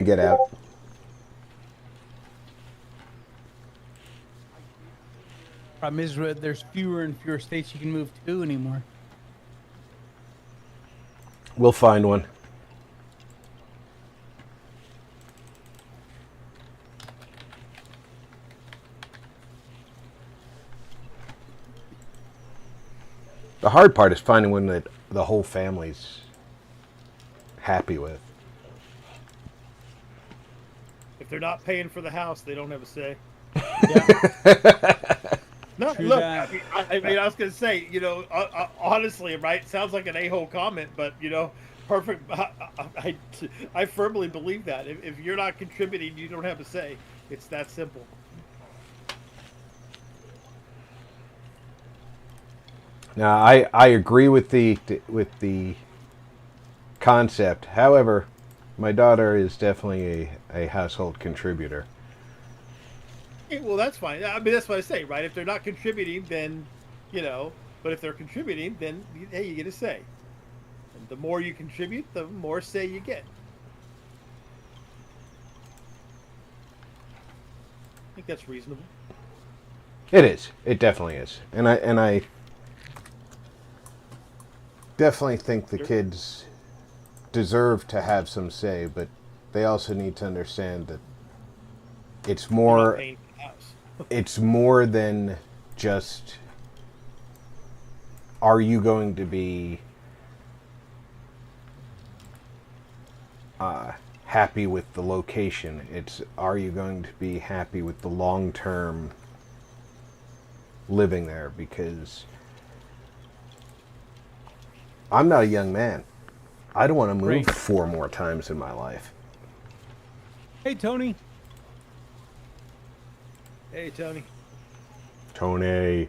Get out. Problem is, there's fewer and fewer states you can move to anymore. We'll find one. The hard part is finding one that the whole family's happy with. If they're not paying for the house, they don't have a say. Yeah. No, True look, that. I mean, I was going to say, you know, honestly, right? Sounds like an a-hole comment, but, you know, perfect. I firmly believe that. If you're not contributing, you don't have a say. It's that simple. Now, I agree with the concept. However, my daughter is definitely a household contributor. Well, that's fine. I mean, that's what I say, right? If they're not contributing, then, you know, but if they're contributing, then, hey, you get a say. And the more you contribute, the more say you get. I think that's reasonable. It is. It definitely is. And I definitely think the kids deserve to have some say, but they also need to understand that it's You're not more paying for the house. it's more than just, are you going to be happy with the location? It's, are you going to be happy with the long-term living there? Because I'm not a young man. I don't want to move Right. 4 more times in my life. Hey, Tony. Hey, Tony. Tony.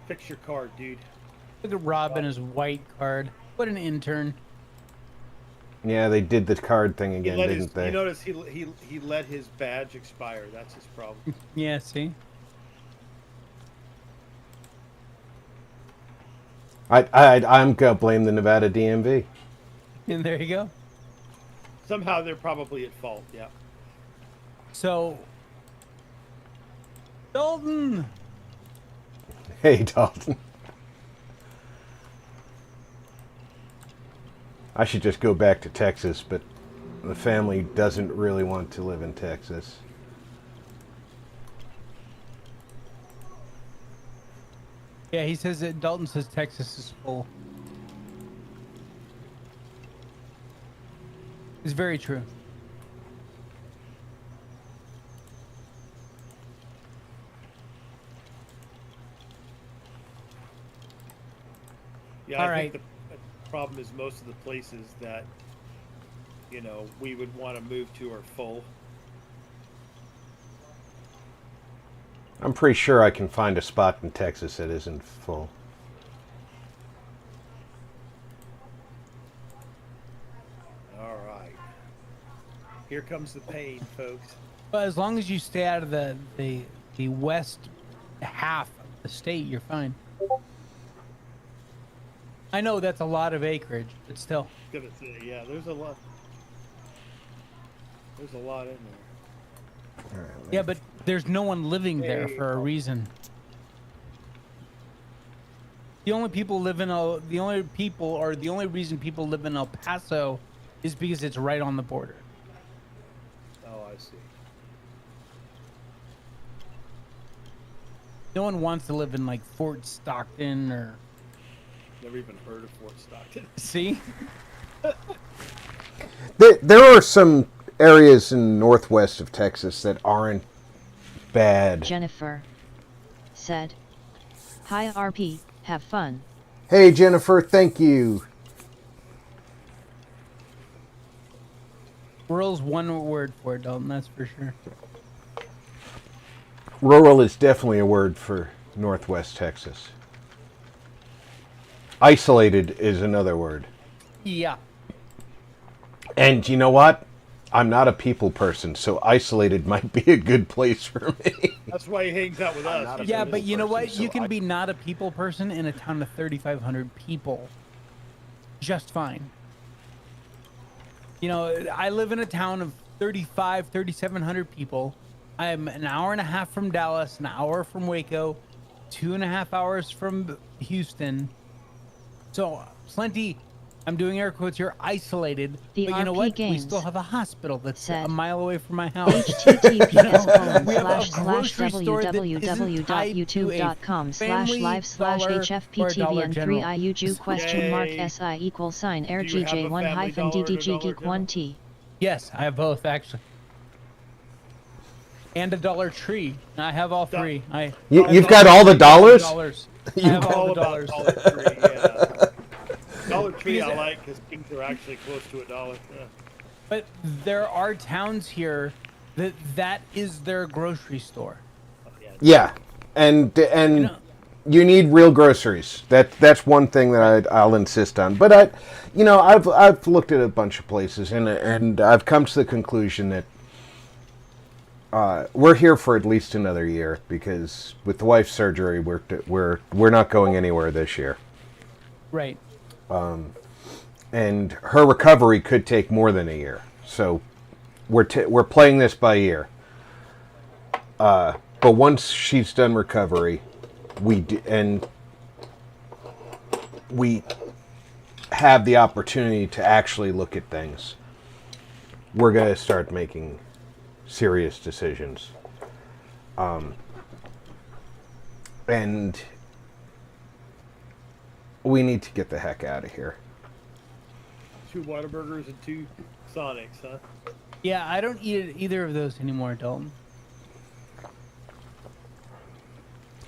Fix your car, dude. Look at Rob and his white card. What an intern. Yeah, they did the card thing again, didn't they? You notice he let his badge expire. That's his problem. Yeah, see? I'm gonna blame the Nevada DMV. And there you go. Somehow they're probably at fault. Yeah. So, Dalton. Hey, Dalton. I should just go back to Texas, but the family doesn't really want to live in Texas. Yeah, he says that Dalton says Texas is full. It's very true. Yeah, All I right. think the problem is most of the places that, you know, we would want to move to are full. I'm pretty sure I can find a spot in Texas that isn't full. All right. Here comes the pain, folks. But as long as you stay out of the west half of the state, you're fine. I know that's a lot of acreage, but still. Gonna say, yeah, there's a lot. There's a lot in there. All right, Yeah, but there's no one living there Hey, for a reason. The only people live in the only people or the only reason people live in El Paso is because it's right on the border. Oh, I see. No one wants to live in like Fort Stockton or Never even heard of Fort Stockton. see? There are some areas in northwest of Texas that aren't bad. Jennifer said, "Hi RP, have fun." Hey, Jennifer, thank you. Rural's one word for it, Dalton, that's for sure. Rural is definitely a word for northwest Texas. Isolated is another word. Yeah. And you know what? I'm not a people person, so isolated might be a good place for me. That's why he hangs out with us. not a Yeah, people but you know person, what? so You can I- be not a people person in a town of 3,500 people. Just fine. I live in a town of 3,700 people. I am an hour and a half from Dallas, an hour from Waco, 2.5 hours from Houston. So plenty. I'm doing air quotes here, isolated. The but you know RP what? We Games still have a hospital that's said, a mile away from my house. www.youtube.com/live/HFPBN3IUG?SI=RGJ1-DDG-Geek1T. Yes, I have both actually. And a Dollar Tree. I have all three. You've got all the dollars? I have all the about dollars. Dollar Tree, yeah. Dollar Tree I like because things are actually close to $1. Yeah. But there are towns here that is their grocery store. Yeah, and you need real groceries. That's one thing that I'll insist on. But I've looked at a bunch of places and I've come to the conclusion that we're here for at least another year because with the wife's surgery, we're not going anywhere this year. Right. And her recovery could take more than a year. So we're playing this by ear. But once she's done recovery, we have the opportunity to actually look at things. We're going to start making serious decisions. And we need to get the heck out of here. 2 Whataburgers and 2 Sonics, huh? Yeah, I don't eat either of those anymore, Dalton.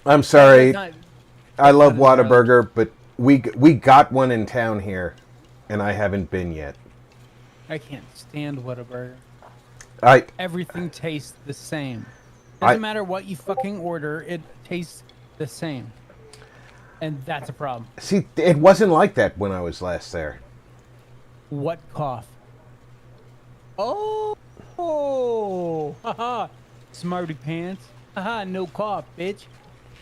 I'm sorry. Not- I love not in Whataburger, but we got one in town here, and I haven't been yet. I can't stand Whataburger. I Everything tastes the same. Doesn't matter what you fucking order, it tastes the same. And that's a problem. see. It wasn't like that when I was last there. What cough? Oh, haha, smarty pants. Haha, no cough, bitch.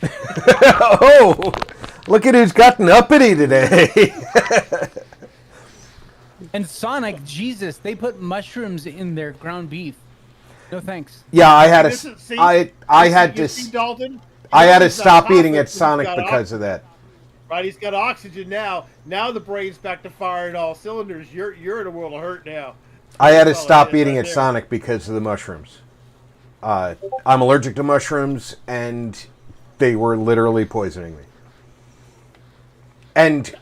Oh, look at who's gotten uppity today. And Sonic, Jesus, they put mushrooms in their ground beef. No thanks. Yeah, I had This is- see, I had you to see, Dalton? I had to He's got stop eating oxygen, at Sonic he's got because of that. Right, he's got oxygen now. Now the brain's back to firing all cylinders. You're in a world of hurt now. I had to Well, stop it is eating right at there. Sonic because of the mushrooms. I'm allergic to mushrooms, and they were literally poisoning me. And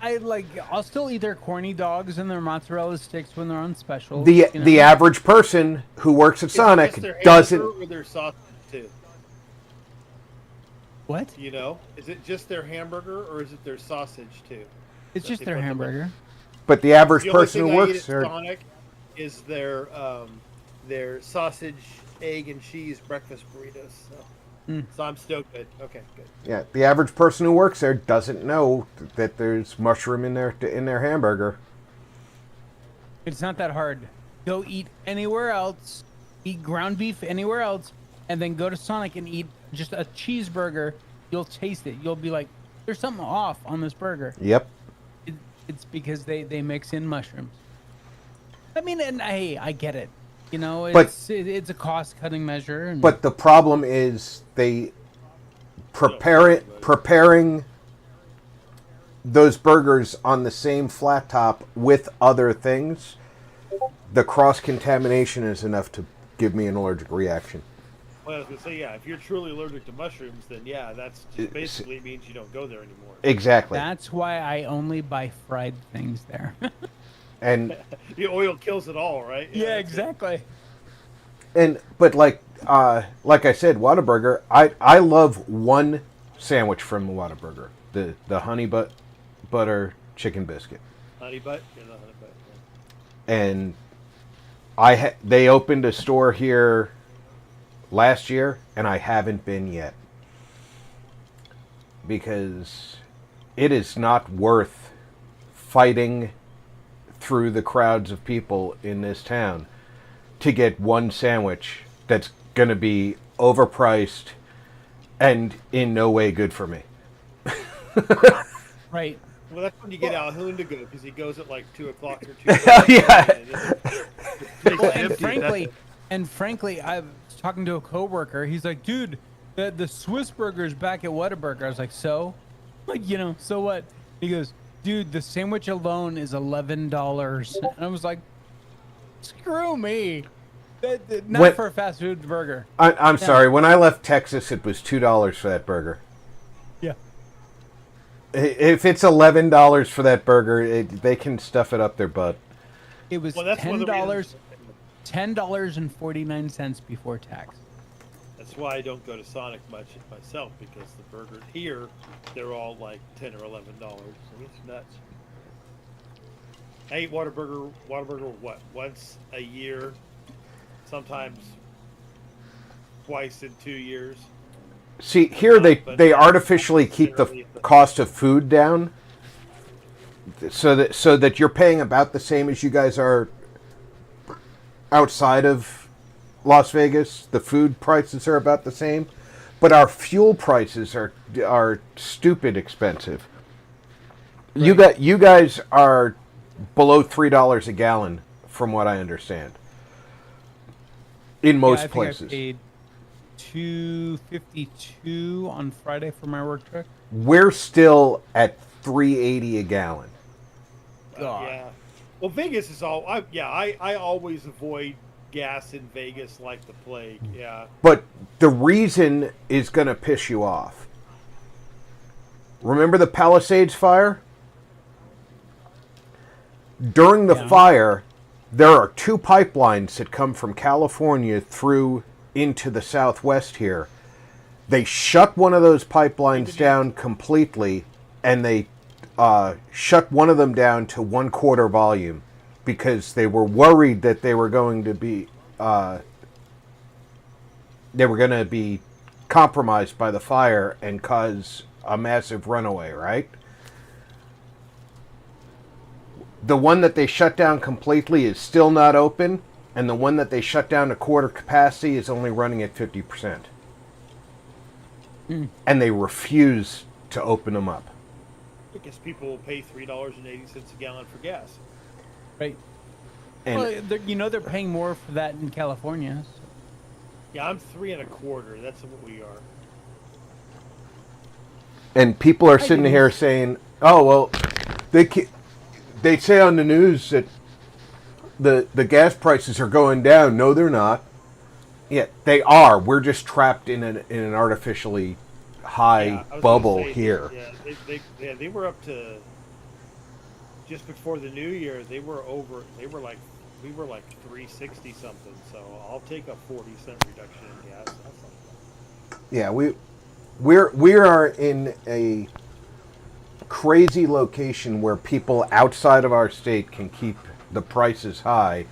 I'll still eat their corny dogs and their mozzarella sticks when they're on special. the average person who works at Sonic Is it just their doesn't. hamburger or their sausage too? What? You know, is it just their hamburger or is it their sausage too? It's just They their put them in. hamburger. But the average The only person thing who I eat works at there. Sonic is their sausage, egg, and cheese breakfast burritos. So I'm stoked. Good. Okay, good. Yeah, the average person who works there doesn't know that there's mushroom in their hamburger. It's not that hard. Go eat anywhere else, eat ground beef anywhere else, and then go to Sonic and eat just a cheeseburger. You'll taste it. You'll be like, there's something off on this burger. Yep. It's because they mix in mushrooms. I mean, and hey, I get it. You know, it's a cost-cutting measure. And But the problem is they preparing those burgers on the same flat top with other things. The cross-contamination is enough to give me an allergic reaction. Well, I was gonna say, yeah, if you're truly allergic to mushrooms, then yeah, that's just basically means you don't go there anymore. Exactly. that's why I only buy fried things there. And The oil kills it all, right? yeah, that's it. exactly. but like I said, Whataburger. I love one sandwich from Whataburger, the honey butter chicken biscuit. Honey butt? Yeah, no, honey butt. Yeah. And they opened a store here last year, and I haven't been yet because it is not worth fighting through the crowds of people in this town to get one sandwich that's going to be overpriced and in no way good for me. Right. Well, that's when you get Al Hoon to go because he goes at like 2 o'clock or 2. Yeah. place Well, is empty. and frankly, I was talking to a coworker. He's like, dude, the Swiss burger's back at Whataburger. I was like, so? Like, so what? He goes, dude, the sandwich alone is $11. And I was like, screw me. Not When, for a fast food burger. I'm sorry. When I left Texas, it was $2 for that burger. Yeah. If it's $11 for that burger, they can stuff it up their butt. It was Well, that's one of the reasons- $10.49 before tax. That's why I don't go to Sonic much myself, because the burgers here, they're all like $10 or $11. I mean, it's nuts. I eat Whataburger what? Once a year, sometimes twice in 2 years. See, here they artificially keep the cost of food down, so that you're paying about the same as you guys are outside of Las Vegas. The food prices are about the same, but our fuel prices are stupid expensive. Right. You guys are below $3 a gallon, from what I understand. In most I think places, I paid $2.52 on Friday for my work truck. we're still at $3.80 a gallon. God. Yeah. Well, Vegas is all. I always avoid gas in Vegas like the plague. Yeah. But the reason is going to piss you off. Remember the Palisades fire? During the fire, there are 2 pipelines that come from California through into the Southwest here. They shut one of those pipelines down completely, and they shut one of them down to 1/4 volume because they were worried that they were going to be compromised by the fire and cause a massive runaway, right? The one that they shut down completely is still not open, and the one that they shut down to quarter capacity is only running at 50%. And they refuse to open them up. I guess people will pay $3.80 a gallon for gas. Right. And Well, they're paying more for that in California. So. Yeah, I'm 3 1/4. That's what we are. and people are sitting here saying, "Oh well, they say on the news that the gas prices are going down." No, they're not. Yeah, they are. We're just trapped in an artificially high Yeah, I was bubble gonna say, here. Yeah, they were up to just before the new year. We were like 360 something. So I'll take a 40-cent reduction in gas. That's not bad. Yeah, we are in a crazy location where people outside of our state can keep the prices high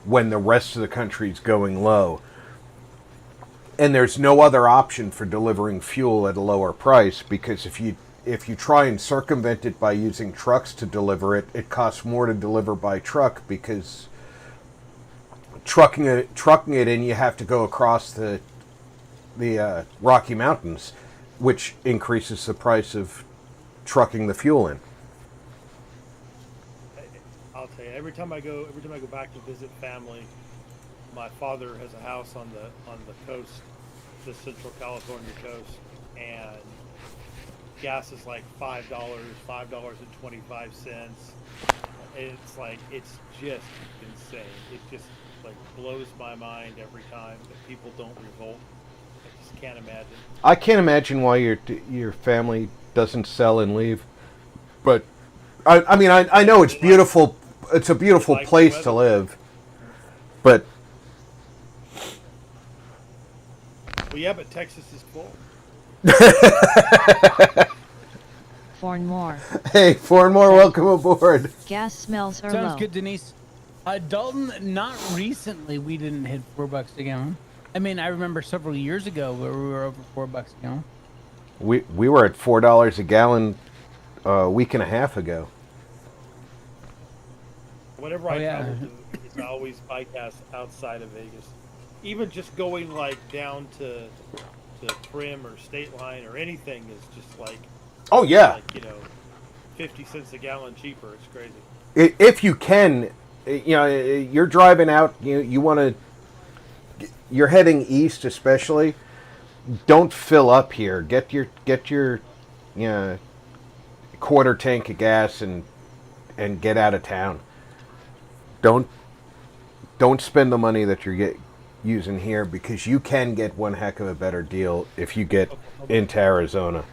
when the rest of the country is going low. And there's no other option for delivering fuel at a lower price, because if you try and circumvent it by using trucks to deliver it, it costs more to deliver by truck, because trucking it in, you have to go across the Rocky Mountains, which increases the price of trucking the fuel in. I'll tell you, every time I go back to visit family, my father has a house on the coast, the Central California coast, and gas is like $5.25. It's like, it's just insane. It just like blows my mind every time that people don't revolt. I just can't imagine. I can't imagine why your family doesn't sell and leave. But I mean, I know it's beautiful. It's a beautiful like the place to weather. live. But Well, yeah, but Texas is full. For more. hey, four and more, welcome aboard. Gas smells are Sounds low. good, Denise. Dalton, not recently we didn't hit $4 a gallon. I mean, I remember several years ago where we were over $4 a gallon. We were at $4 a gallon a week and a half ago. Whenever Oh, I yeah. travel to, it's always bypass outside of Vegas. Even just going like down to Prim or State Line or anything is just like, Oh yeah. 50 cents a gallon cheaper. It's crazy. If you can, you're driving out. You want to. You're heading east, especially. Don't fill up here. Get your quarter tank of gas and get out of town. Don't spend the money that you're using here, because you can get one heck of a better deal if you get into Arizona.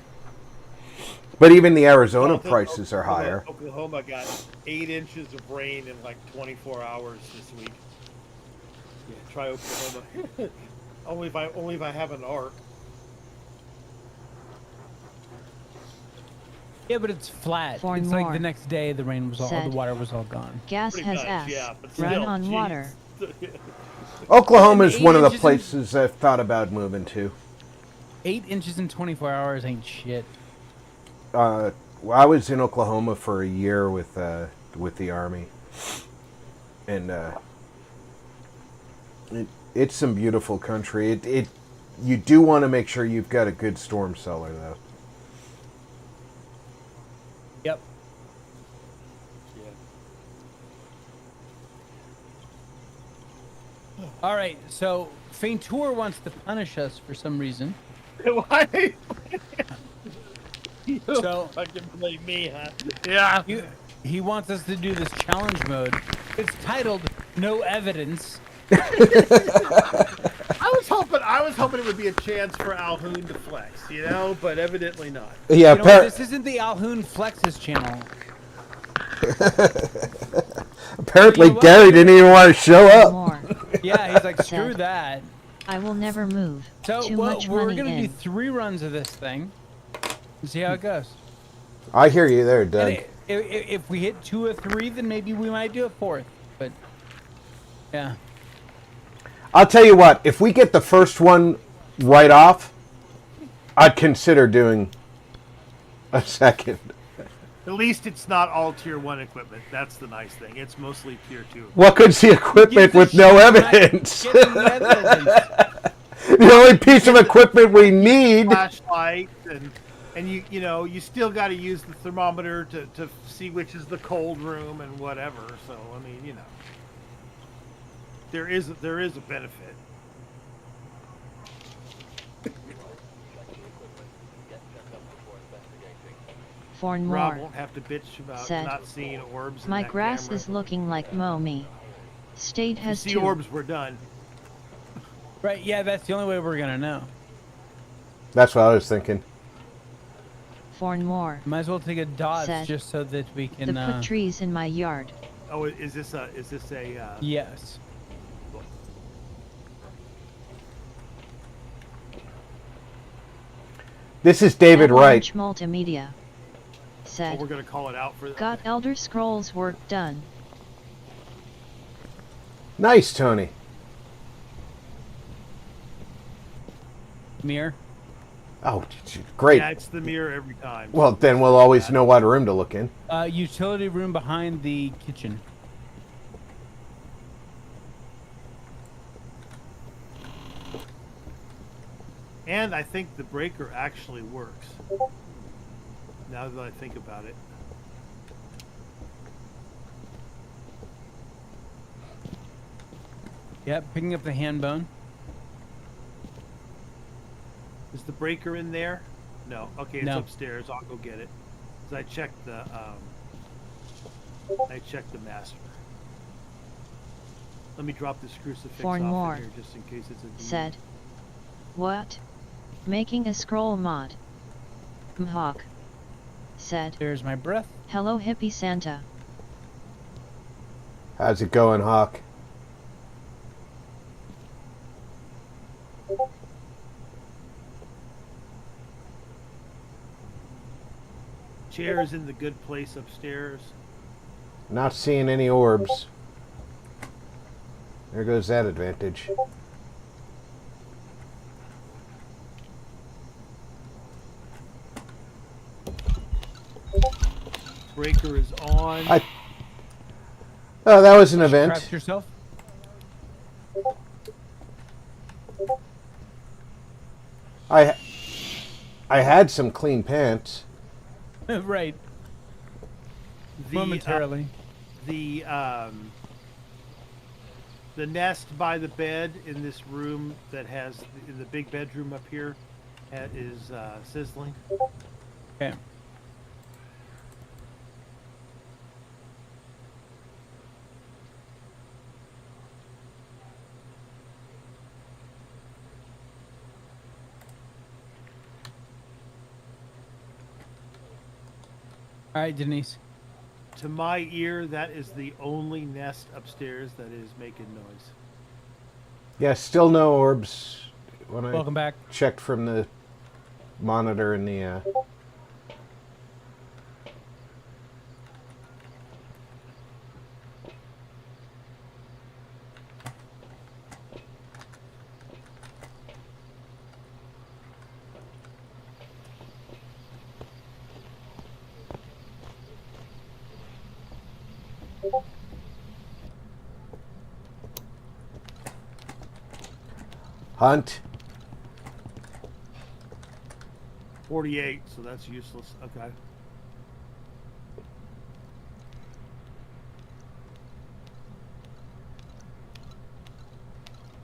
But even the Arizona prices are higher. Oklahoma got 8 inches of rain in like 24 hours this week. Yeah, try Oklahoma. only if I have an arc. Yeah, but it's flat. For It's more. like the next day the rain was all Said. the water was all gone. Gas Pretty has much, ass. yeah, but Run still, on geez. water. Oklahoma is And one of the 8 inches places I've thought about moving to. 8 inches in 24 hours ain't shit. I was in Oklahoma for a year with the Army, and it's some beautiful country. You do want to make sure you've got a good storm cellar, though. Yep. All right, so Faintour wants to punish us for some reason. Why? So Fucking blame me, huh? Yeah. he wants us to do this challenge mode. It's titled "No Evidence." I was hoping it would be a chance for Alhoon to flex, but evidently not. Yeah, You know what, this isn't the Alhoon Flexes channel. apparently You know what? Gary didn't even want to show For up. more. Yeah, he's like, screw Said. that. I will never move. So Too well, much we're money gonna do in. 3 runs of this thing and see how it goes. I hear you there, Doug. And if we hit 2 or 3, then maybe we might do a 4th. But yeah, I'll tell you what, if we get the first one right off, I'd consider doing a second. At least it's not all tier 1 equipment. That's the nice thing. It's mostly tier 2. What good's the equipment Gives a with no shit, right? evidence? Get the evidence. The only piece of equipment we need. Flashlight and you still got to use the thermometer to see which is the cold room and whatever. So I mean, there is a benefit. For Rob more. won't have to bitch about Said. not seeing orbs. In My that grass camera. is looking like Momi. State If you has see 2. orbs, we're done. Right? Yeah, that's the only way we're gonna know. That's what I was thinking. For more. Might as well take a dot Said. just so that we The can. put trees in my yard. Oh, is this a? Yes. This is David Wright. Avalanche Multimedia. Oh, Said. we're gonna call it out for. Got Elder Scrolls work done. Nice, Tony. Mirror. Oh, great. Yeah, it's the mirror every time. Well, then we'll always know what room to look in. Utility room behind the kitchen. And I think the breaker actually works. Now that I think about it. Yep, picking up the hand bone. Is the breaker in there? No. Okay, it's No. upstairs. I'll go get it. 'Cause I checked the master. Let me drop this crucifix For off more. in here just in case it's a demon. Said. What? Making a scroll mod. Mhawk. Said. There's my breath. Hello hippie Santa. How's it going, Hawk? Chair is in the good place upstairs. Not seeing any orbs. There goes that advantage. Breaker is on. Oh, that was an event. Trapped yourself. I had some clean pants. Right. The, Momentarily. The The nest by the bed in this room that has in the big bedroom up here is sizzling. Okay. All right, Denise. To my ear, that is the only nest upstairs that is making noise. Yeah, still no orbs. When I Welcome back. checked from the monitor in the. Hunt. 48, so that's useless. Okay.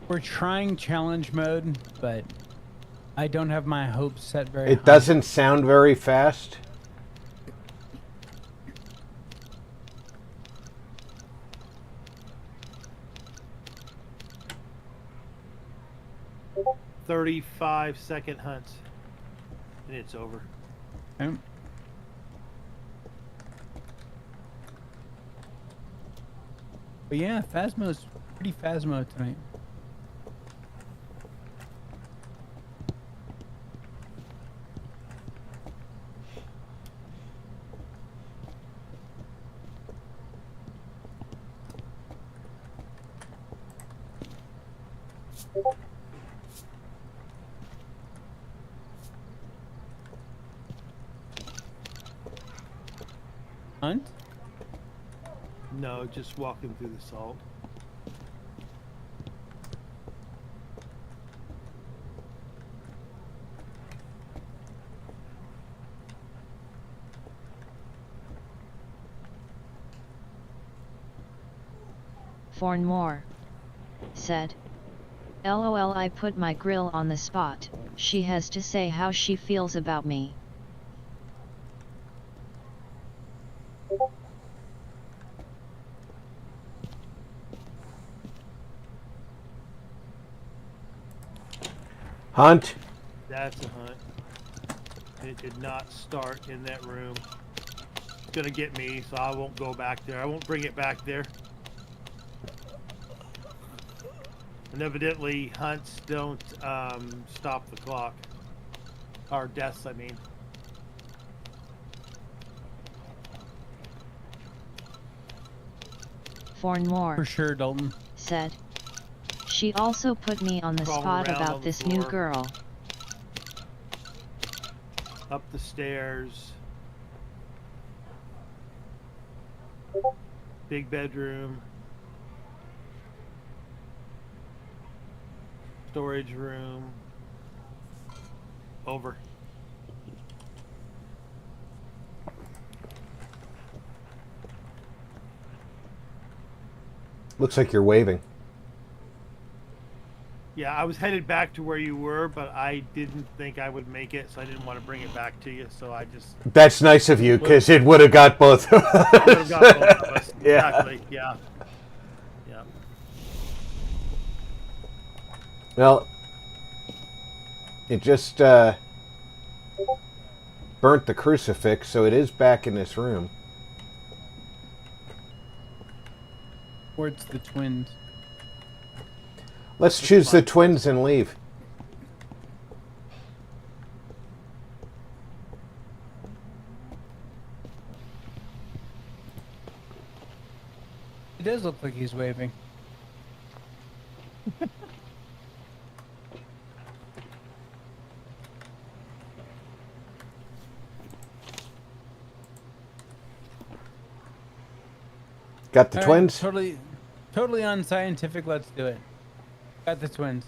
We're trying challenge mode, but I don't have my hopes set very high. It doesn't sound very fast. "35-second hunt, and it's over." Okay. But yeah, Phasmo's pretty Phasmo tonight. Hunt? No, just walking through the salt. Fornmore said, "LOL, I put my grill on the spot. She has to say how she feels about me." Hunt. That's a hunt. It did not start in that room. It's gonna get me, so I won't go back there. I won't bring it back there. And evidently, hunts don't stop the clock. Or deaths, I mean. Fornmore For sure, Dalton. said, "She also put me on the Crawling spot around about on the this new floor. girl." Up the stairs. Big bedroom. Storage room. Over. Looks like you're waving. Yeah, I was headed back to where you were, but I didn't think I would make it, so I didn't want to bring it back to you. So I just That's nice of you, because it would have got both of us. would have got both of us. Yeah. Exactly. Yeah. Yeah. Well, it just burnt the crucifix, so it is back in this room. Towards the twins. Let's choose the twins and leave. It does look like he's waving. Got the All right, twins? totally unscientific. Let's do it. Got the twins.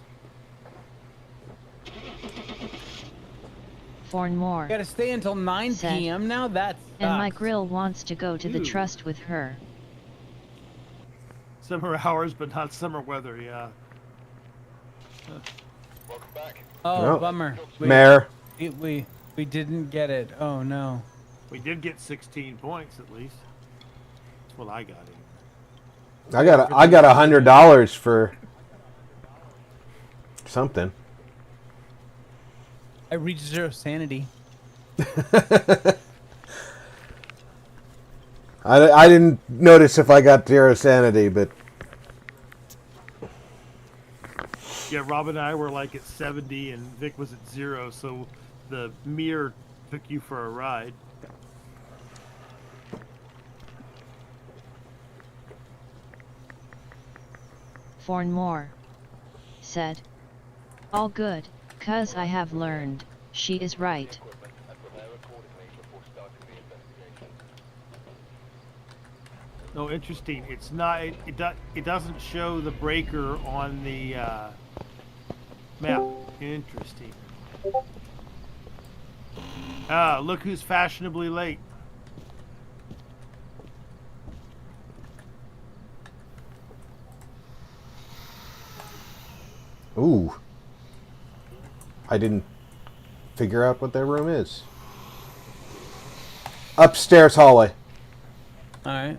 Fornmore, Got to stay until 9 Said. p.m. now. That sucks. and my grill wants to go to the Ooh. trust with her. Summer hours, but not summer weather. Yeah. Welcome back. Oh, Oh. bummer. Mayor. We didn't get it. Oh no. We did get 16 points at least. That's what I got. I got $100 for something. I reached 0 sanity. I didn't notice if I got 0 sanity, but Yeah, Rob and I were like at 70, and Vic was at 0. So the mirror took you for a ride. Fornmore said, "All good, 'cause I have learned, she is right." Equipment and prepare accordingly before starting the investigation. No, interesting. It's not. It doesn't show the breaker on the map. Interesting. Ah, look who's fashionably late. ooh. I didn't figure out what that room is. Upstairs hallway. All right.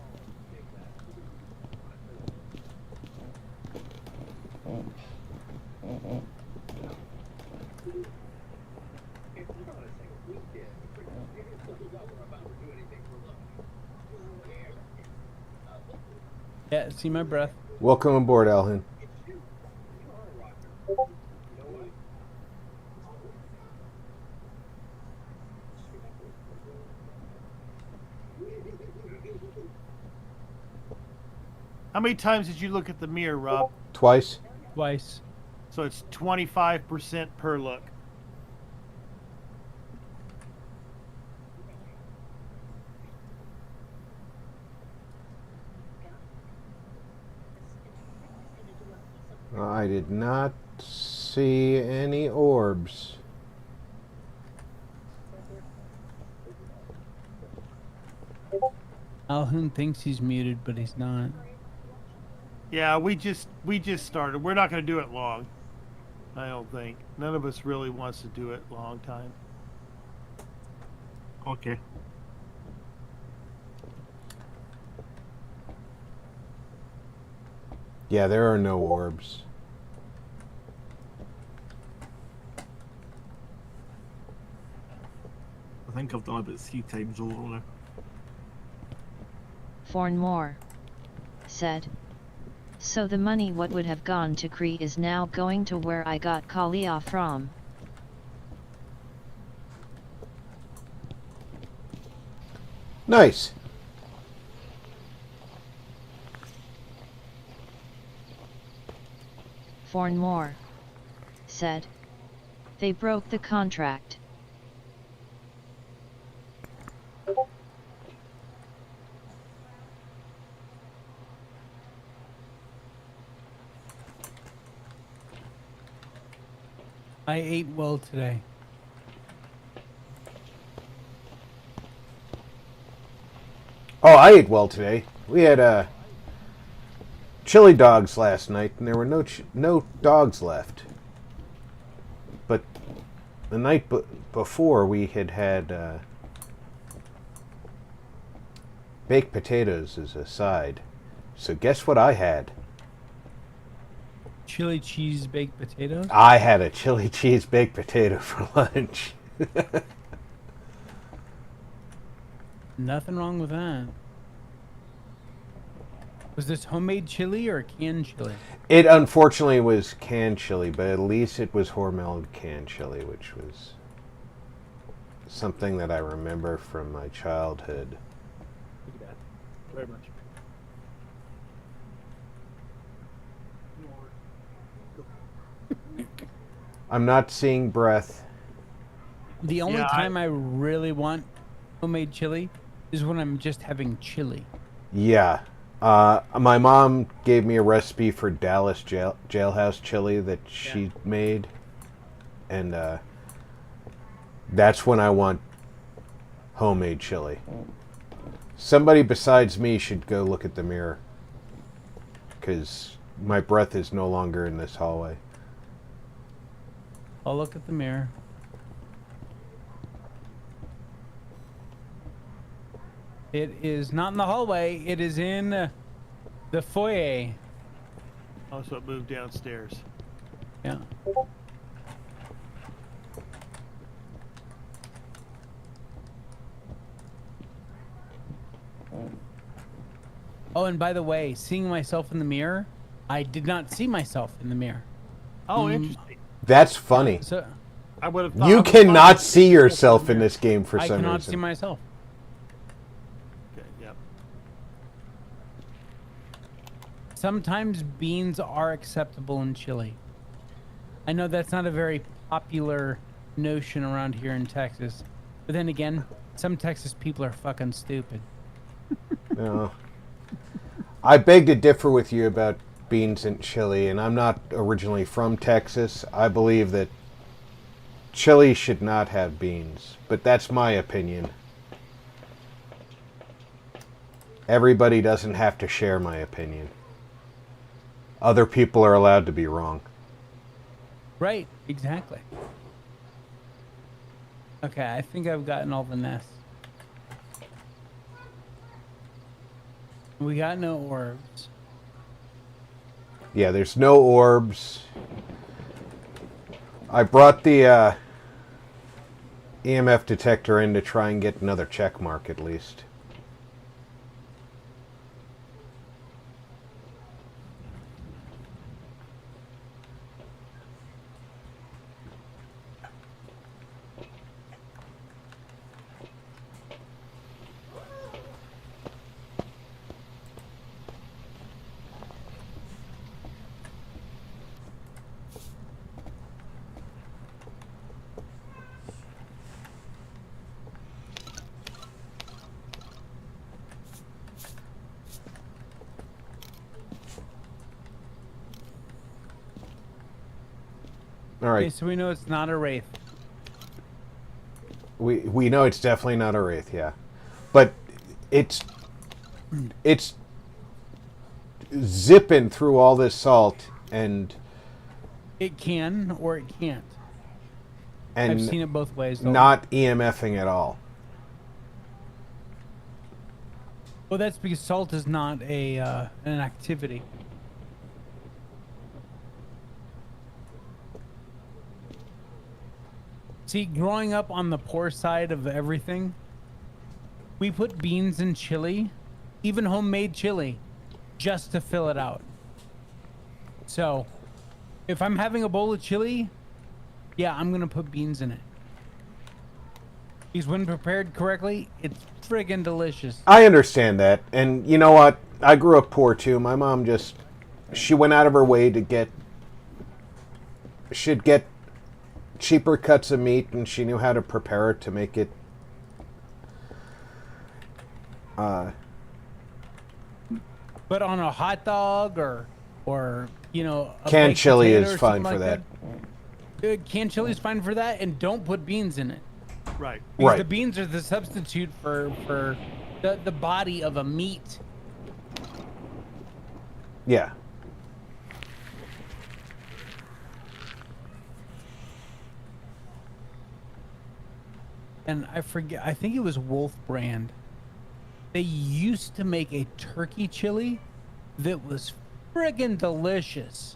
Yeah, see my breath. Welcome aboard, Alhin. How many times did you look at the mirror, Rob? Twice. Twice. So it's 25% per look. I did not see any orbs. Alhoon thinks he's muted, but he's not. Yeah, we just started. We're not going to do it long. I don't think. None of us really wants to do it a long time. Okay. Yeah, there are no orbs. I think I've done it about 3 times over now. Fornmore said, "So the money what would have gone to Cree is now going to where I got Kalia from." Nice. Fornmore said, "They broke the contract." I ate well today. Oh, I ate well today. We had chili dogs last night, and there were no dogs left. But the night before, we had baked potatoes as a side. So guess what I had? Chili cheese baked potatoes. I had a chili cheese baked potato for lunch. Nothing wrong with that. Was this homemade chili or canned chili? It unfortunately was canned chili, but at least it was Hormel canned chili, which was something that I remember from my childhood. Look at that. Very much. I'm not seeing breath. The only Yeah, time I really want homemade chili is when I'm just having chili. Yeah. My mom gave me a recipe for Dallas jailhouse chili that she made. And that's when I want homemade chili. Somebody besides me should go look at the mirror. because my breath is no longer in this hallway. I'll look at the mirror. It is not in the hallway. It is in the foyer. Oh, so it moved downstairs. Yeah. Oh, and by the way, seeing myself in the mirror, I did not see myself in the mirror. Oh, interesting. That's funny. So I would have thought. You cannot see yourself in this game for I some cannot see reason. myself. Okay, yep. Sometimes beans are acceptable in chili. I know that's not a very popular notion around here in Texas, but then again, some Texas people are fucking stupid. No. I beg to differ with you about beans and chili, and I'm not originally from Texas. I believe that chili should not have beans, but that's my opinion. Everybody doesn't have to share my opinion. Other people are allowed to be wrong. Right, exactly. Okay, I think I've gotten all the nests. We got no orbs. Yeah, there's no orbs. I brought the EMF detector in to try and get another check mark at least. All Okay, right, so we know it's not a wraith. we know it's definitely not a wraith, yeah, but it's zipping through all this salt and It can or it can't. and I've seen it both ways. Though. not EMFing at all. Well, that's because salt is not a an activity. See, growing up on the poor side of everything, we put beans in chili, even homemade chili, just to fill it out. So, if I'm having a bowl of chili, yeah, I'm gonna put beans in it. Because when prepared correctly, it's friggin' delicious. I understand that, and you know what? I grew up poor too. My mom she went out of her way to get cheaper cuts of meat, and she knew how to prepare it to make it But on a hot dog or you know, a canned baked chili potato is or fine something for like that. Canned chili is fine for that, and don't put beans in it. Right. Because Right. the beans are the substitute for the body of a meat. Yeah. And I forget, I think it was Wolf Brand. They used to make a turkey chili that was friggin' delicious.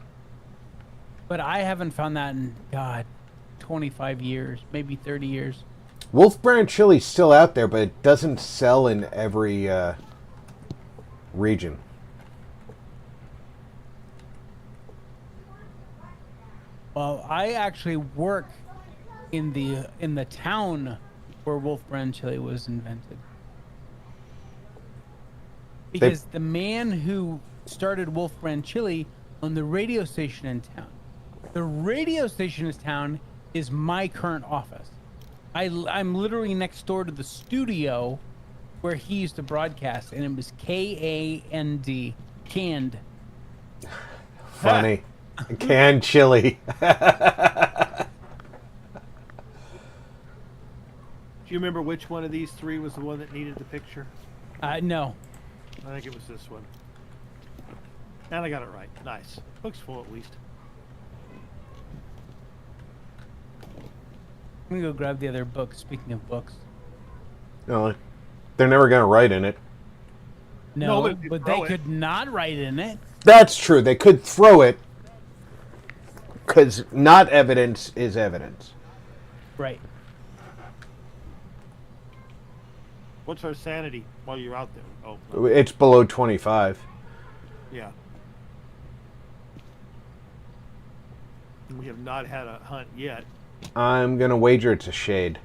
But I haven't found that in, God, 25 years, maybe 30 years. Wolf Brand chili's still out there, but it doesn't sell in every region. Well, I actually work in the town where Wolf Brand chili was invented. Because the man who started Wolf Brand chili owned the radio station in town. The radio station in town is my current office. I'm literally next door to the studio where he used to broadcast, and it was K-A-N-D, canned. Funny. Canned chili. Do you remember which one of these three was the one that needed the picture? No. I think it was this one. And I got it right. Nice. Book's full at least. I'm gonna go grab the other book. Speaking of books. No, they're never going to write in it. No, but if you but throw they it- could not write in it. That's true. They could throw it because not evidence is evidence. Right. What's our sanity while you're out there? Oh, no. It's below 25. Yeah. We have not had a hunt yet, I'm going to wager it's a shade.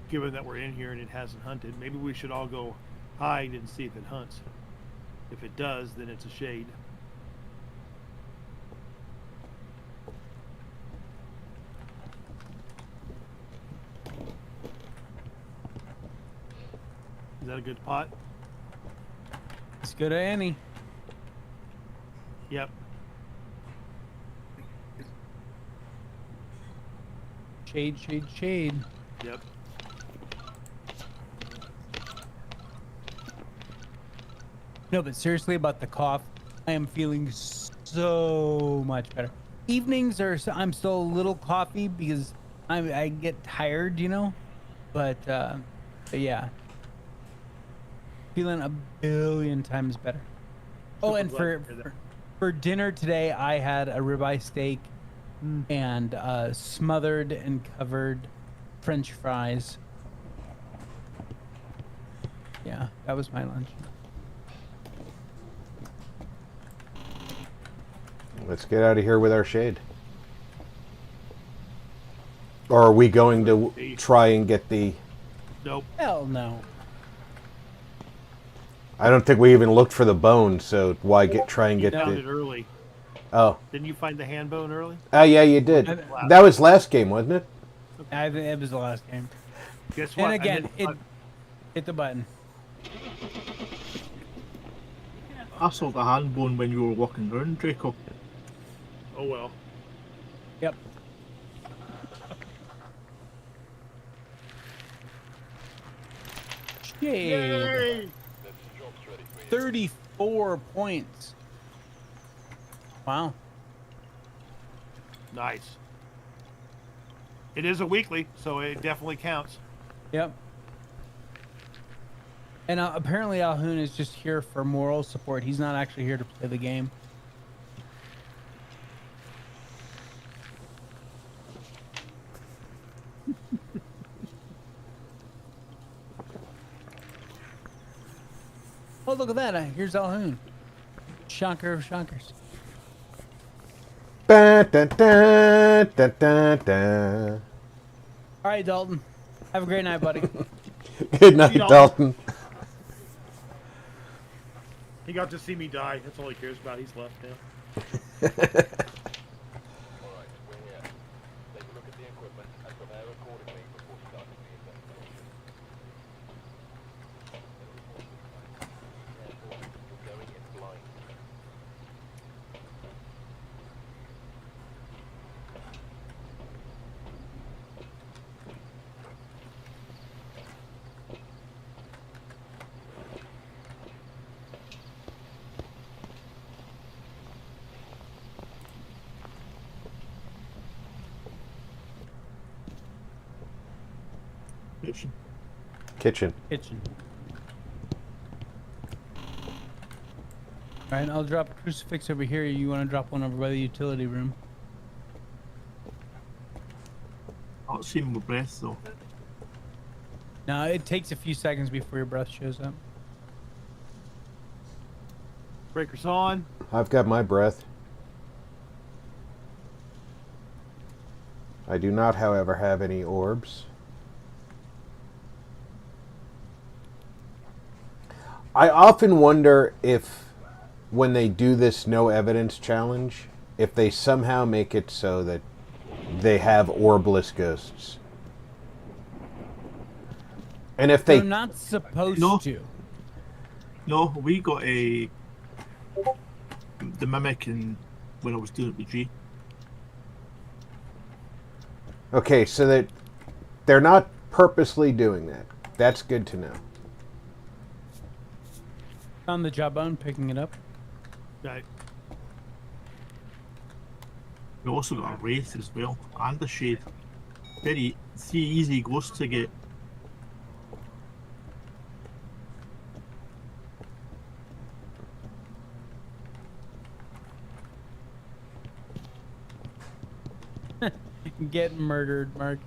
given that we're in here and it hasn't hunted. Maybe we should all go hide and see if it hunts. If it does, then it's a shade. Is that a good pot? Let's go to Annie. Yep. Shade, shade, shade. Yep. No, but seriously about the cough, I am feeling so much better. Evenings are, I'm still a little coffee because I get tired, you know, but yeah, feeling a billion times better. Oh, Super and glad for to hear that. for dinner today, I had a ribeye steak and smothered and covered French fries. Yeah, that was my lunch. Let's get out of here with our shade. Or are we going to try and get the... Nope. Hell no. I don't think we even looked for the bone, so why try and You get found it the... early. Oh. Didn't you find the hand bone early? Oh, yeah, you did. That was last game, wasn't it? I think it was the last game. Guess what? And I again, hit- hit the button. I saw the hand bone when you were walking around, Draco. Oh well. Yep. Shade. Yay! 34 points. Wow. Nice. It is a weekly, so it definitely counts. Yep. And apparently Alhoon is just here for moral support. He's not actually here to play the game. Oh, look at that. Here's Alhoon. Shocker of shockers. Ba, da, da, da, da, da. All right, Dalton. Have a great night, buddy. Good night, Dalton. He got to see me die. That's all he cares about. He's left now. Alright, we're here. Take a look at the equipment and prepare accordingly before starting the investigation. Careful, you're going in blind. Kitchen. Kitchen. All right, I'll drop a crucifix over here. You want to drop one over by the utility room? Not seeing my breath though. No, it takes a few seconds before your breath shows up. Breakers on. I've got my breath. I do not, however, have any orbs. I often wonder if, when they do this no evidence challenge, if they somehow make it so that they have orbless ghosts. And if They're they... not supposed No. to. No, we got the mimic and when I was doing it with G. Okay, so that they're not purposely doing that. That's good to know. On the jawbone, picking it up. Right. We also got a wraith as well, and a shade. Very 3 easy ghosts to get. Get murdered, Mark.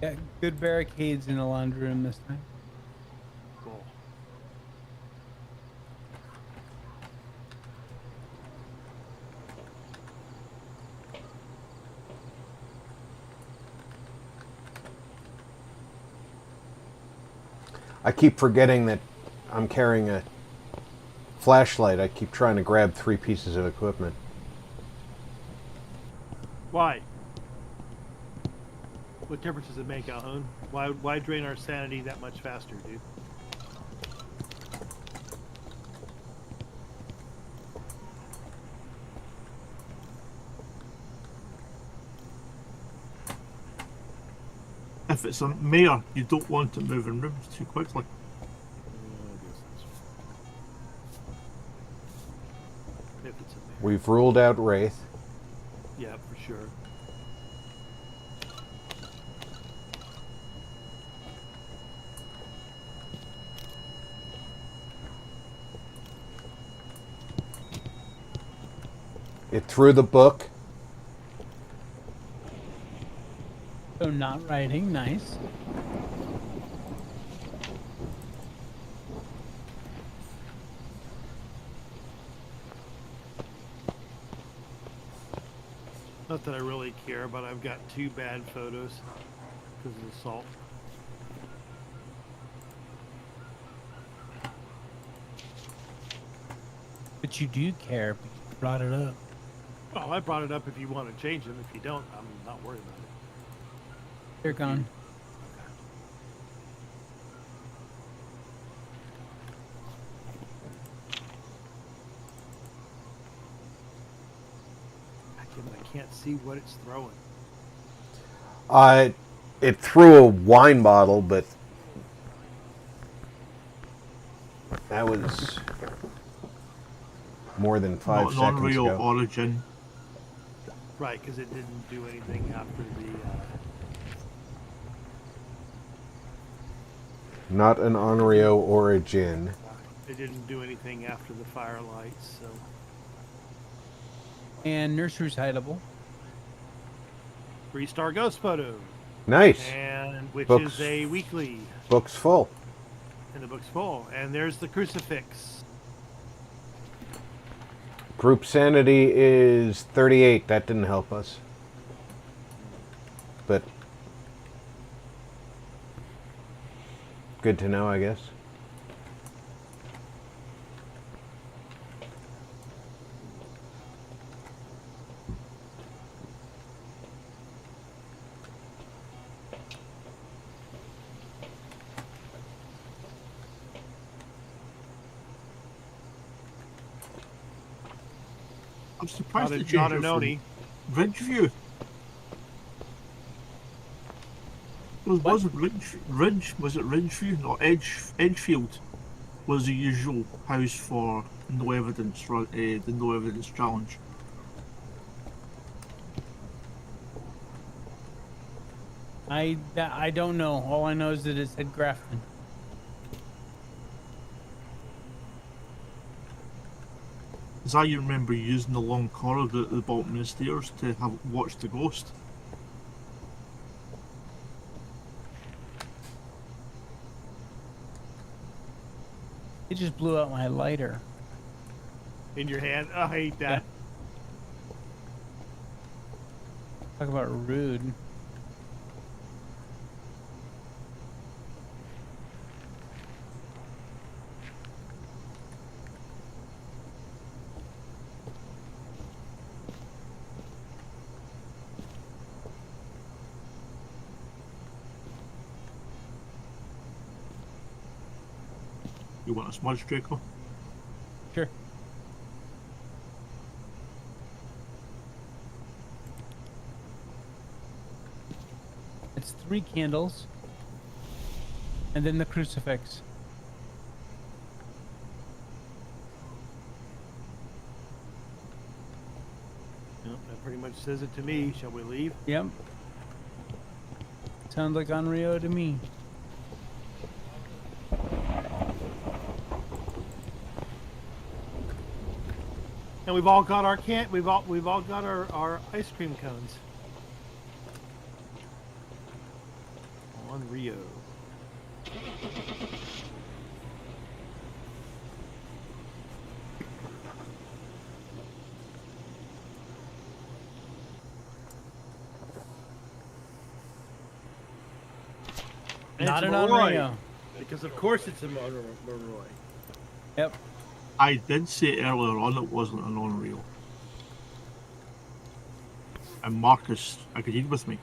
Yeah, good barricades in the laundry room this time. Cool. I keep forgetting that I'm carrying a flashlight. I keep trying to grab 3 pieces of equipment. Why? What difference does it make, Alhoun? Why drain our sanity that much faster, dude? If it's a mare, you don't want it moving rooms too quickly. If it's a mare. We've ruled out Wraith. Yeah, for sure. It threw the book. So not writing, nice. Not that I really care, but I've got 2 bad photos because of the salt. But you do care. But you brought it up. Oh, I brought it up if you want to change them. If you don't, I'm not worried about it. They're gone. I can't see what it's throwing. It threw a wine bottle, but that was more than 5 Not seconds non-real ago. origin. Right, because it didn't do anything after the... Not an Onryo or a gin. It didn't do anything after the firelights, so... And nursery's hideable. 3-star ghost photo. Nice. And which Books. is a weekly. Book's full. And the book's full. And there's the crucifix. Group sanity is 38. That didn't help us. But good to know, I guess. I'm surprised Not they a, changed not it an from Oni. Ridgeview. Was it Ridge? Was it Ridgeview? No, Edgefield was the usual house for no evidence, the no evidence challenge. I don't know. All I know is that it said Grafton. As I remember using the long corridor at the bottom of the stairs to have watched the ghost. It just blew out my lighter. In your hand. Oh, I hate that. Talk about rude. You want a smudge, Draco? Sure. It's 3 candles. And then the crucifix. Yep, that pretty much says it to me. Shall we leave? Yep. Sounds like Onryo to me. And we've all got our we've all got our ice cream cones. On Rio. Not it's an Monroy, Onryo. because of course it's a Monroy. Yep. I did say earlier on it wasn't an Unreal. And Marcus agreed with me.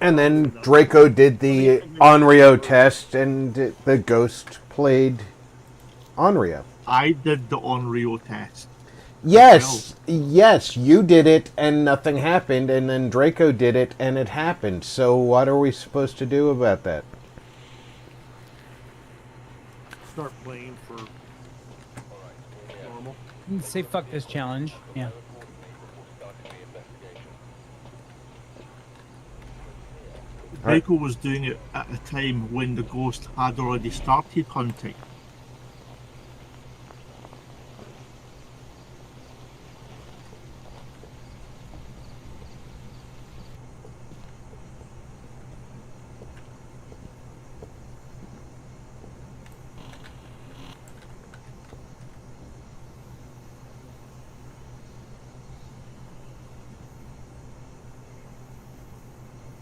And then Draco did the Onryo test, and the ghost played Onryo. I did the Unreal test. Yes, yes, you did it and nothing happened, and then Draco did it and it happened. So what are we supposed to do about that? Start playing for normal. Say fuck this challenge. Yeah. Draco was doing it at a time when the ghost had already started hunting.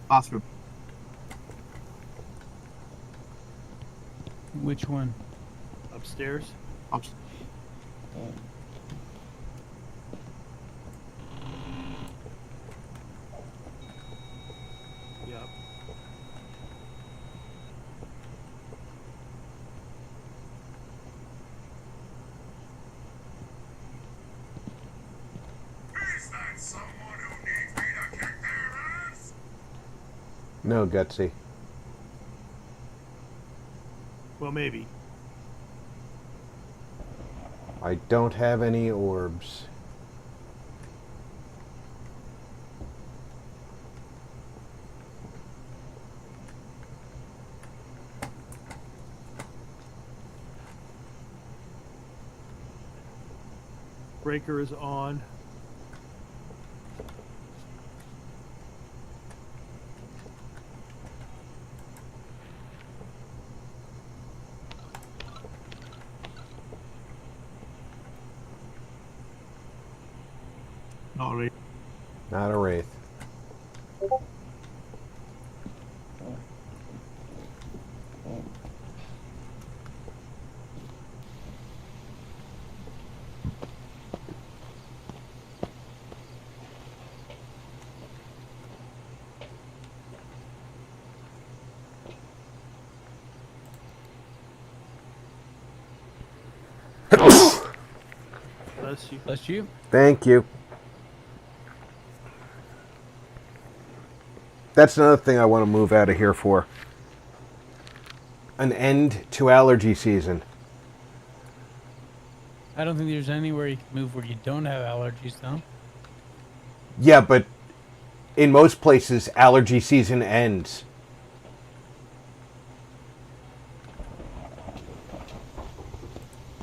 Bathroom. Which one? Upstairs. Yep. Is that someone who needs me to kick their ass? No, Gutsy. Well, maybe. I don't have any orbs. Breaker is on. Not right. Not a wraith. Bless you. Bless you. Thank you. That's another thing I want to move out of here for. An end to allergy season. I don't think there's anywhere you can move where you don't have allergies, though. Yeah, but in most places, allergy season ends.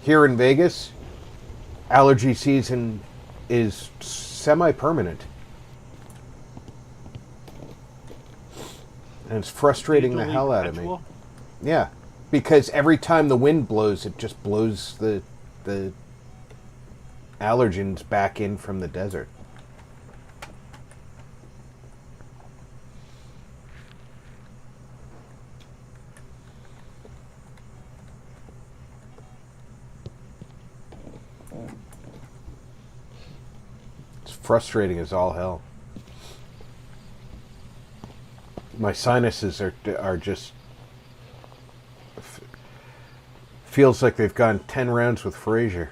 Here in Vegas, allergy season is semi-permanent. And it's frustrating the hell out of me. Perpetual? Yeah, because every time the wind blows, it just blows the allergens back in from the desert. It's frustrating as all hell. My sinuses are just feels like they've gone 10 rounds with Frazier.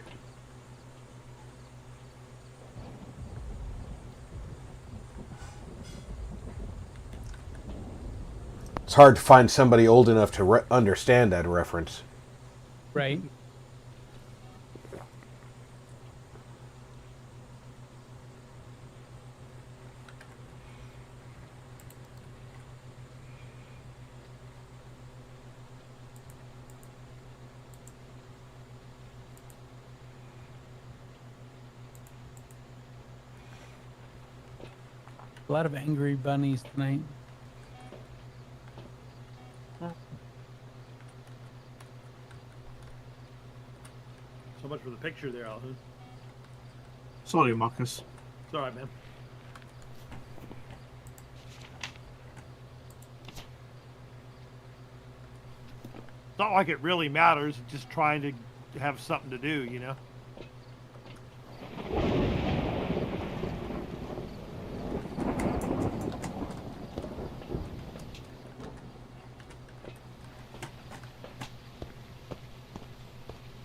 hard to find somebody old enough to understand that reference. Right. A lot of angry bunnies tonight. So much for the picture there, Alhoon. Sorry, Marcus. It's all right, man. It's not like it really matters. It's just trying to have something to do, you know?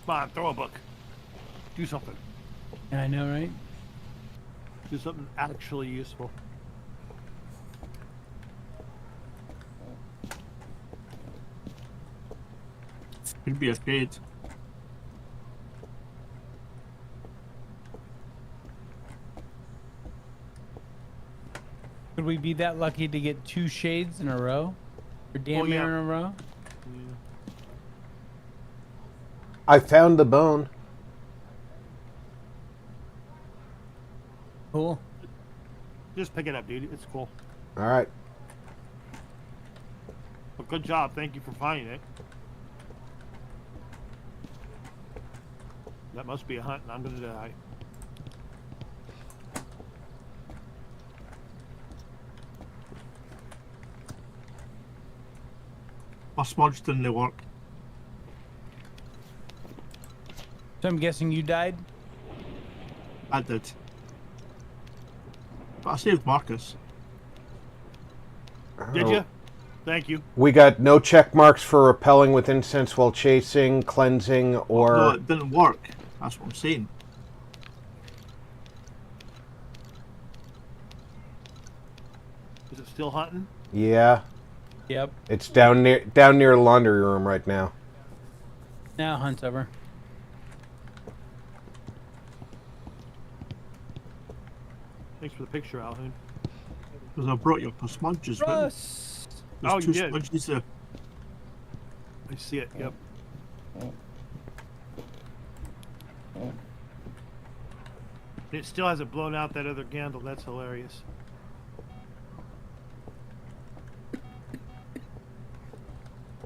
Come on, throw a book. Do something. Yeah, I know, right? Do something actually useful. Could be a shade. Could we be that lucky to get 2 shades in a row? Or damn Oh, near yeah. in a row? I found the bone. Cool. Just pick it up, dude. It's cool. All right. Well, good job. Thank you for finding it. That must be a hunt, and I'm gonna die. My smudge didn't work. So I'm guessing you died? I did. But I saved Marcus. Did Oh. you? Thank you. We got no check marks for repelling with incense while chasing, cleansing, or... No, it didn't work. That's what I'm saying. Is it still hunting? Yeah. Yep. It's down near the laundry room right now. Now hunt's over. Thanks for the picture, Alhoon. Because I brought you a smudge as well. Russ! There's Oh, you 2 did. smudges there. I see it. Yep. It still hasn't blown out that other candle. That's hilarious.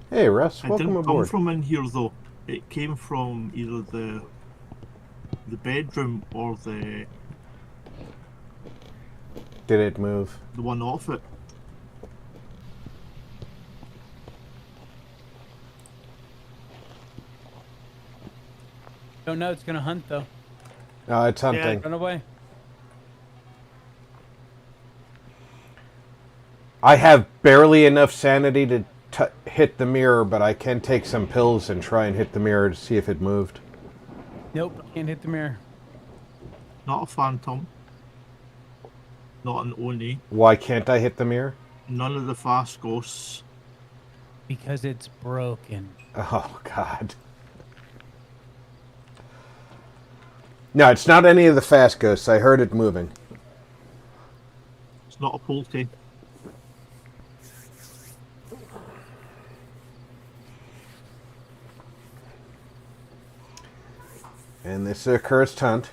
Hey, Russ, It welcome didn't come aboard. from in here though. It came from either the bedroom or the Did it move? one off it. Don't know it's gonna hunt though. No, it's hunting. Run away. I have barely enough sanity to hit the mirror, but I can take some pills and try and hit the mirror to see if it moved. Nope, can't hit the mirror. Not a phantom. Not an Oni. Why can't I hit the mirror? None of the fast ghosts. Because it's broken. Oh, God. No, it's not any of the fast ghosts. I heard it moving. It's not a Pulte. And this is a cursed hunt.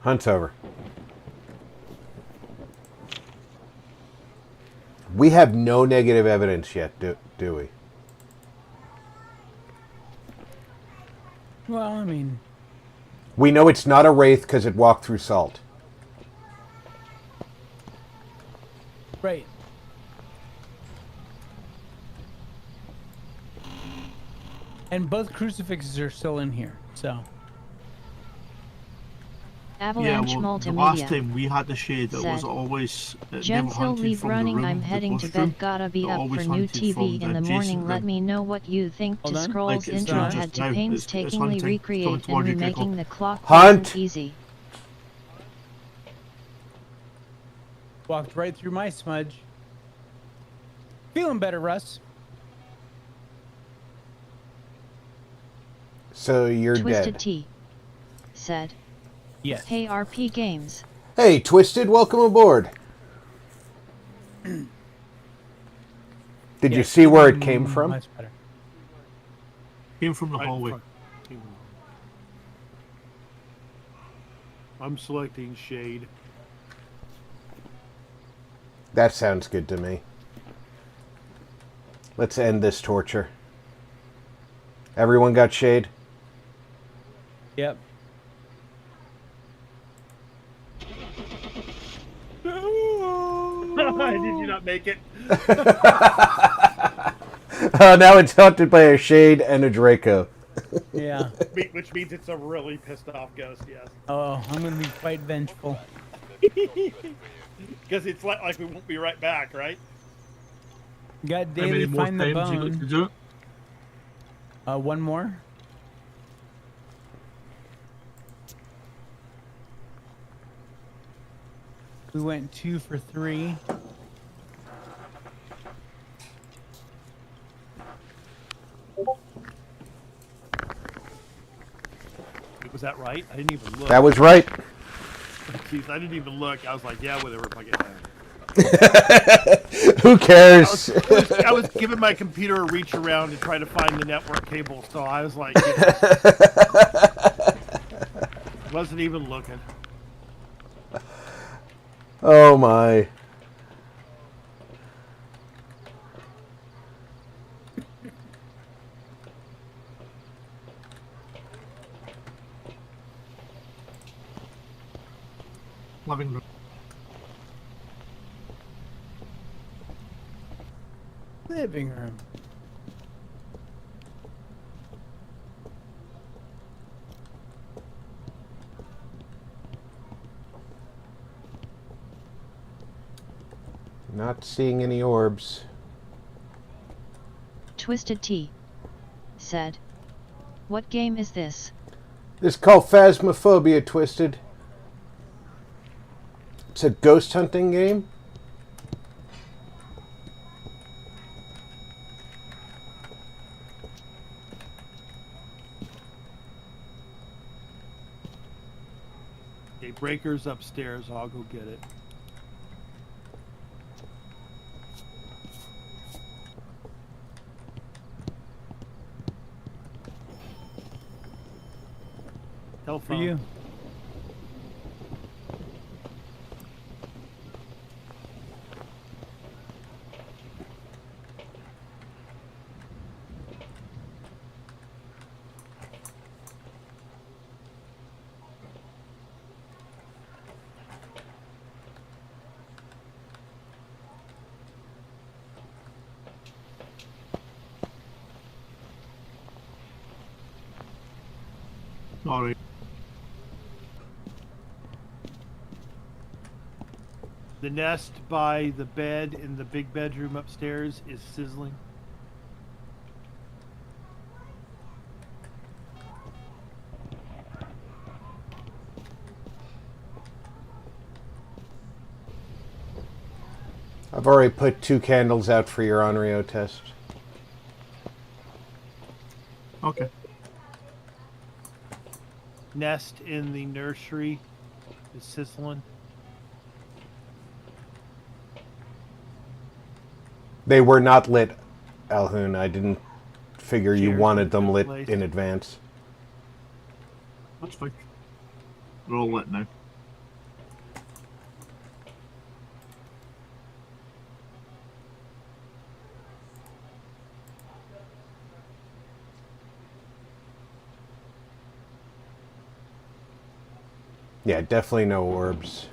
Hunt's over. We have no negative evidence yet, do we? Well, I mean, We know it's not a wraith because it walked through salt. right. And both crucifixes are still in here, so. Avalanche the last Multimedia. time we had the shade, it was Said, always it never Gents, he'll hunted leave from the running. room I'm that heading goes to through. bed. Gotta be It up for always new hunted from TV the in the morning. adjacent Let room. me know what you think. Hold To on. Scroll's Like it's intro doing had just to now. It's painstakingly hunting. recreate Coming and towards you, remaking Crickle. the clock Hunt! wasn't easy. Walked right through my smudge. Feeling better, Russ. So you're Twisted dead. T said, Yes. Hey RP Games. Hey, Twisted, welcome aboard. Did you Yes, see where it came from? Much better. Came from the Right, hallway. fuck. I'm selecting shade. That sounds good to me. Let's end this torture. Everyone got shade? Yep. Did you not make it? Now it's haunted by a shade and a Draco. Yeah. Which means it's a really pissed off ghost, yes. Oh, I'm gonna be quite vengeful. Because it's like we won't be right back, right? Got How many daily more find the times you got to bone. do it? One more. We went 2 for 3. Was that right? I didn't even look. That was right. Jeez, I didn't even look. I was like, yeah, whatever. If I get Who cares? I was giving my computer a reach around to try to find the network cable, so I was like, wasn't even looking. Oh my. Living room. Living room. Not seeing any orbs. Twisted T said, What game is this? This is called Phasmophobia, Twisted. It's a ghost hunting game. Okay, breaker's upstairs. I'll go get it. For Telephone. you. Sorry. The nest by the bed in the big bedroom upstairs is sizzling. I've already put 2 candles out for your Onryo test. Okay. Nest in the nursery is sizzling. They were not lit, Alhoon. I didn't figure you Chairs wanted in them good lit place. in advance. That's fine. We're all lit now. Yeah, definitely no orbs.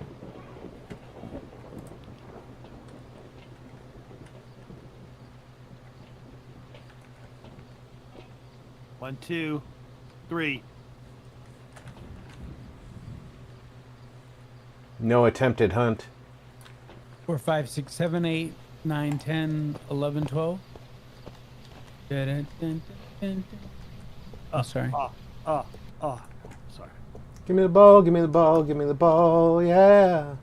One, two, three. No attempted hunt. 4, 5, 6, 7, 8, 9, 10, 11, 12. Dun, dun, dun, dun, dun. Oh, sorry. Sorry. Give me the ball, give me the ball, give me the ball, yeah.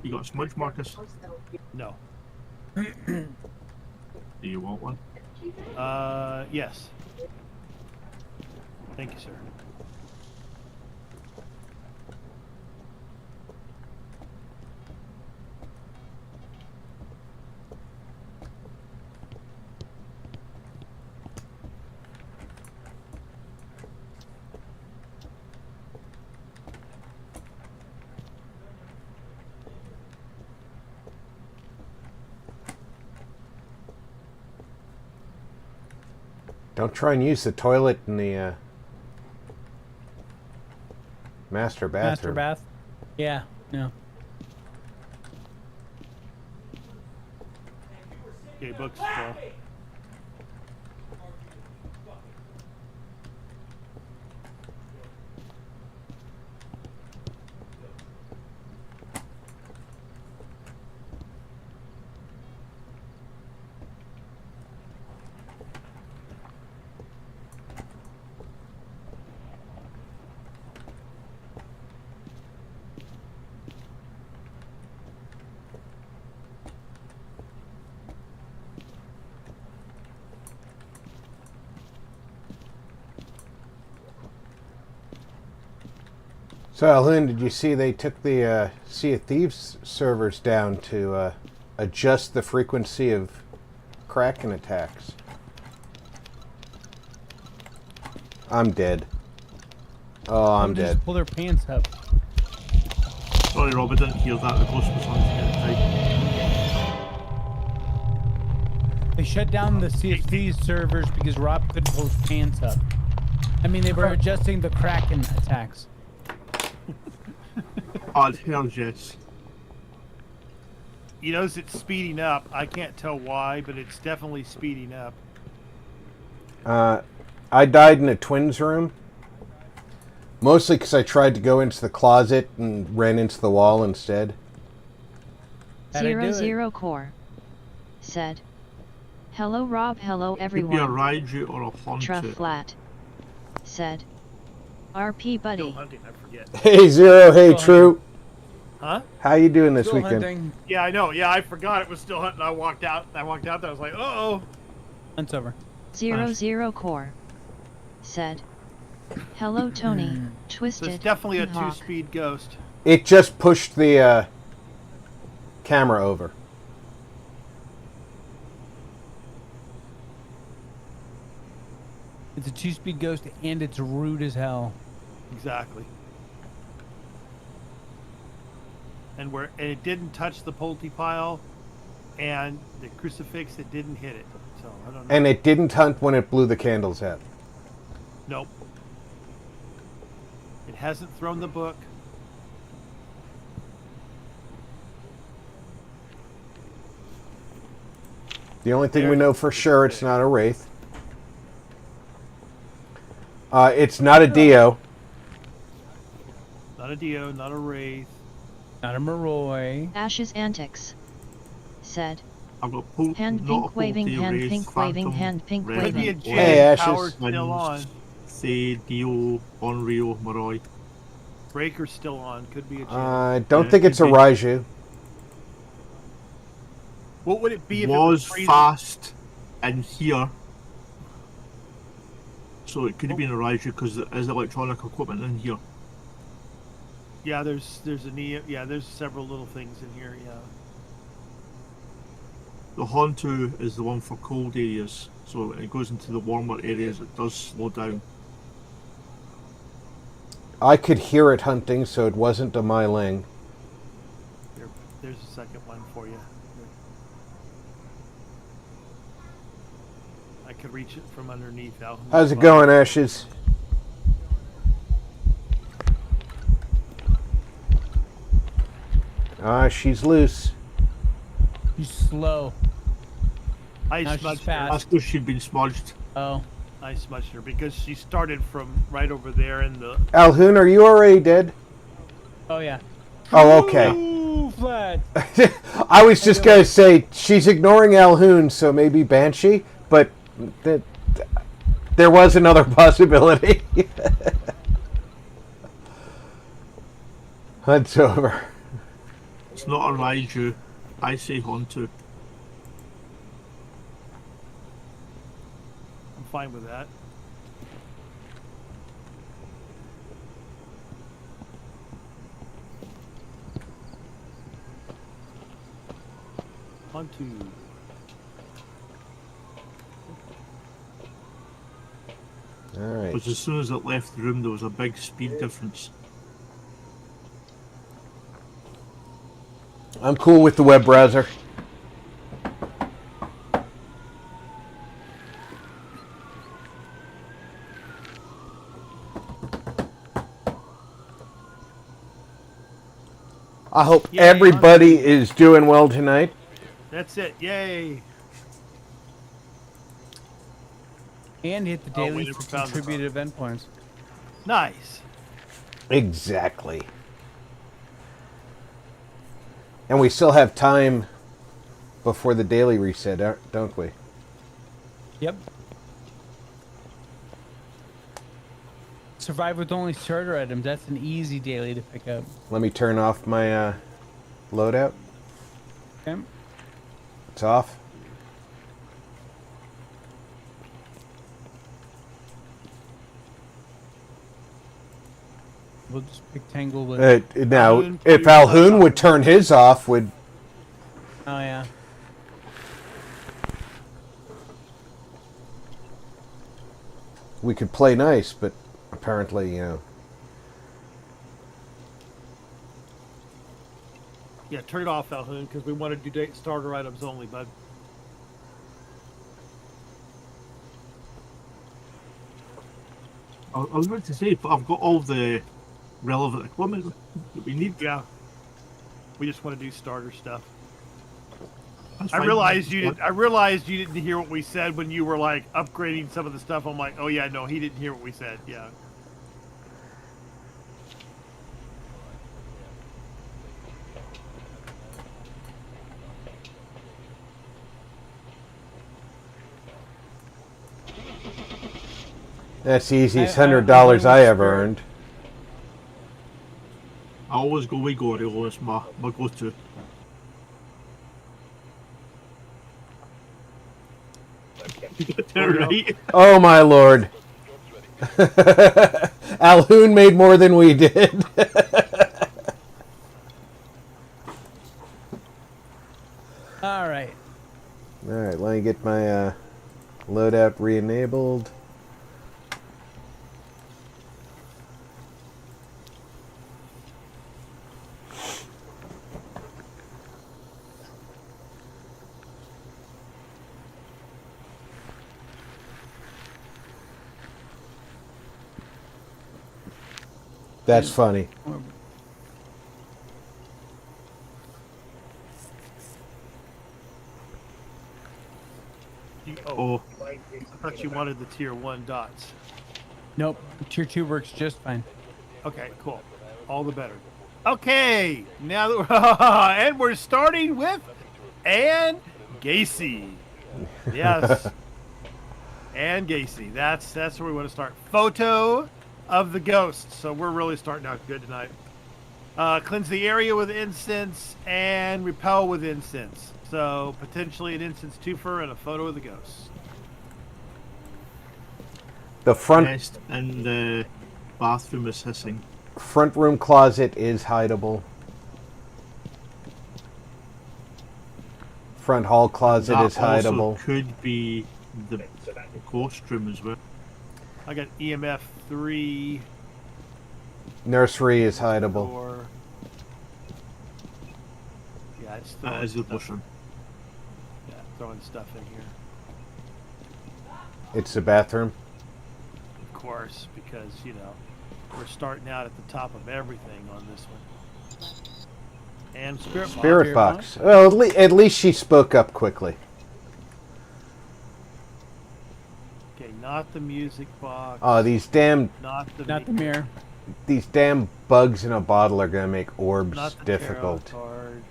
You got a smudge, Marcus? No. Do you want one? Yes. Thank you, sir. Don't try and use the toilet in the master bathroom. Master bath. Yeah, no. Okay, books full. So, Alun, did you see they took the Sea of Thieves servers down to adjust the frequency of Kraken attacks? I'm dead. Oh, I'm Someone dead. just pull their pants up. Sorry, Rob, I didn't hear that. The ghost was on at the time. They shut down the CFC servers because Rob couldn't pull his pants up. I mean, they were adjusting the Kraken attacks. I'd heard yes. You notice it's speeding up. I can't tell why, but it's definitely speeding up. I died in a twins room. Mostly because I tried to go into the closet and ran into the wall instead. How'd I do it? 00 Core said, "Hello Rob, hello Could be a everyone." Raiju or a Truff Haunted. Flat said, "RP Still buddy." hunting, I forget. Hey, Zero. Hey, Still True. Huh? How you doing this Still weekend? hunting. Yeah, I know. Yeah, I forgot it was still hunting. I walked out there. I was like, uh-oh. Hunt's over. 00 Core said, "Hello Tony, So Twisted it's definitely a Hawk." two-speed ghost. It just pushed the camera over. It's a 2-speed ghost and it's rude as hell. Exactly. And it didn't touch the Pulte pile, and the crucifix, it didn't hit it. So I don't know. And it didn't hunt when it blew the candles out. Nope. It hasn't thrown the book. The only thing we know for sure, it's not a wraith. It's not a Dio. Not a Dio, not a Wraith. Not a Maroi. Ash's Antics said, I've got Pulte, "Hand not a pink waving, Pulte, hand Wraith, pink waving, Phantom, hand pink Red, Could be a waving." J. Hey, Ashes. Power's still on. Say Dio, Onryo, Moroi. Breaker's still on. Could be a J. I don't Yeah, think it's a could be. Raiju. What would it be if Was it was freezing? fast in here. So it could have been a Raiju because there is electronic equipment in here. Yeah, there's a Neo. Yeah, there's several little things in here. Yeah. The Hontu is the one for cold areas, so when it goes into the warmer areas it does slow down. I could hear it hunting, so it wasn't a Mai Ling. Here, there's a second one for you. Here. I could reach it from underneath. Al. How's it going, Ashes? She's loose. She's slow. I Now she's smudged her. fast. That's because she'd been smudged. Oh. I smudged her because she started from right over there in the. Alhoon, are you already dead? Oh, yeah. Oh, okay. Ooh, flat. I was just going to say she's ignoring Alhoon, so maybe Banshee, but there was another possibility. Hunt's over. It's not a Raiju. I say Hontu. I'm fine with that. On to All right. Because as soon as it left the room, there was a big speed difference. I'm cool with the web browser. I hope Yay, everybody is doing well tonight. that's it. Yay! And hit the Oh, we daily never for found the contributed event points. Nice. Exactly. And we still have time before the daily reset, don't we? Yep. Survive with only starter items. That's an easy daily to pick up. Let me turn off my loadout. Okay. It's off. We'll just pick Tangle with. Now, Alhoon, if put yourself Alhoon on. would turn his off, would Oh yeah. we could play nice, but apparently, Yeah, turn it off, Alhoon, because we want to do starter items only, bud. I was about to say, but I've got all the relevant equipment that we need. Yeah. We just want to do starter stuff. That's I fine. realized you didn't hear what we said when you were like upgrading some of the stuff. I'm like, oh yeah, no, he didn't hear what we said. Yeah. that's the easiest I $100 I ever spirit. earned. I always go with Gorilla as my go-to. Right? Oh my lord. Alhoon made more than we did. All right. Alright, let me get my loadout re-enabled. That's funny. Oh, I thought you wanted the tier 1 dots. Nope. Tier 2 works just fine. Okay, cool. All the better. Okay, now that and we're starting with Ann Gacy. Yes. Ann Gacy. That's where we want to start. Photo of the ghost. So we're really starting out good tonight. Cleanse the area with incense and repel with incense. So potentially an incense twofer and a photo of the ghost. The front nest in the bathroom is hissing. front room closet is hideable. Front hall closet That is hideable. also could be the ghost room as well. I got EMF 3 Nursery is hideable. or yeah, it's That is the stuff, ghost room. yeah, throwing stuff in here. It's the bathroom. Of course, because we're starting out at the top of everything on this one. And spirit box. Spirit box. Well, at least she spoke up quickly. Okay, not the music box. Oh, these damn... Not the Not the mirror. These damn bugs in a bottle are gonna make orbs Not the difficult. tarot card.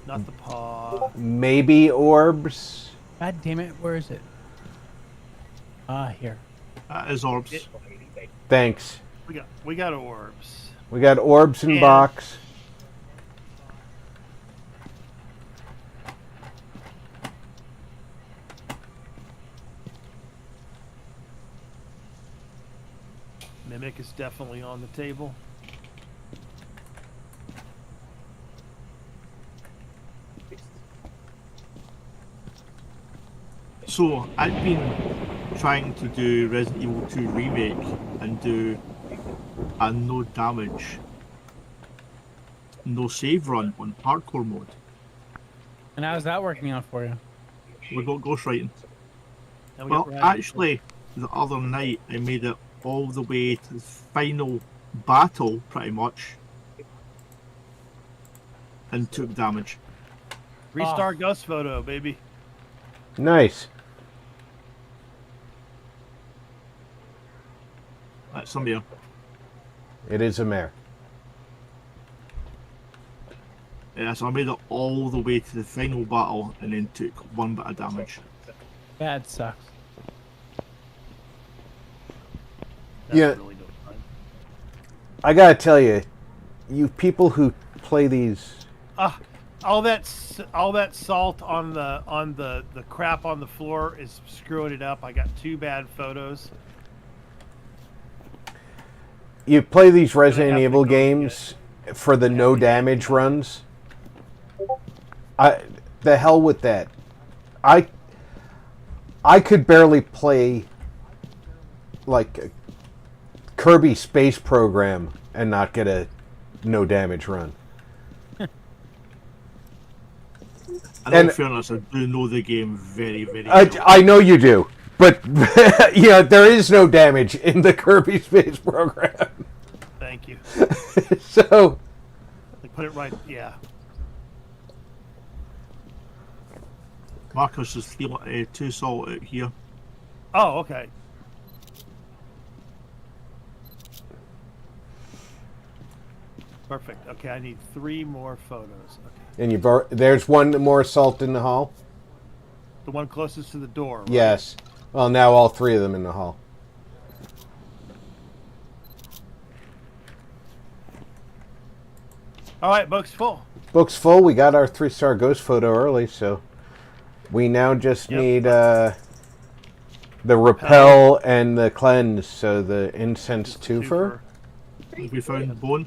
Not the paw. Maybe orbs. God damn it! Where is it? Ah, here. That is orbs. Thanks. We got orbs. We got orbs in And- box. Mimic is definitely on the table. So I've been trying to do Resident Evil 2 remake and do a no damage, no save run on hardcore mode. And how's that working out for you? We got ghostwriting. And we Well, got Brad. actually, the other night I made it all the way to the final battle, pretty much, and took damage. Restart Ghost Photo, baby. Nice. That's some here. It is a mare. Yeah, so I made it all the way to the final battle and then took one bit of damage. That sucks. That's Yeah. really no fun. I gotta tell you, you people who play these, All that salt on the crap on the floor is screwing it up. I got 2 bad photos. you play these Resident have to Evil go games for the no damage runs. The hell with that. I could barely play like a Kirby Space Program and not get a no damage run. In all fairness, I do know the game very, very well. I know you do, but yeah, there is no damage in the Kirby Space Program. Thank you. So Like, put it right. Yeah. Marcus is feeling 2 salt out here. Oh, okay. Perfect. Okay, I need 3 more photos. Okay. and there's one more assault in the hall. The one closest to the door. Right? Yes. Well, now all 3 of them in the hall. All right, book's full. Book's full. We got our 3-star ghost photo early, so we now just Yep. need the repel and the cleanse. So the incense twofer. We found bone.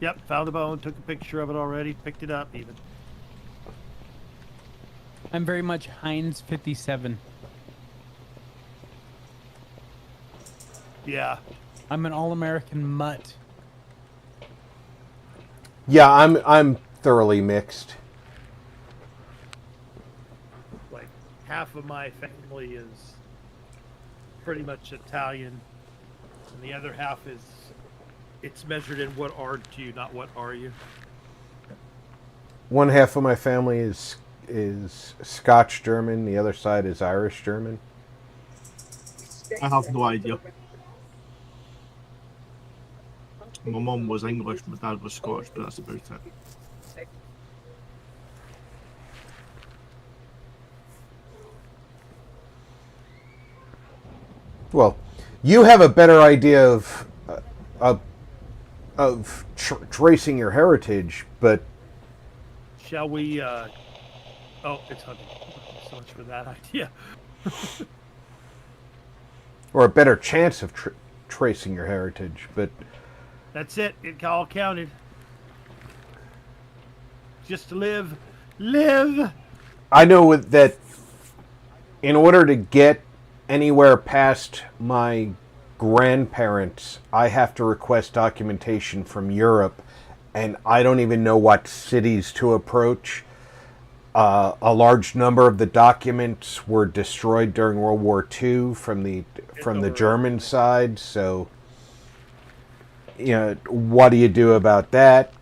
Yep, found the bone, took a picture of it already, picked it up even. I'm very much Heinz 57. Yeah. I'm an all-American mutt. Yeah, I'm thoroughly mixed. Like half of my family is pretty much Italian, and the other half is it's measured in what are you, not what are you. One half of my family is Scotch German. The other side is Irish German. I have no idea. My mum was English, my dad was Scottish, but that's about it. Well, you have a better idea of tracing your heritage, but Shall we? Oh, it's hunting. So much for that idea. or a better chance of tracing your heritage, but That's it. It all counted. Just to live. Live! I know that in order to get anywhere past my grandparents, I have to request documentation from Europe, and I don't even know what cities to approach. A large number of the documents were destroyed during World War II from the German side, so you know, what do you do about that?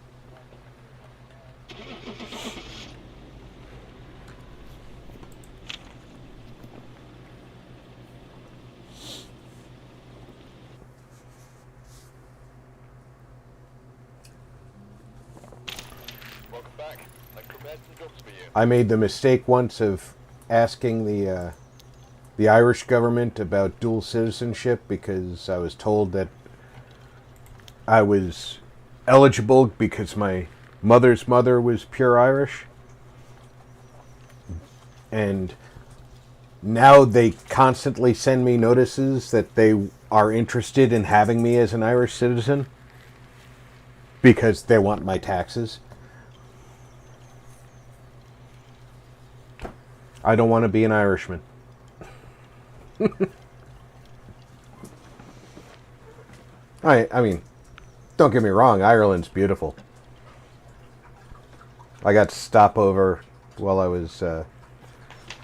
Meds and drugs for you. I made the mistake once of asking the Irish government about dual citizenship because I was told that I was eligible because my mother's mother was pure Irish. And now they constantly send me notices that they are interested in having me as an Irish citizen because they want my taxes. I don't want to be an Irishman. I mean, don't get me wrong, Ireland's beautiful. I got to stop over while I was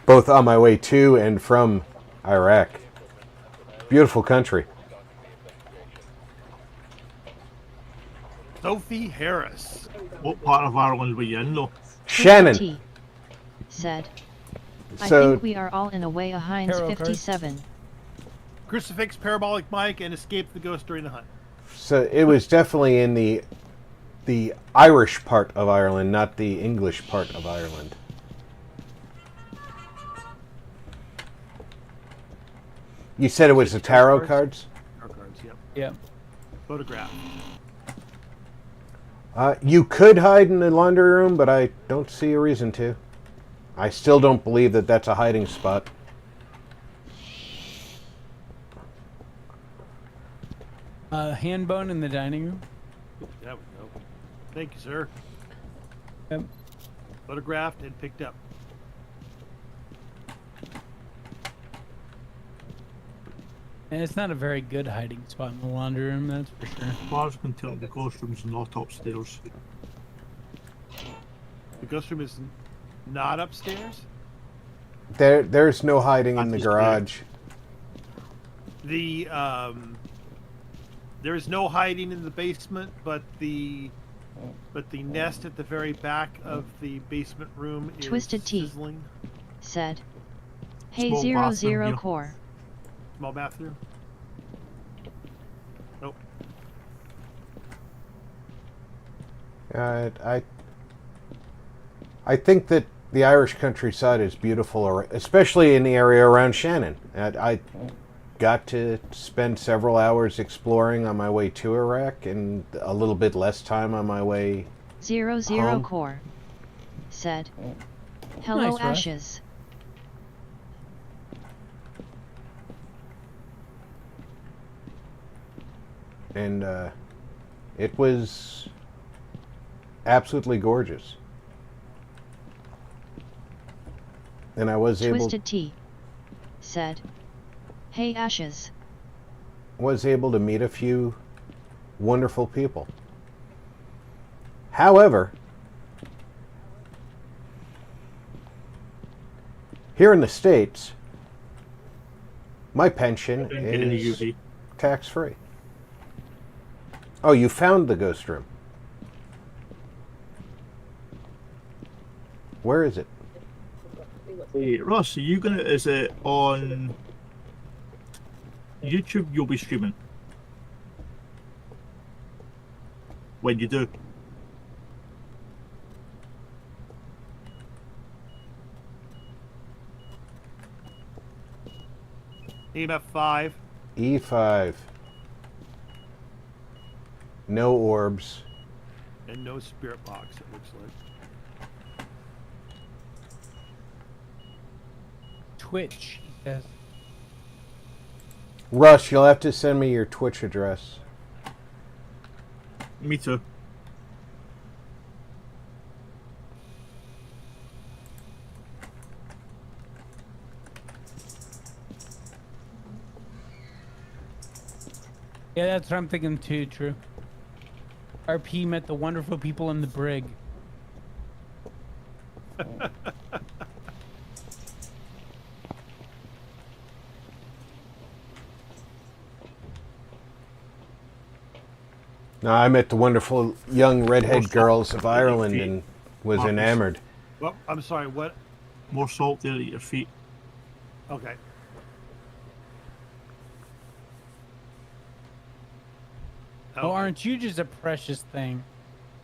both on my way to and from Iraq. Beautiful country. Sophie Harris. What part of Ireland were you in, though? Shannon. T said, I So think we are all in a way a Heinz Tarot cards. 57. Crucifix, Parabolic Mike, and Escape the Ghost during the hunt. so it was definitely in the Irish part of Ireland, not the English part of Ireland. You said it was the tarot cards? Tarot cards, yep. Yeah. Photograph. You could hide in the laundry room, but I don't see a reason to. I still don't believe that that's a hiding spot. Hand bone in the dining room. There we go. Thank you, sir. Yep. Photographed and picked up. And it's not a very good hiding spot in the laundry room, that's for sure. As far as I can tell, the ghost room's not upstairs. The ghost room is not upstairs. There's no hiding in the That's garage. The there is no hiding in the basement, but the nest at the very back of the basement room is Twisted Tea. sizzling. Said, hey Small 00 bathroom, yeah. core. Small bathroom. Nope. I think that the Irish countryside is beautiful, especially in the area around Shannon. I got to spend several hours exploring on my way to Iraq and a little bit less time on my way 00 Home. core. Said, hello Nice, Russ. ashes. and it was absolutely gorgeous. And I was Twisted Tea said, hey ashes. able to meet a few wonderful people. However, here in the States, my pension Get in the is UV. tax-free. Oh, you found the ghost room. Where is it? Hey, Ross, are you gonna? Is it on YouTube? You'll be streaming when you do. EMF 5. E5. No orbs. And no spirit box, it looks like. Twitch. Yes. Russ, you'll have to send me your Twitch address. Me too. Yeah, that's what I'm thinking too, true. RP met the wonderful people in the brig. No, I met the wonderful young redhead More girls salt of at your Ireland feet. and was Marcus. enamored. Well, I'm sorry, what? More salt there at your feet. Okay. Oh, aren't you just a precious thing?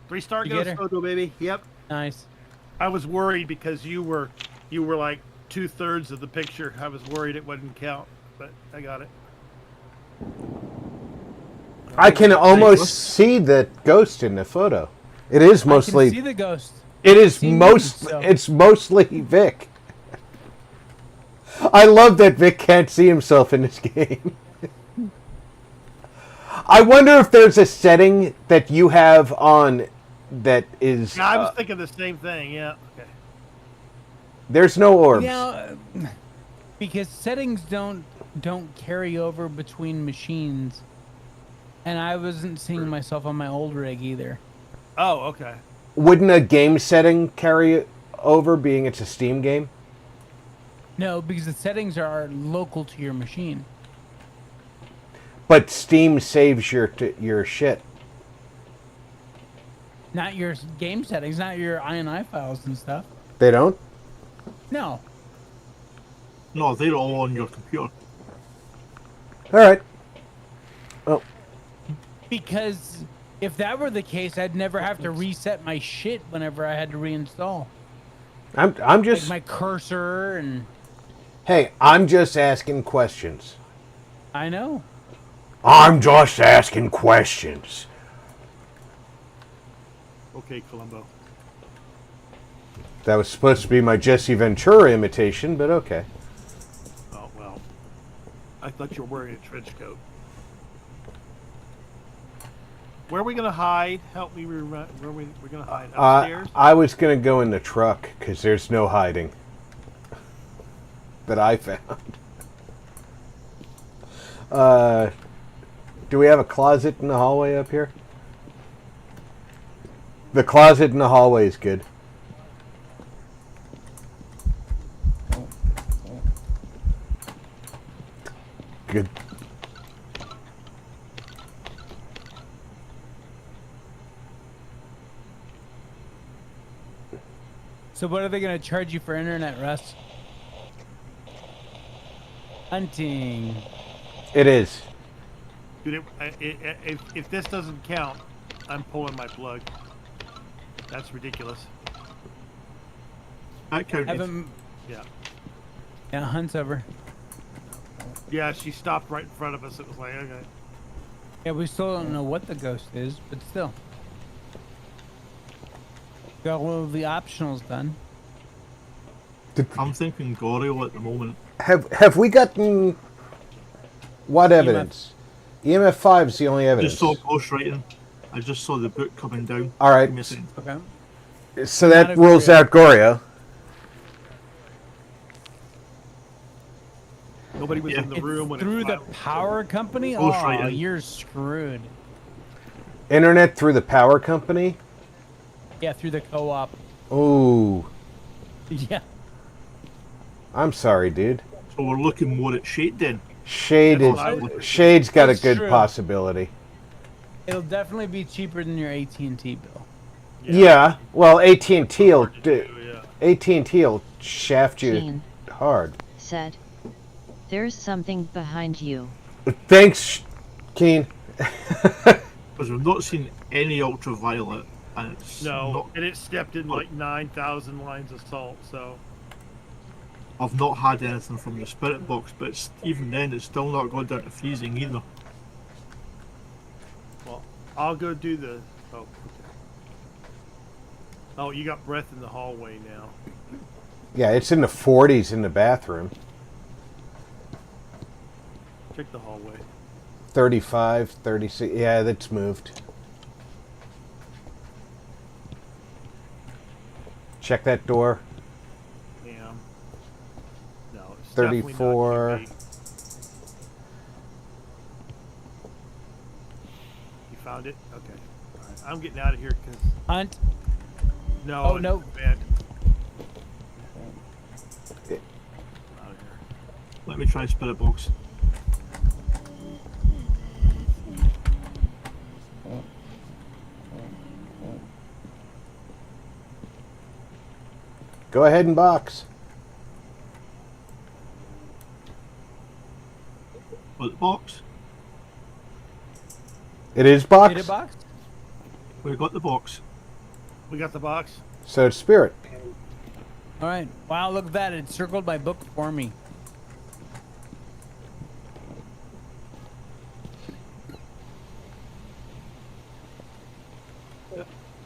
3-star You ghost get her? photo, baby. Yep. Nice. I was worried because you were like 2/3 of the picture. I was worried it wouldn't count, but I got it. I can almost see the ghost in the photo. It is I mostly. can see the ghost. It is See me, most. so- It's mostly Vic. I love that Vic can't see himself in this game. I wonder if there's a setting that you have on that is. Yeah, I was thinking the same thing. Yeah. Okay. There's no orbs. Now, because settings don't carry over between machines, and I wasn't seeing myself on my old rig either. Oh, okay. Wouldn't a game setting carry over, being it's a Steam game? No, because the settings are local to your machine. But Steam saves your shit. Not your game settings, not your INI files and stuff. They don't? No. No, they're all on your computer. All right. Oh, Because if that were the case, I'd never have to reset my shit whenever I had to reinstall. I'm Like just. my cursor and... Hey, I'm just asking questions. I know. I'm just asking questions. Okay, Columbo. That was supposed to be my Jesse Ventura imitation, but okay. Oh well. I thought you were wearing a trench coat. Where are we gonna hide? Help me. Where we're gonna hide? Upstairs. I was gonna go in the truck because there's no hiding that I found. Do we have a closet in the hallway up here? The closet in the hallway is good. Good. So what are they going to charge you for internet, Russ? Hunting. It is. Dude, if this doesn't count, I'm pulling my plug. That's ridiculous. That counted. Haven't... Yeah. Yeah, hunt's over. Yeah, she stopped right in front of us. It was like, okay. Yeah, we still don't know what the ghost is, but still. Got all of the optionals done. I'm thinking Goriel at the moment. Have we gotten what evidence? EMF 5 is the only I evidence. just saw ghostwriting. I just saw the book coming down. All right. Give me a second. Okay. So that Not rules Gorio. out Gorio. Nobody was Yeah. in the It's room when through it the filed. power company? Bullshit, Oh, yeah. you're screwed. Internet through the power company? Yeah, through the co-op. Ooh. Yeah. I'm sorry, dude. So we're looking more at Shade then. Shade That's is what I would- Shade's got a That's good true. possibility. It'll definitely be cheaper than your AT&T bill. Yeah. Well, AT&T will Hard to do, yeah. AT&T will shaft you Keen hard. said, "There's something behind you." Thanks, Keen. Because we've not seen any ultraviolet. And it's No, not, and it stepped in like 9,000 lines of salt. So I've not had anything from the spirit box, but even then it's still not gone down to freezing either. well, I'll go do the. Oh, okay. Oh, you got breath in the hallway now. Yeah, it's in the 40s in the bathroom. Check the hallway. 35, 36. Yeah, that's moved. Check that door. Damn. No, it's 34. definitely not QB. You found it? Okay. All right. I'm getting out of here because Hunt. no. Oh, it's no. bad. Out of here. Let me try spirit box. Go ahead and box. What box? It is box? Data box? We got the box. We got the box. So it's Spirit. All right. Wow, look at that. It circled my book for me.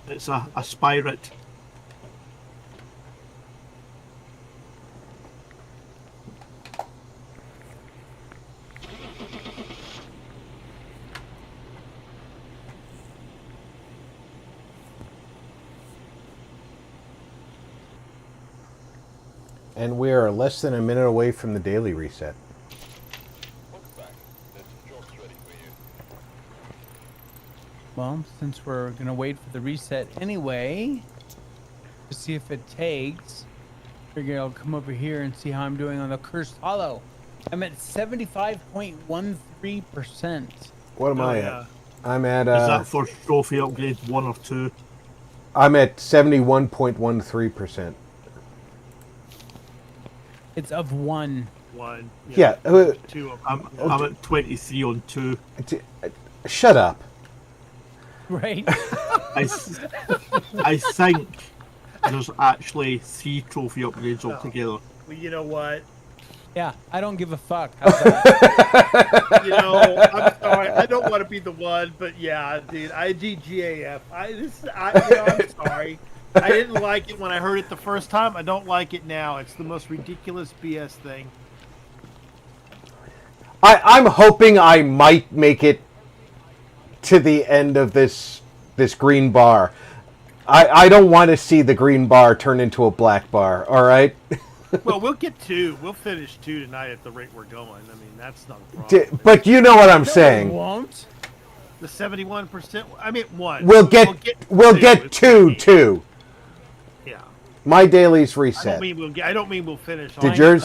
It's a spirit. And we are less than a minute away from the daily reset. Welcome back. There's some jobs ready for you. Well, since we're going to wait for the reset anyway, to see if it takes, figure I'll come over here and see how I'm doing on the Cursed Hollow. I'm at 75.13%. What am I yeah. at? I'm at Is that for trophy upgrade 1 or 2? I'm at 71.13%. It's of 1. One. Yeah. Two of I'm at 23 on 2. Shut up. Right? I think there's actually 3 trophy upgrades altogether. Well, you know what? Yeah, I don't give a fuck. How's that? You know, I'm sorry. I don't want to be the one, but yeah, dude, IGGAF. I'm sorry. I didn't like it when I heard it the first time. I don't like it now. It's the most ridiculous BS thing. I'm hoping I might make it to the end of this green bar. I don't want to see the green bar turn into a black bar, all right? Well, we'll get 2. We'll finish 2 tonight at the rate we're going. I mean, that's not a problem. But you know what I'm No, it saying. won't. The 71%. I mean, 1. We'll get 2 too. Yeah. My daily's I reset. don't mean we'll finish. Did yours?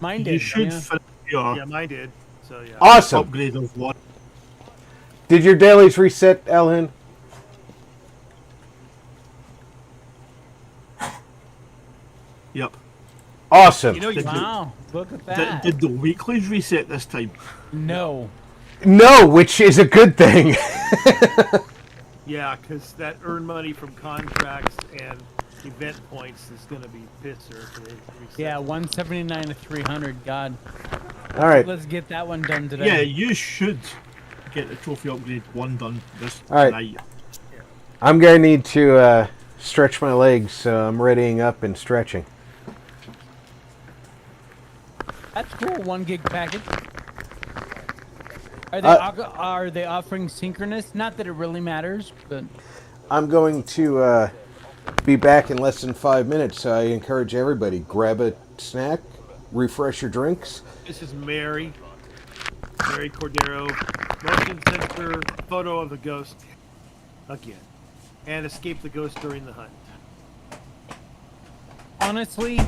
Mine did. You should yeah. finish your Yeah, mine did. So yeah. Awesome. upgrade of 1. Did your dailies reset, Elhin? Yep. Awesome. You know, Wow, look at that. Did the weeklies reset this time? No. No, which is a good thing. yeah, because that earn money from contracts and event points is going to be pisser. If they reset. Yeah, 179 to 300. God. All right. Let's get that one done today. Yeah, you should get the trophy upgrade 1 done this All right. night. I'm going to need to stretch my legs, so I'm readying up and stretching. That's cool. 1 gig package. Are they offering synchronous? Not that it really matters, but I'm going to be back in less than 5 minutes, so I encourage everybody, grab a snack, refresh your drinks. This is Mary Cordero, motion sensor photo of the ghost again, and escape the ghost during the hunt. honestly,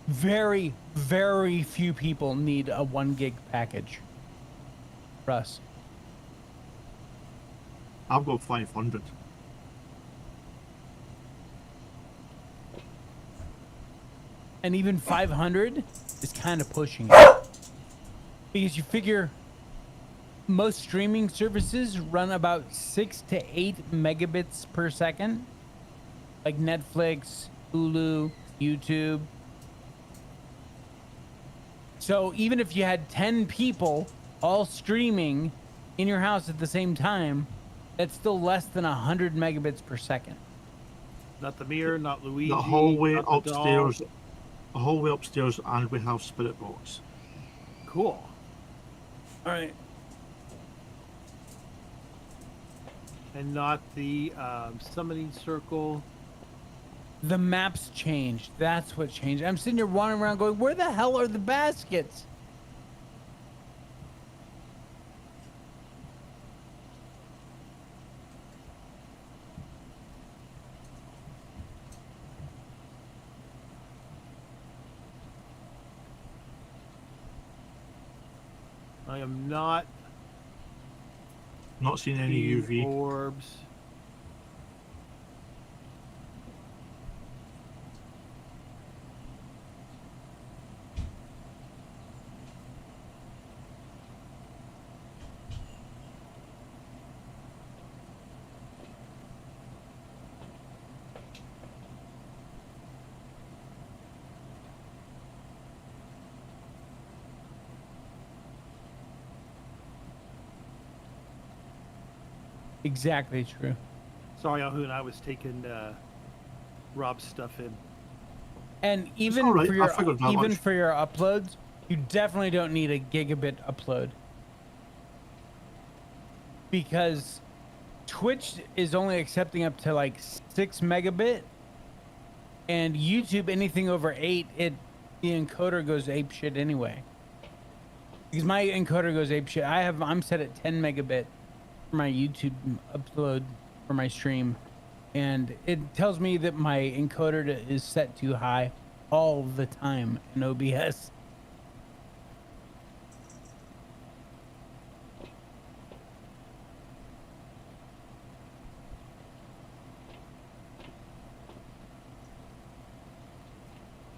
very, very few people need a 1 gig package. Russ. I've got 500. And even 500 is kind of pushing it. Because you figure most streaming services run about 6 to 8 megabits per second. Like Netflix, Hulu, YouTube. So even if you had 10 people all streaming in your house at the same time, that's still less than 100 megabits per second. Not the mirror, not Luigi. The hallway not the upstairs, dog. the hallway upstairs, and we have spirit box. Cool. All right. And not the summoning circle. The maps changed. That's what changed. I'm sitting here wandering around going, where the hell are the baskets? I am not Not seeing any seeing UV. orbs. Exactly true. Sorry, Ahoon, I was taking Rob's stuff in. And even all right, for I your figured that even much. for your uploads, you definitely don't need a gigabit upload because Twitch is only accepting up to like 6 megabit, and YouTube anything over 8, the encoder goes ape shit anyway. Because my encoder goes ape shit. I'm set at 10 megabit for my YouTube upload for my stream, and it tells me that my encoder is set too high all the time in OBS.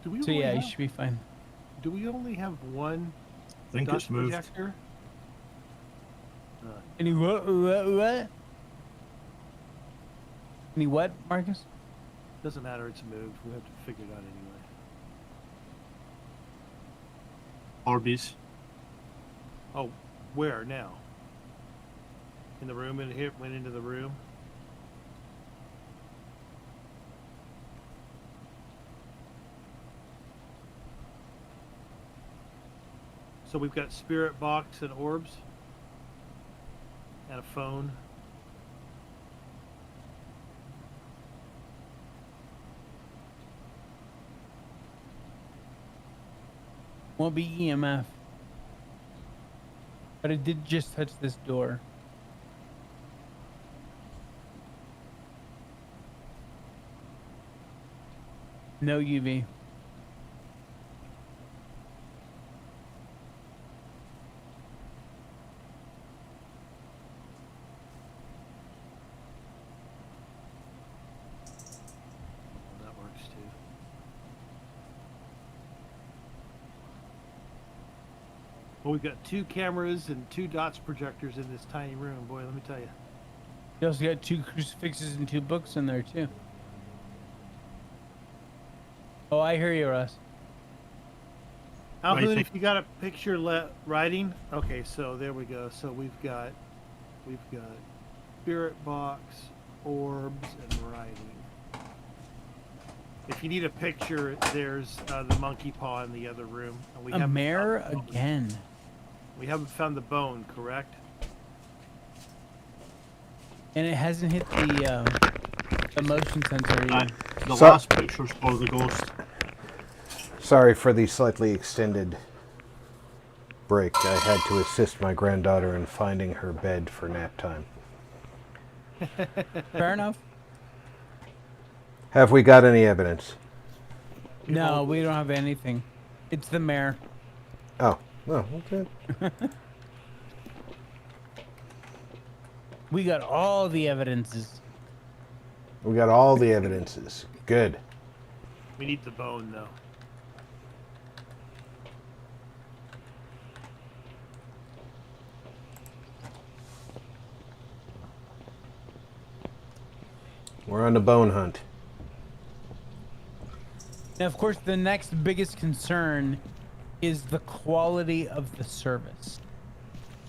Do we So only yeah, you have, should be fine. do we only have one I think dust it's moved. projector? Any what? Any what, Marcus? Doesn't matter, it's moved. We have to figure it out anyway. Orbeez. Oh, where now? In the room, and here went into the room. So we've got spirit box and orbs and a phone. Won't be EMF. But it did just touch this door. No UV. That works too. Well, we've got 2 cameras and 2 dots projectors in this tiny room. Boy, let me tell you. You also got 2 crucifixes and 2 books in there too. Oh, I hear you, Russ. Alhoon, Writing. if you got a picture writing, okay, so there we go. So we've got spirit box, orbs, and writing. If you need a picture, there's the monkey paw in the other room. And we A haven't mare found the bone. again. We haven't found the bone, correct? And it hasn't hit the motion sensor Aye. either. The So- last picture's for the ghost. Sorry for the slightly extended break. I had to assist my granddaughter in finding her bed for nap time. Fair enough. Have we got any evidence? No, we don't have anything. It's the mare. Oh, no, okay. We got all the evidences. We got all the evidences. Good. We need the bone, though. We're on the bone hunt. Now, of course, the next biggest concern is the quality of the service.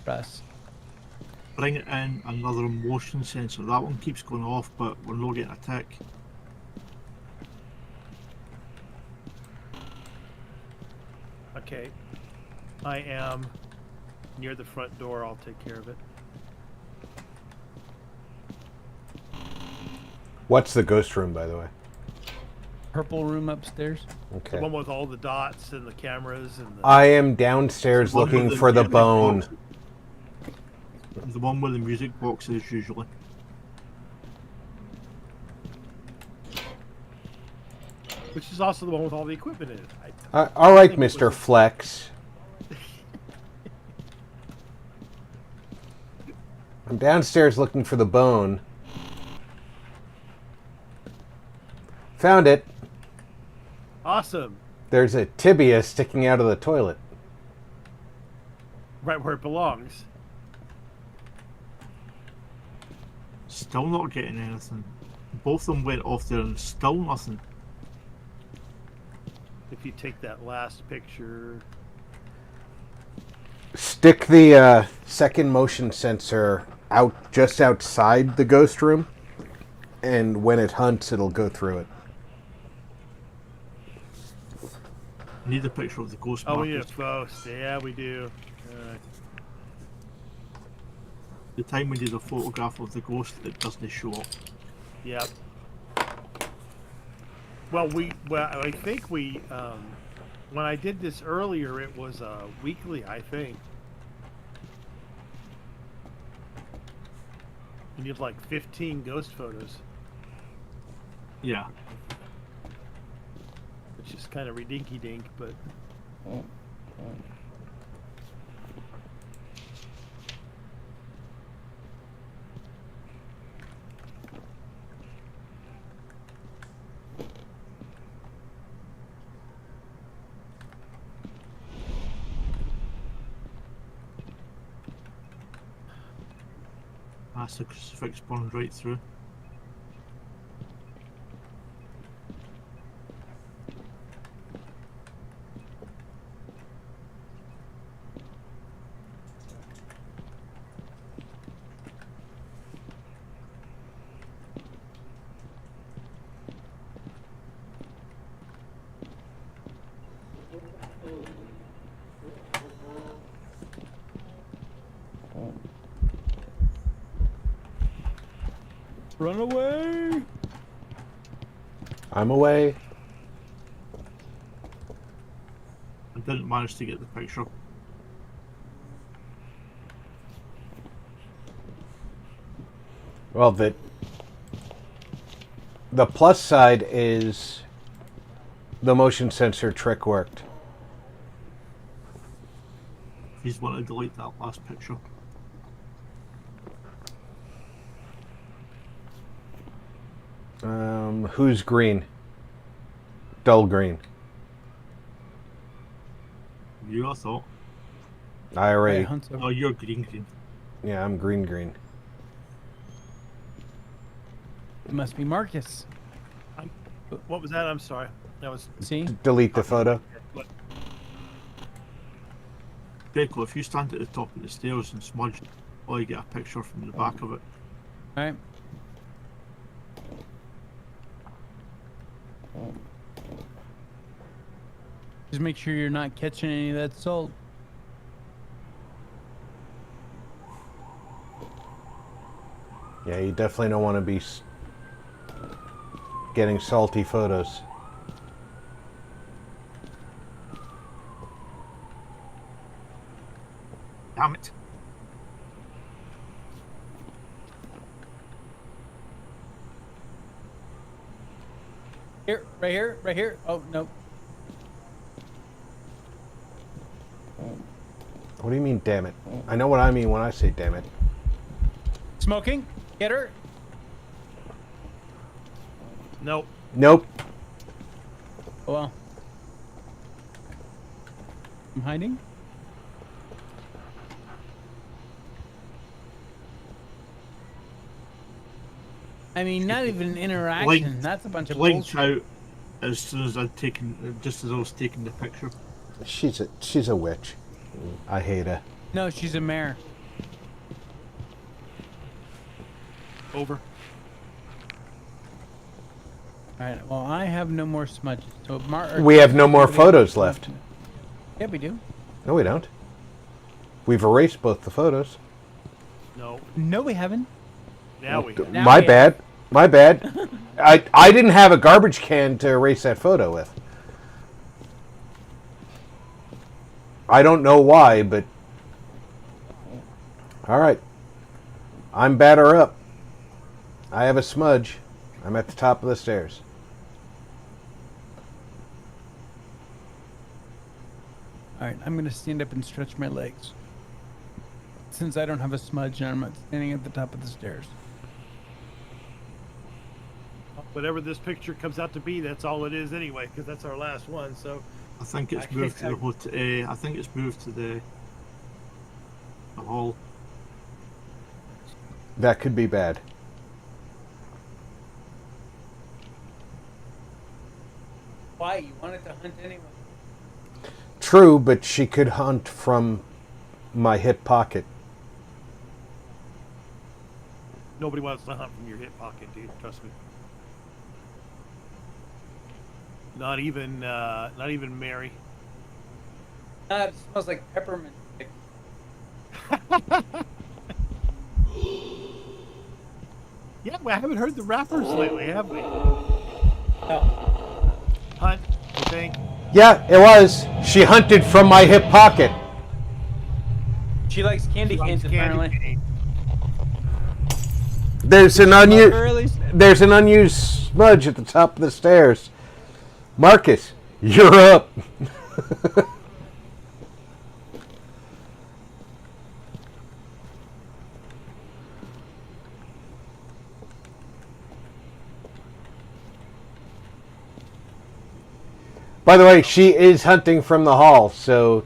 Russ. Bring it in another motion sensor. That one keeps going off, but we're not getting a tick. Okay. I am near the front door. I'll take care of it. What's the ghost room, by the way? Purple room upstairs. Okay. The one with all the dots and the cameras and the... I am downstairs The one looking with for the music bone. box. The one where the music box is usually. Which is also the one with all the equipment in it. All right, think it Mr. was- Flex. I'm downstairs looking for the bone. Found it. Awesome. There's a tibia sticking out of the toilet. Right where it belongs. Still not getting anything. Both of them went off there and still nothing. If you take that last picture... Stick the second motion sensor just outside the ghost room, and when it hunts, it'll go through it. Need a picture of the ghost Oh, we need a markers. post. Yeah, we do. The time we did a photograph of the ghost, it doesn't show up. Yep. Well, I think we, when I did this earlier, it was weekly, I think. You need like 15 ghost photos, Yeah. which is kind of redinky-dink, but... That's the crucifix burned right through. Run away! I'm away. I didn't manage to get the picture. Well, the plus side is the motion sensor trick worked. Please want to delete that last picture. Who's green? Dull green. You, I thought. I already. Hey, Hunter. Oh, you're green. Yeah, I'm green. It must be Marcus. What was that? I'm sorry. That was... See? Delete the photo. What? Greco, if you stand at the top of the stairs and smudge, or you get a picture from the back of it. Alright. Just make sure you're not catching any of that salt. Yeah, you definitely don't want to be getting salty photos. Damn it. Here, right here, right here. Oh, no. What do you mean, damn it? I know what I mean when I say damn it. Smoking? Get her? Nope. Nope. Oh, well. I'm hiding? I mean, not even an interaction. Blinked- That's a bunch of Blinked bullshit. out as soon as I'd taken, just as I was taking the picture. She's a witch. I hate her. No, she's a mare. Over. Alright, well, I have no more smudges. So We have no more photos left. Yeah, we do. No, we don't. We've erased both the photos. No. No, we haven't. Now we have. Now My we bad. My bad. I didn't have a garbage can to erase that photo with. I don't know why, but... Alright. I'm batter up. I have a smudge. I'm at the top of the stairs. Alright, I'm gonna stand up and stretch my legs. Since I don't have a smudge and I'm not standing at the top of the stairs. Whatever this picture comes out to be, that's all it is anyway, because that's our last one. So I think it's Actually, moved to the hotel. I think it's moved to the hall. That could be bad. Why? You wanted to hunt anyway? True, but she could hunt from my hip pocket. Nobody wants to hunt from your hip pocket, dude. Trust me. Not even Mary. It smells like peppermint. Yeah, we haven't heard the rappers lately, have we? No. Hunt, I think. Yeah, it was. She hunted from my hip pocket. She likes candy Likes canes, candy apparently. cane. There's an Mother unused. really- There's an unused smudge at the top of the stairs. Marcus, you're up. By the way, she is hunting from the hall, so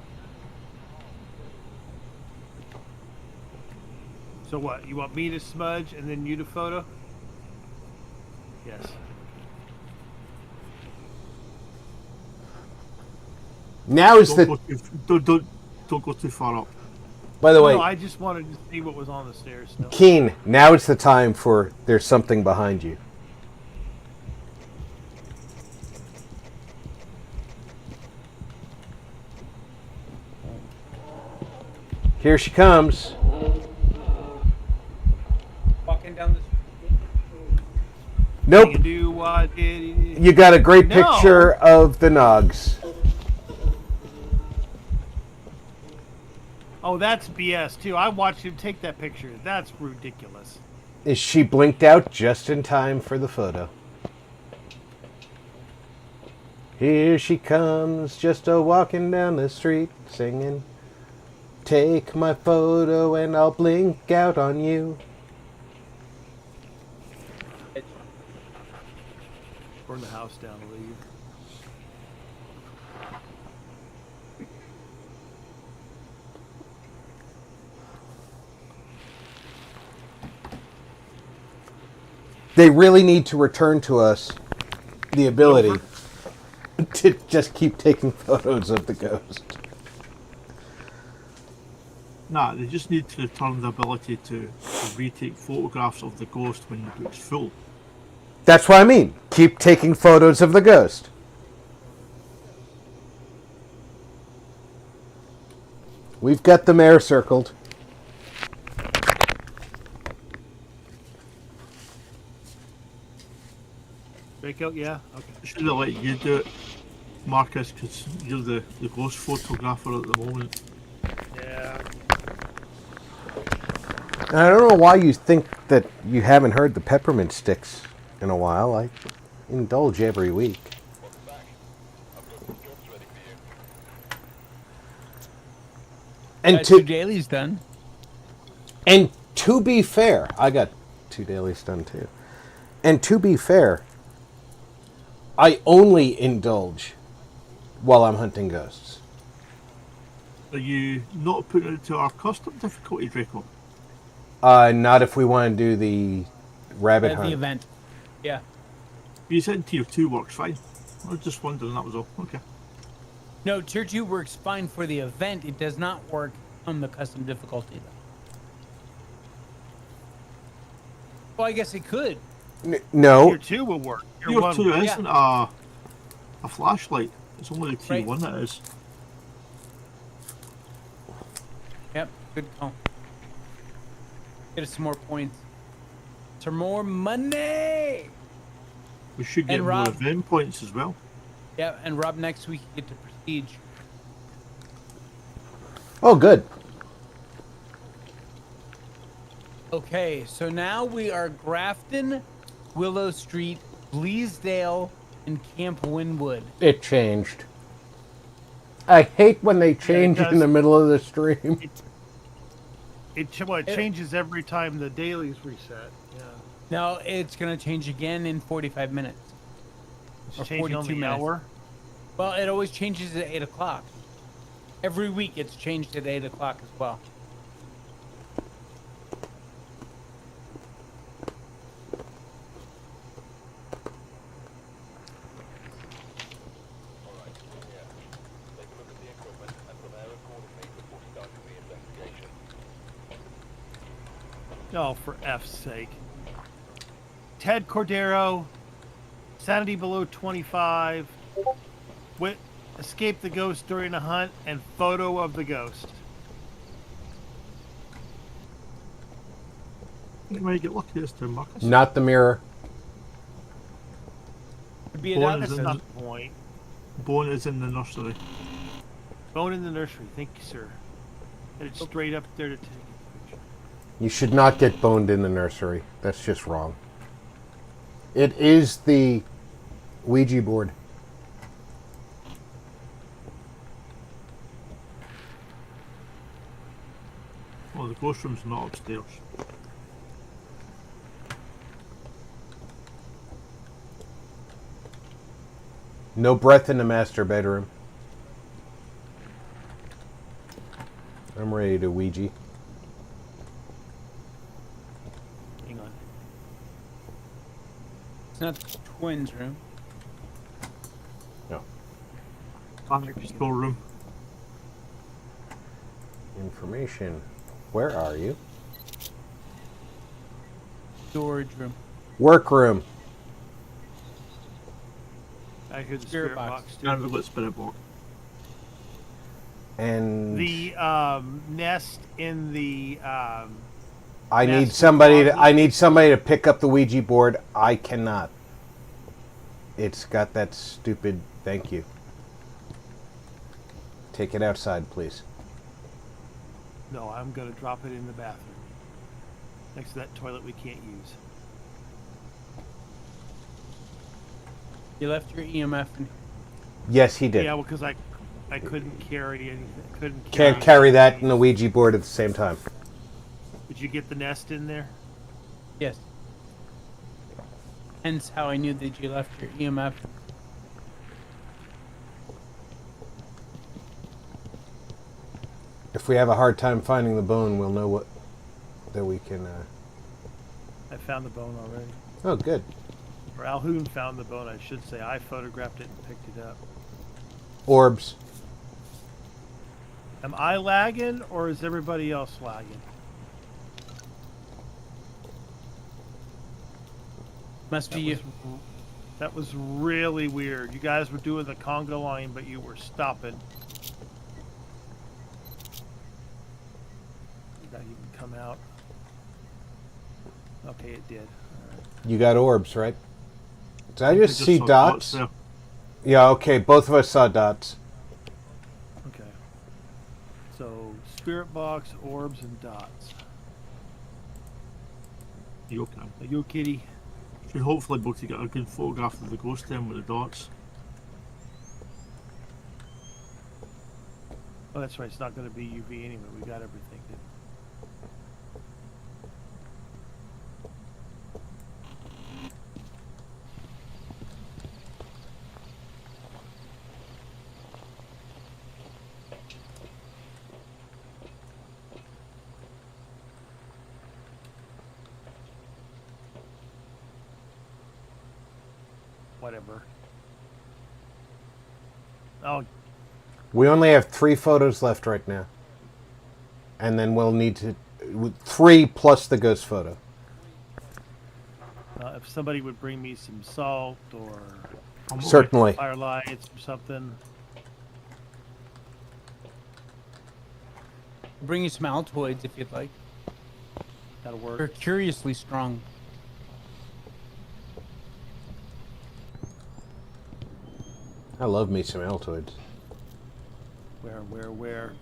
So what? You want me to smudge and then you to photo? Yes. now is Don't the. go don't go too far up. By the way, No, I just wanted to see what was on the stairs still. Keen, now is the time for there's something behind you. Here she comes. Walking down the street. Nope. You do what it You got a great No. picture of the Nogs. Oh, that's BS too. I watched him take that picture. That's ridiculous. Is she blinked out just in time for the photo? Here she comes, just a walking down the street, singing, "Take my photo and I'll blink out on you." Burn the house down, will you? They really need to return to us the ability to just keep taking photos of the ghost. Nah, they just need to return the ability to retake photographs of the ghost when the book's full. That's what I mean. Keep taking photos of the ghost. We've got the mayor circled. Breakout, yeah. Okay. Should have let you do it, Marcus, because you're the ghost photographer at the moment. Yeah. I don't know why you think that you haven't heard the peppermint sticks in a while. I indulge every week. Welcome back. I've got some jobs ready for you. And Two to dailies done. and to be fair, I got 2 dailies done too. And to be fair, I only indulge while I'm hunting ghosts. Are you not putting it to our custom difficulty, Draco? Not if we want to do the rabbit At hunt. the event. Yeah. You said tier 2 works fine. I was just wondering, that was all. Okay. No, tier 2 works fine for the event. It does not work on the custom difficulty, though. Well, I guess it could. No, Tier 2 will work. Tier 2 yeah. isn't a flashlight. It's only the tier Right. 1 that is. Yep, good call. Get us some more points. Some more money! We should get And more Rob- event points as well. Yeah, and Rob, next week you get to Prestige. oh good. Okay, so now we are Grafton, Willow Street, Bleasdale, and Camp Winwood. It changed. I hate when they change does. in the middle of the stream. It changes every time the dailies reset. Yeah. Now it's going to change again in 45 minutes. Or It's changing on 42 the minutes. hour. Well, it always changes at 8 o'clock. Every week it's changed at 8 o'clock as well. Alright, yeah. Take a look at the equipment and prepare accordingly before starting the investigation. Oh, for F's sake. Ted Cordero, sanity below 25, escaped the ghost during a hunt, and photo of the ghost. You might get lucky this time, Marcus. Not the mirror. Could be Born another is That's in not the, the point. Bone is in the nursery. Bone in the nursery. Thank you, sir. Headed straight up there to take a picture. You should not get boned in the nursery. That's just wrong. It is the Ouija board. Well, the ghost room's not upstairs. No breath in the master bedroom. I'm ready to Ouija. Hang on. It's not the twins' room. No. Panic storeroom. Information. Where are you? Storage room. Workroom. I hear the Spirit spirit box. box too. And we've got spirit box. And The nest in the I need master somebody to, closet. I need somebody to pick up the Ouija board. I cannot. It's got that stupid thank you. Take it outside, please. No, I'm gonna drop it in the bathroom. Next to that toilet we can't use. You left your EMF in. Yes, he did. Yeah, well, because I couldn't carry anything. Can't carry that and the Ouija board at the same time. Did you get the nest in there? Yes. Hence how I knew that you left your EMF. If we have a hard time finding the bone, we'll know what that we can. I found the bone already. Oh, good. Or Alhoun found the bone, I should say. I photographed it and picked it up. Orbs. Am I lagging, or is everybody else lagging? Must be you. That was really weird. You guys were doing the conga line, but you were stopping. Did that even come out? Okay, it did. You got orbs, right? Did I We just see saw dots? there. Yeah, okay. Both of us saw dots. Okay. So, spirit box, orbs, and dots. You okay? Are you kitty? Should hopefully be able to get a good photograph of the ghost then with the dots. Oh, that's right. It's not going to be UV anyway. We got everything. Whatever. Oh, We only have 3 photos left right now. And then we'll need to 3 plus the ghost photo. if somebody would bring me some salt or Certainly. fire lights or something. Bring you some Altoids if you'd like. That'll They're work. curiously strong. I love me some Altoids. Where?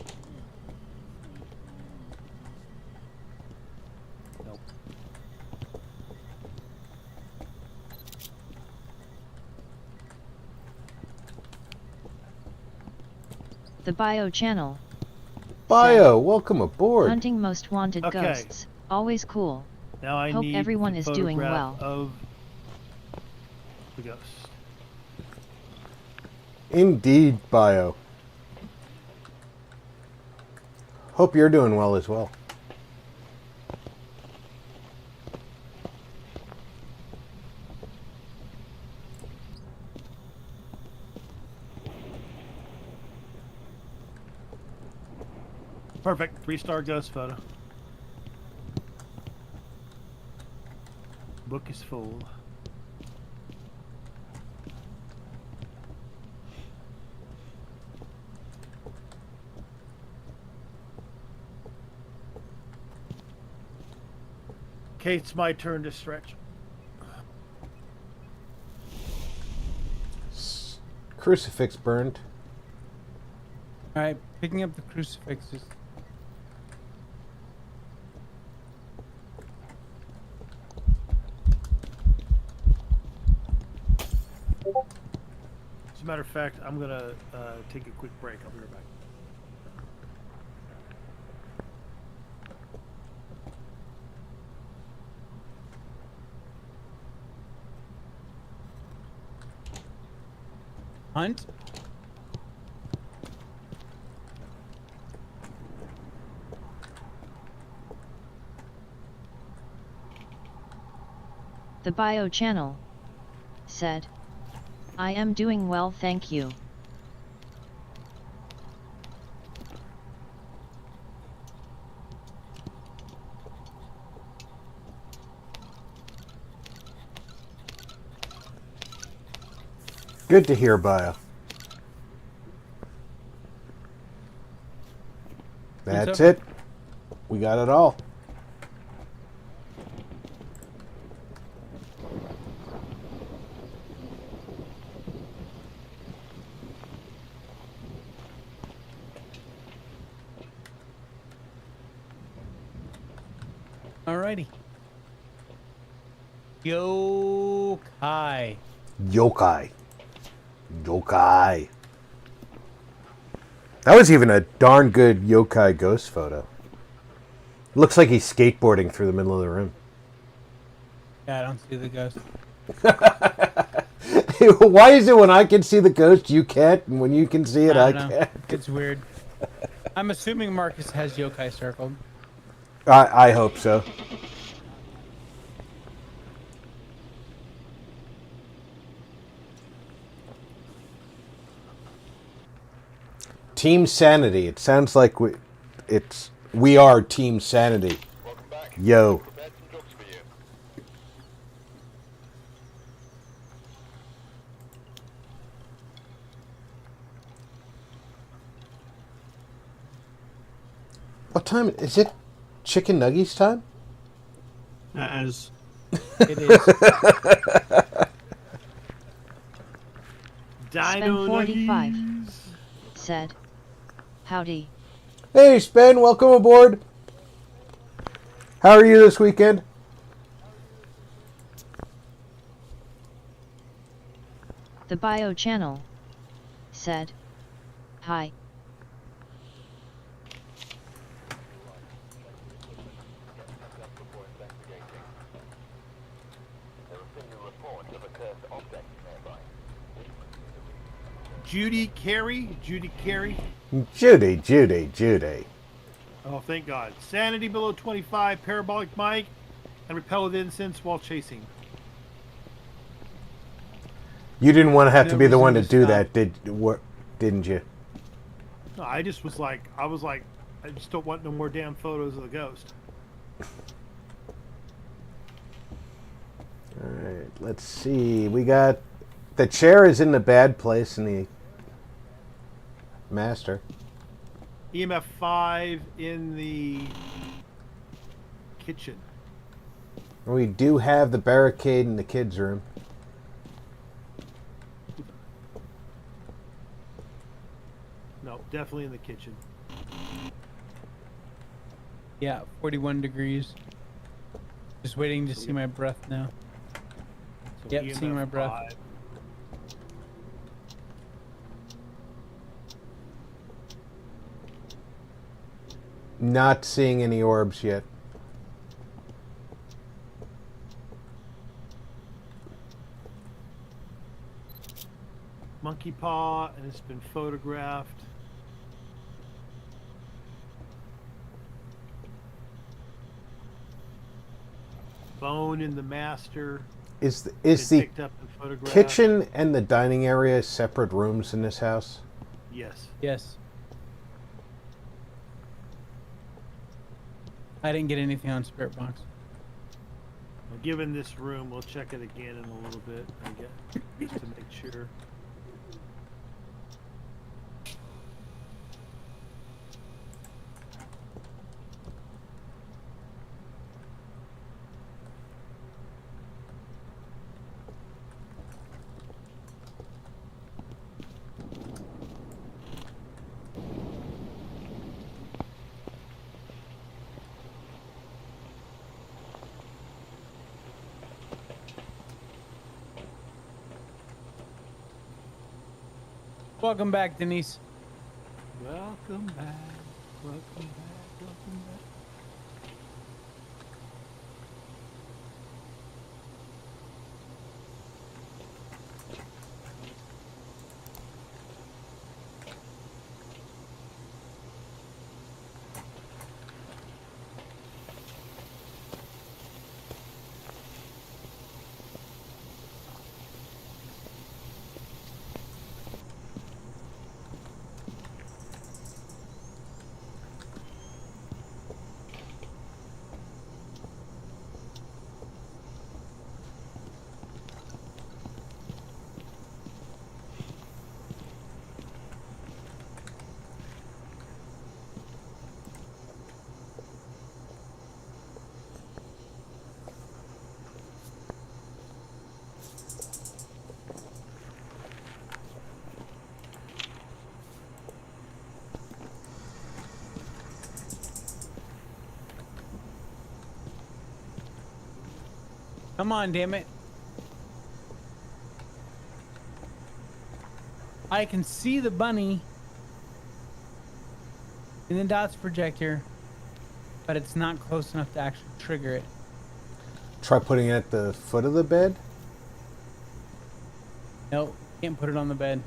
Nope. The Bio channel. Bio, welcome aboard. Hunting most wanted Okay. ghosts. Always cool. Now I Hope need everyone the is doing photograph well. of the ghost. Indeed, Bio. Hope you're doing well as well. Perfect. 3-star ghost photo. Book is full. Okay, it's my turn to stretch. Crucifix burned. All right, picking up the crucifixes. As a matter of fact, I'm gonna take a quick break. I'll be right back. Hunt. The bio channel said, I am doing well, thank you. Good to hear, Bio. That's it. We got it all. Alrighty. Yokai. Yokai. Yokai. That was even a darn good yokai ghost photo. Looks like he's skateboarding through the middle of the room. Yeah, I don't see the ghost. Why is it when I can see the ghost you can't, and when you can see it I don't know. can't? It's weird. I'm assuming Marcus has yokai circled. I hope so. Team Sanity. It sounds like we are Team Sanity. Welcome back. Yo. Prepared some drugs for you. What time is it? Chicken nuggies time? It is. It is. Dino 45 nuggies. said, howdy. Hey, Spen, welcome aboard. How are you this weekend? The bio channel said, hi. Before investigating. There have been reports of a cursed object nearby. Judy Carey. Judy. Oh, thank God. Sanity below 25, parabolic mic, and repel with incense while chasing. You didn't want to have to No be the reason one to to do stop. that, didn't you? No, I just was like, I just don't want no more damn photos of the ghost. All right, let's see. We got the chair is in the bad place in the master. EMF 5 in the kitchen. We do have the barricade in the kids' room. No, definitely in the kitchen. Yeah, 41 degrees. Just waiting to see my breath now. So Yep, EMF seeing my breath. 5. Not seeing any orbs yet. Monkey paw, and it's been photographed. Bone in the master. Is been the picked up and photographed. kitchen and the dining area separate rooms in this house? Yes. Yes. I didn't get anything on Spirit Box. Well, given this room, we'll check it again in a little bit, I guess, just to make sure. Welcome back, Denise. Welcome back. Welcome back. Welcome back. Come on, damn it. I can see the bunny in the dots projector, but it's not close enough to actually trigger it. Try putting it at the foot of the bed? Nope, can't put it on the bed.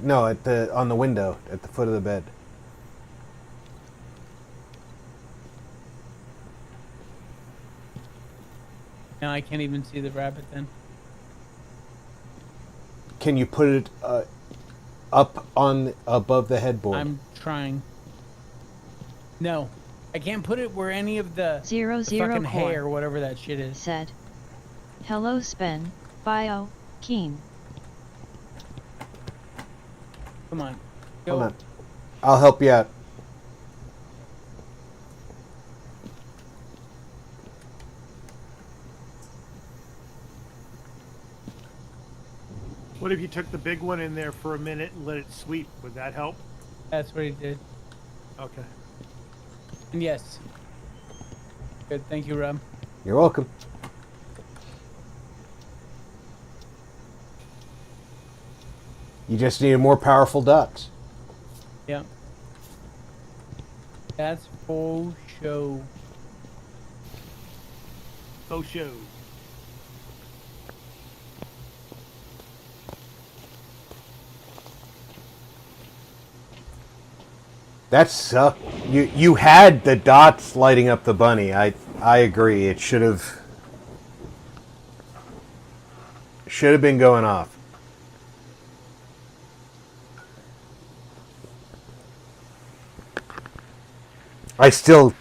No, on the window, at the foot of the bed. Now I can't even see the rabbit then. Can you put it up on above the headboard? I'm trying. No, I can't put it where any of the, Zero the zero fucking hay core or whatever that shit is. said. Hello Spen, Bio, Keen. Come on. Go. Hold on. I'll help you out. What if you took the big one in there for a minute and let it sweep? Would that help? That's what he did. Okay. And yes. Good, thank you, Rob. You're welcome. You just need more powerful dots. Yeah. That's full show. Go show. That sucked. You had the dots lighting up the bunny. I agree. It should have been going off. I still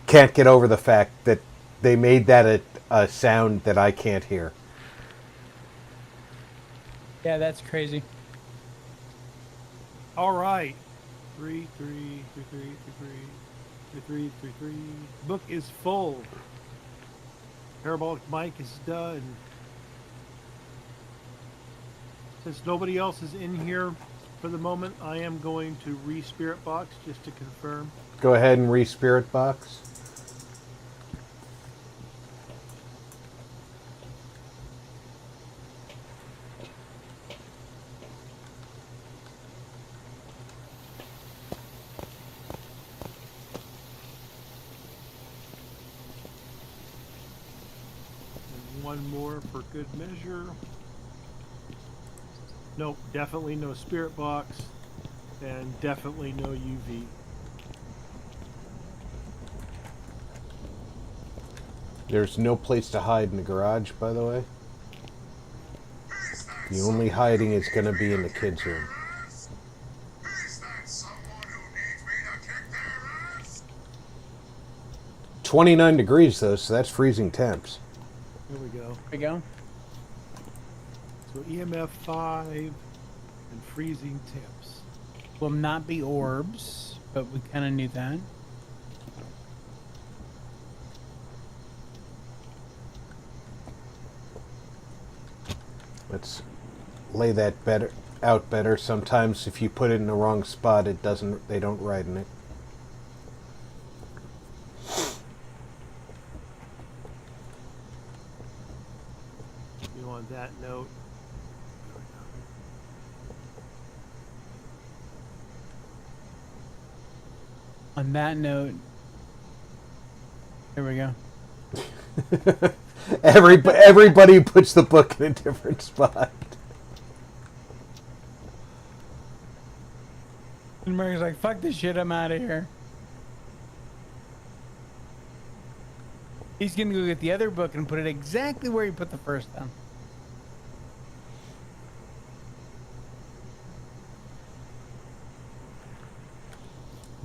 can't get over the fact that they made that a sound that I can't hear. Yeah, that's crazy. All right. 3333333333. Book is full. Parabolic mic is done. Since nobody else is in here for the moment, I am going to re-spirit box just to confirm. Go ahead and re-spirit box. And one more for good measure. Nope, definitely no spirit box, and definitely no UV. There's no place to hide in the garage, by the way. Is that The only hiding is going to be in the kids' room. ass? Is that someone who needs me to kick their ass? 29 degrees, though, so that's freezing temps. Here we go. There we go. So EMF 5 and freezing temps. Will not be orbs, but we kind of knew that. Let's lay that out better. Sometimes if you put it in the wrong spot, they don't write in it. You know, on that note. On that note, here we go. Everybody puts the book in a different spot. And Murray's like, fuck this shit, I'm out of here. He's gonna go get the other book and put it exactly where he put the first one.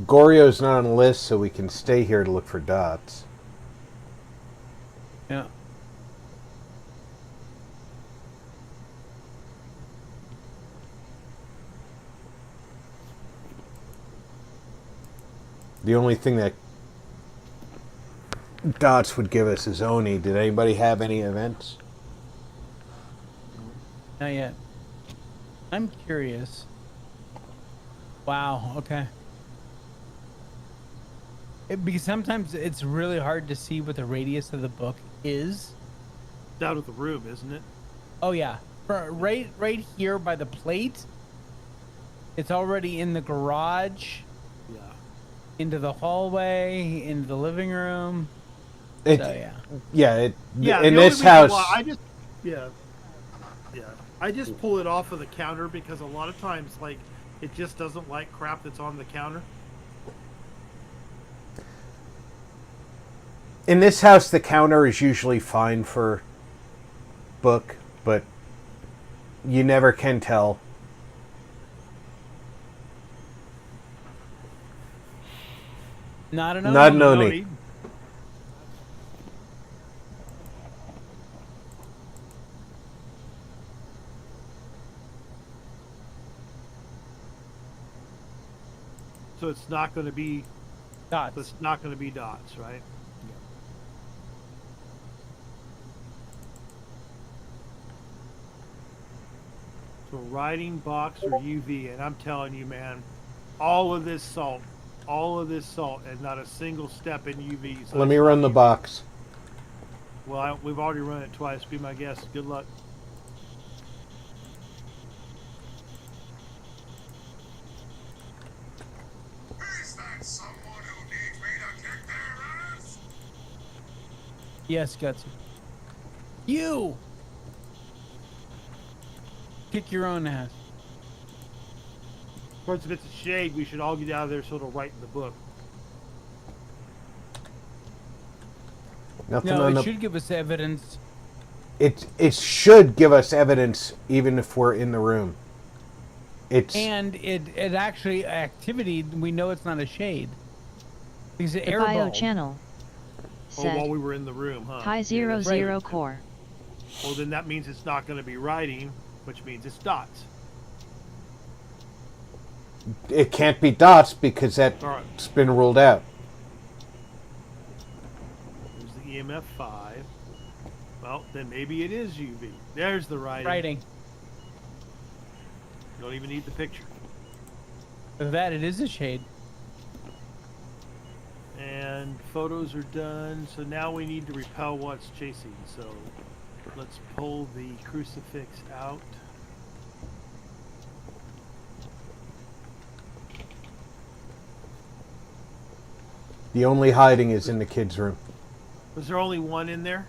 Gorio's not on the list, so we can stay here to look for dots. Yeah. The only thing that dots would give us is Oni. Did anybody have any events? Not yet. I'm curious. Wow, okay. Because sometimes it's really hard to see what the radius of the book is. It's out of the room, isn't it? Oh yeah, right here by the plate. It's already in the garage, Yeah. into the hallway, into the living room. It, So yeah. yeah. Yeah. In the only this reason house, why I just pull it off of the counter because a lot of times, like, it just doesn't like crap that's on the counter. in this house, the counter is usually fine for book, but you never can tell. Not an Not Oni. an Oni. So it's not going to be Dots. it's not going to be dots, right? So riding box or UV, and I'm telling you, man, all of this salt, and not a single step in UV. So Let me it's run not the UV. box. Well, we've already run it twice. Be my guest. Good luck. Is that someone who needs me to kick their ass? Yes, Gutsy. You! Kick your own ass. Of course, if it's a shade, we should all get out of there so it'll write in the book. Nothing No, on it the. should give us evidence. It should give us evidence even if we're in the room. It's And it actually activity. We know it's not a shade. Because it The bio airballed. channel Oh, while said we were in the room, huh? Pi Yeah, 00 that's right. core. Well, then that means it's not going to be writing, which means it's dots. it can't be dots because that's All right. been ruled out. There's the EMF 5. Well, then maybe it is UV. There's the writing. Writing. You don't even need the picture. Of that, it is a shade. And photos are done, so now we need to repel what's chasing. So let's pull the crucifix out. The only hiding is in the kids' room. Was there only one in there?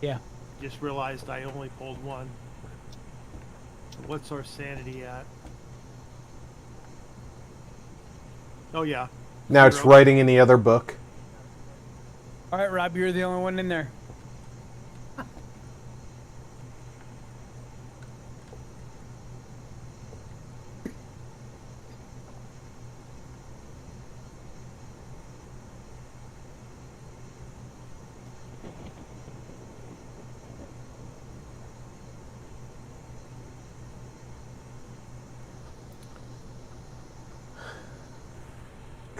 Yeah. Just realized I only pulled one. What's our sanity at? Oh yeah. Now it's 0. writing in the other book. All right, Rob, you're the only one in there.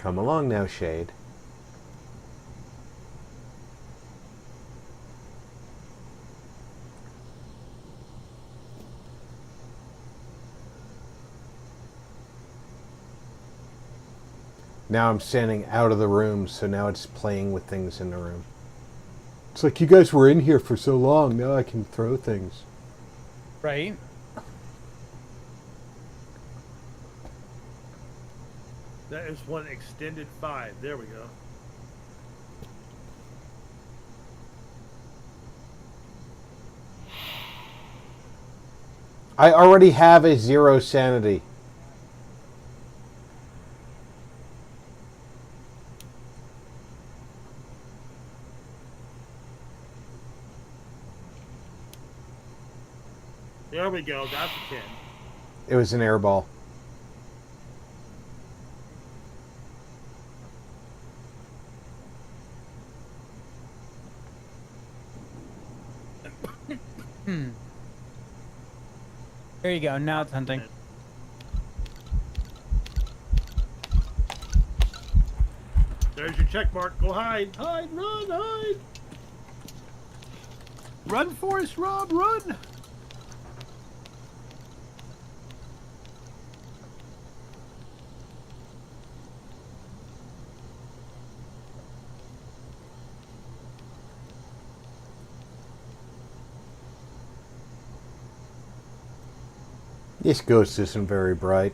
Come along now, Shade. Now I'm standing out of the room, so now it's playing with things in the room. It's like, you guys were in here for so long, now I can throw things. Right? That is one extended 5. There we go. I already have a 0 sanity. There we go. That's a 10. It was an air ball. There you go. Now it's hunting. There's your check mark. Go hide. Hide. Run. Hide. Run, Forrest Rob. Run. This ghost isn't very bright.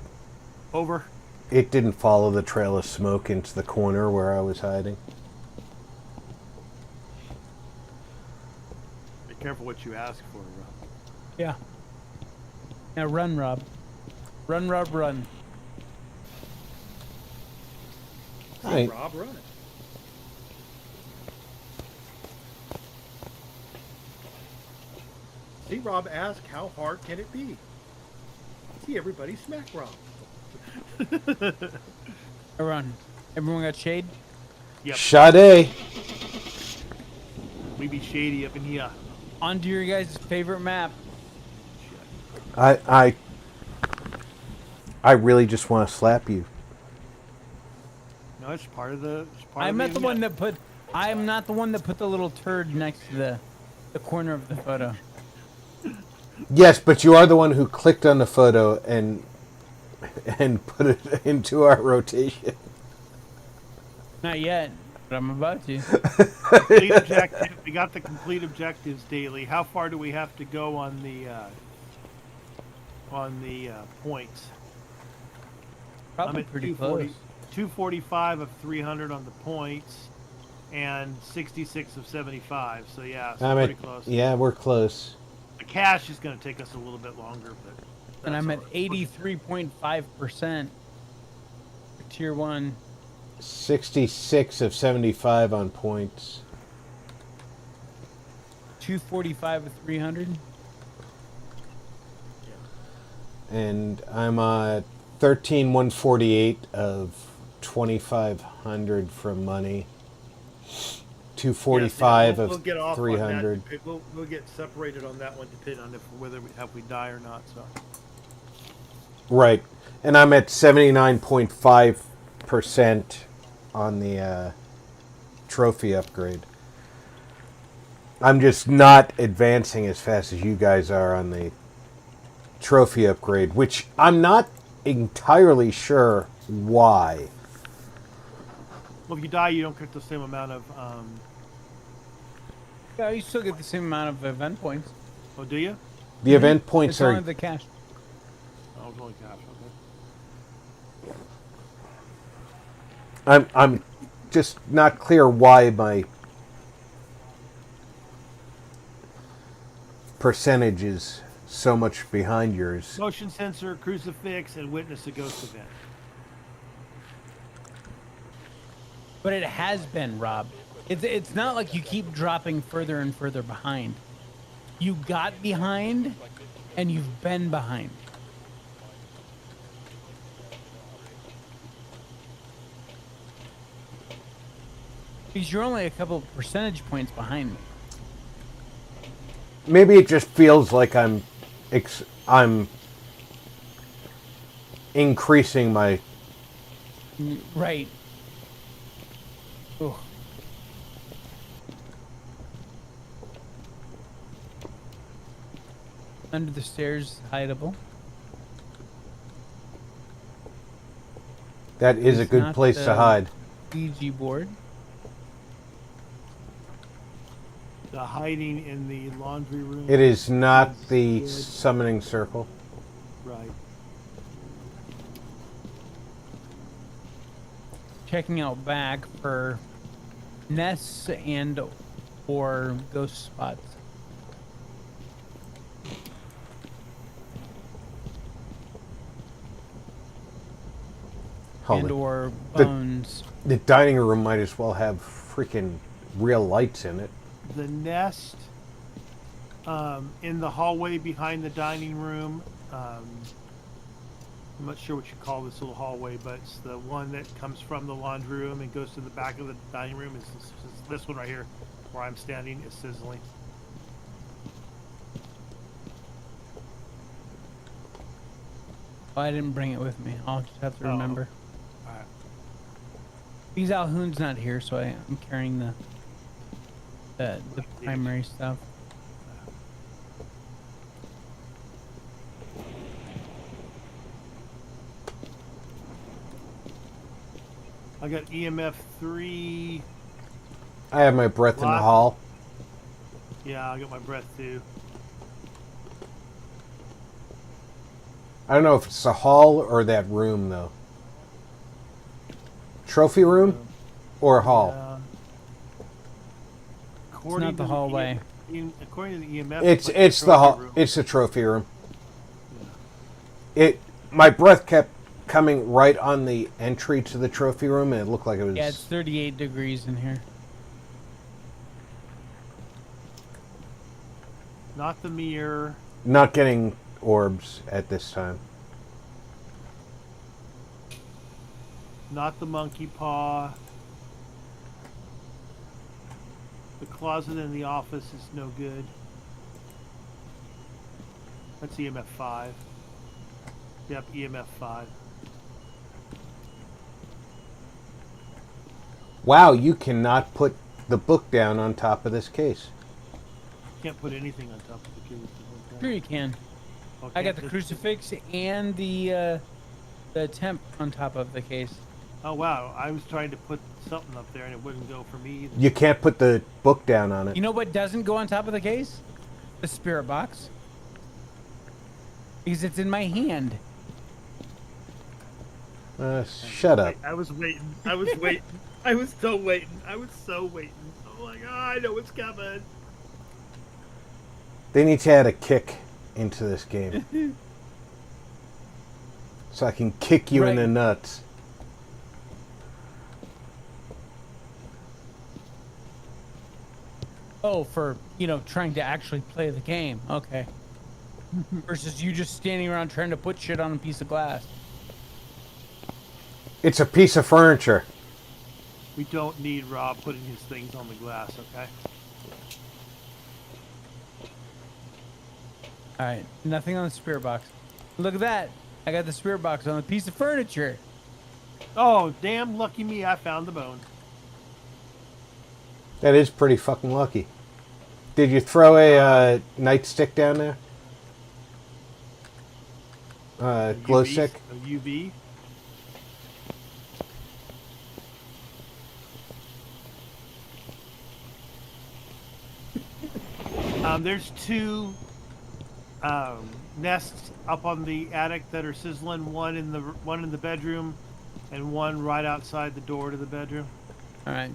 Over. It didn't follow the trail of smoke into the corner where I was hiding. Be careful what you ask for, Rob. Yeah. Now run, Rob. Run, Rob, run. Hey, Rob, run. See, Rob asked, how hard can it be? See, everybody smack Rob. Run. Everyone got shade? Yep. Sade. We be shady up in here. On to your guys' favorite map. I really just want to slap you. No, it's part of the. I'm not the one that put. I'm not the one that put the little turd next to the corner of the photo. Yes, but you are the one who clicked on the photo and put it into our rotation. Not yet, but I'm about to. Complete objective. We got the complete objectives daily. How far do we have to go on the points? Probably I'm at pretty 240 close. 245 of 300 on the points, and 66 of 75. So yeah, so pretty close. Yeah, we're close. The cash is going to take us a little bit longer, but. And I'm at all right. 83.5% for tier 1. 66 of 75 on points. 245 of 300. And I'm 13,148 of 2,500 from money. 245 we'll get off of 300. On that. We'll get separated on that one depending on whether we die or not. So. Right. And I'm at 79.5% on the trophy upgrade. I'm just not advancing as fast as you guys are on the trophy upgrade, which I'm not entirely sure why. Well, if you die, you don't get the same amount of. Yeah, you still get the same amount of event points. Oh, do you? The event points It's are... only the cash. Oh, it's only cash. Okay. I'm just not clear why my percentage is so much behind yours. Motion sensor, crucifix, and witness a ghost event. But it has been, Rob. It's not like you keep dropping further and further behind. You got behind, and you've been behind. Because you're only a couple of percentage points behind me. Maybe it just feels like I'm increasing my... Right. Under the stairs, hideable. That is a It's good not place to the hide. Ouija board. The hiding in the laundry room. It is not is the good. summoning circle. Right. Checking out back for nests and or ghost spots. Oh, And the, or the- bones. the dining room might as well have freaking real lights in it. The nest in the hallway behind the dining room. I'm not sure what you call this little hallway, but it's the one that comes from the laundry room and goes to the back of the dining room. Is this one right here, where I'm standing, is sizzling. Oh, I didn't bring it with me. I'll just have to Oh. remember. All right. Because Alhoon's not here, so I'm carrying the primary stuff. I got EMF 3. I have my breath in the Lot. hall. Yeah, I got my breath too. I don't know if it's the hall or that room, though. Trophy room or hall? Yeah. It's not the hallway. According to the EMF, It's like it's the trophy hall. room. It's the trophy room. My breath kept coming right on the entry to the trophy room, and it looked like it was. Yeah, it's 38 degrees in here. Not the mirror. Not getting orbs at this time. Not the monkey paw. The closet in the office is no good. That's EMF 5. Yep, EMF 5. Wow, you cannot put the book down on top of this case. Can't put anything on top of the case. Sure you can. Oh, I got can't the just- crucifix and the temp on top of the case. Oh wow, I was trying to put something up there and it wouldn't go for me either. You can't put the book down on it. You know what doesn't go on top of the case? The spirit box. Because it's in my hand. Shut up. I was waiting. I was waiting. I was so waiting. I was so waiting. I'm like, oh, I know it's coming. They need to add a kick into this game. So I can kick you in the Right. nuts. Oh, for, trying to actually play the game. Okay. Versus you just standing around trying to put shit on a piece of glass. It's a piece of furniture. We don't need Rob putting his things on the glass, okay? Alright, nothing on the spirit box. Look at that. I got the spirit box on a piece of furniture. Oh, damn lucky me, I found the bone. That is pretty fucking lucky. Did you throw a nightstick down there? Glow UV? stick? A UV? There's two nests up on the attic that are sizzling. One in the bedroom, and one right outside the door to the bedroom. Alright.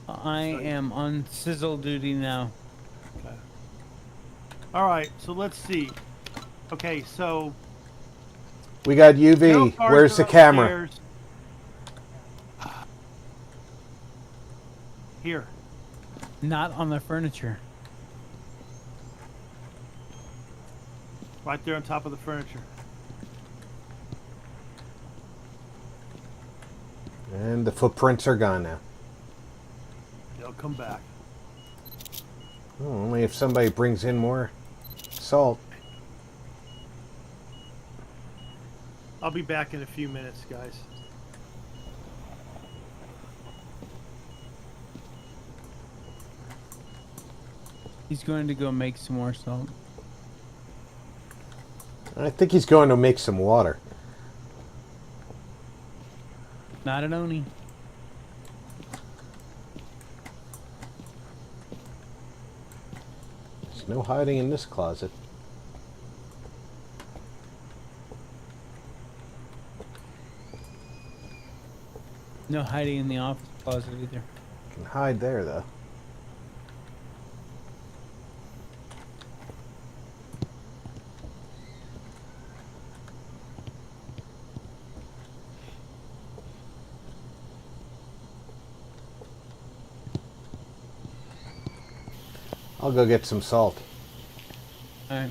I am on sizzle duty now. Okay. All right. So let's see. Okay. So We got tarot UV. cards Where's are the camera? upstairs. Here. Not on the furniture. Right there on top of the furniture. And the footprints are gone now. They'll come back. Oh, only if somebody brings in more salt. I'll be back in a few minutes, guys. He's going to go make some more salt. I think he's going to make some water. Not an Oni. There's no hiding in this closet. No hiding in the office closet either. Can hide there, though. I'll go get some salt. All right.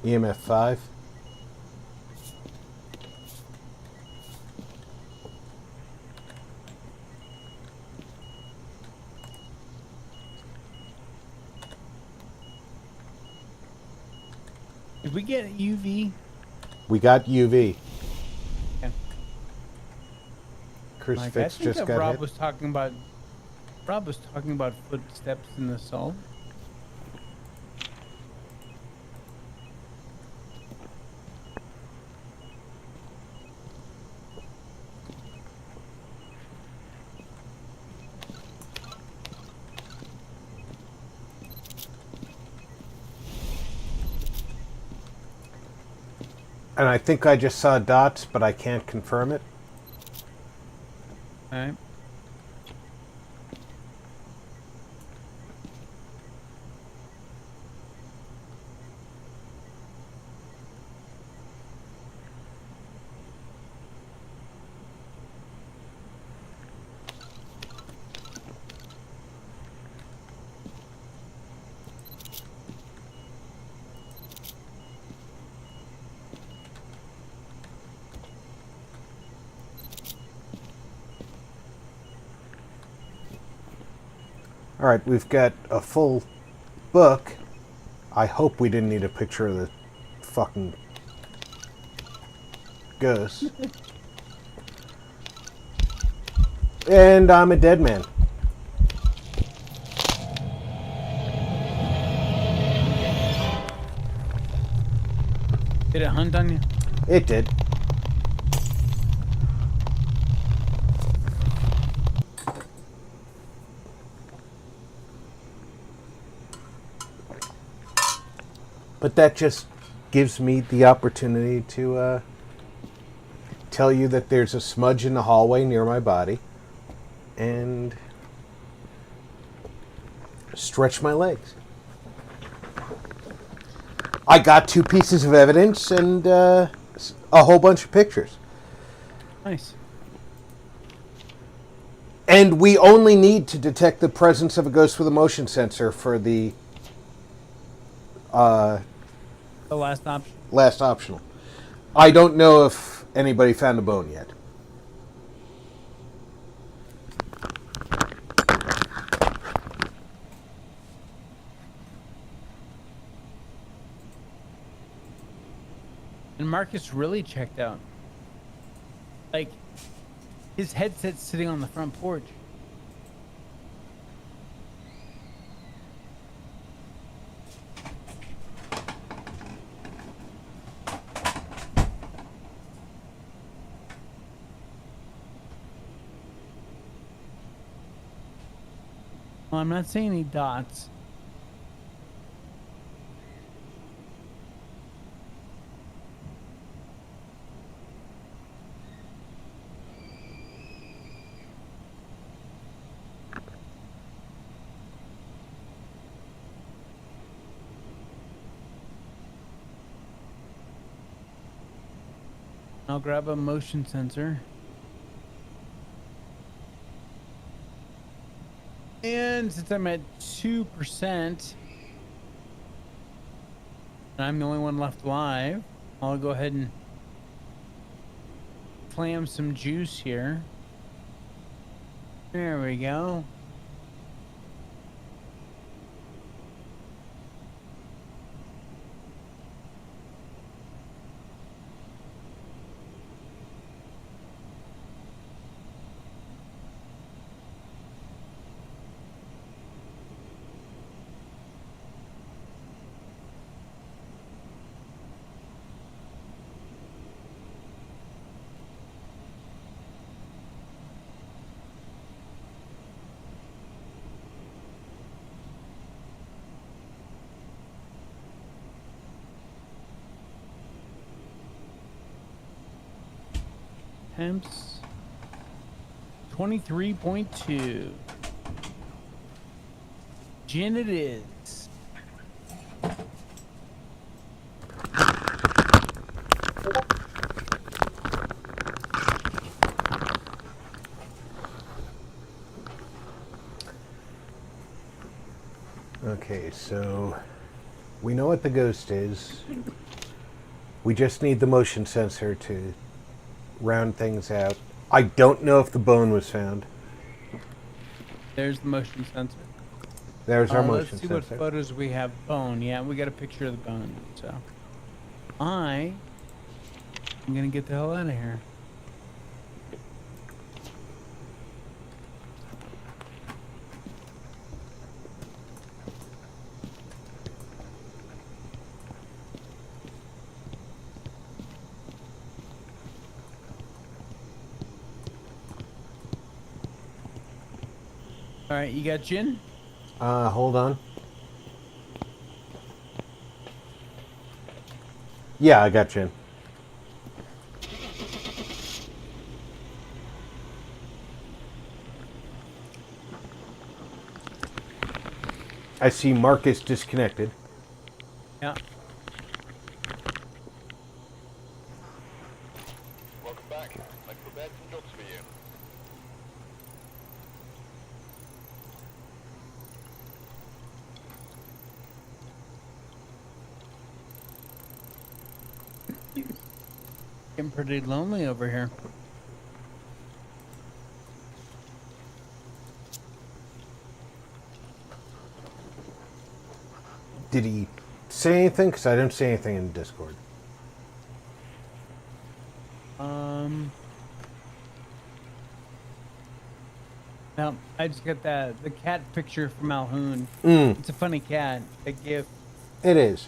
EMF 5. Did we get UV? We got UV. Okay. Crucifix Like, I think just that got Rob hit. was talking about. Rob was talking about footsteps in the salt. And I think I just saw dots, but I can't confirm it. All right. All right, we've got a full book. I hope we didn't need a picture of the fucking ghost. And I'm a dead man. Did it hunt on you? It did. But that just gives me the opportunity to tell you that there's a smudge in the hallway near my body and stretch my legs. I got 2 pieces of evidence and a whole bunch of pictures. Nice. And we only need to detect the presence of a ghost with a motion sensor for the The last option. last optional. I don't know if anybody found a bone yet. And Marcus really checked out. Like, his headset's sitting on the front porch. Well, I'm not seeing any dots. I'll grab a motion sensor. And since I'm at 2%, and I'm the only one left alive, I'll go ahead and clam some juice here. There we go. Temps 23.2. Gin it is. Okay, so we know what the ghost is. We just need the motion sensor to round things out. I don't know if the bone was found. There's the motion sensor. There's our motion Let's see sensor. what photos we have. Bone. Yeah, we got a picture of the bone. So I'm gonna get the hell out of here. All right, you got gin? Hold on. Yeah, I got you. I see Marcus disconnected. Yeah. Welcome back. I've prepared some jobs for you. Getting pretty lonely over here. Did he say anything? Because I didn't say anything in Discord. No, I just got the cat picture from Alhoon. It's a funny cat. A GIF. It is.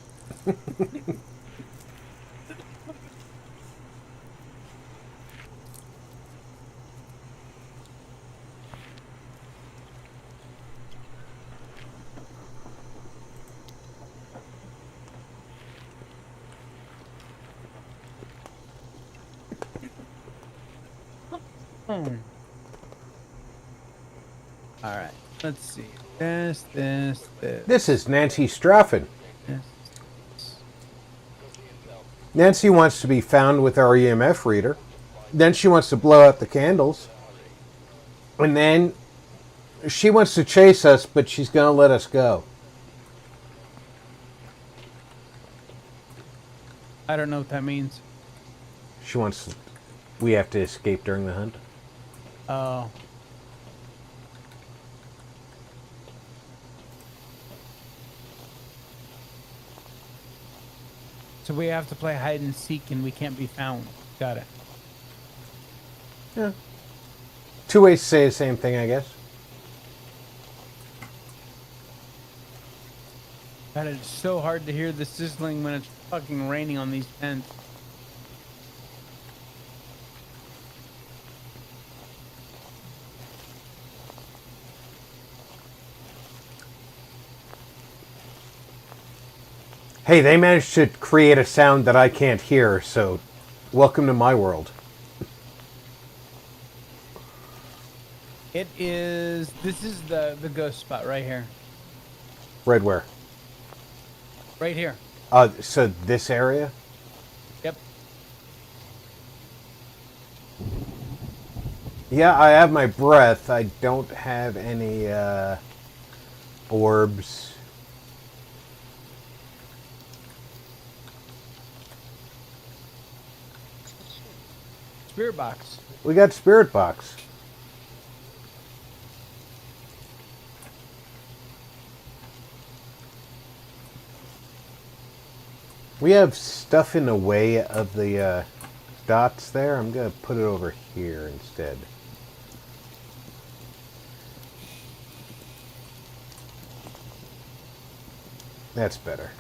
All right, let's see. This. This is Nancy Straffen. This. Nancy wants to be found with our EMF reader. Then she wants to blow out the candles. And then she wants to chase us, but she's going to let us go. I don't know what that means. She wants... We have to escape during the hunt. Oh. So we have to play hide and seek and we can't be found. Got it. Yeah. Two ways to say the same thing, I guess. God, it's so hard to hear the sizzling when it's fucking raining on these tents. Hey, they managed to create a sound that I can't hear, so welcome to my world. This is the ghost spot right here. Red where? Right here. So this area? Yep. Yeah, I have my breath. I don't have any orbs. spirit box. We got spirit box. We have stuff in the way of the dots there. I'm going to put it over here instead. That's better.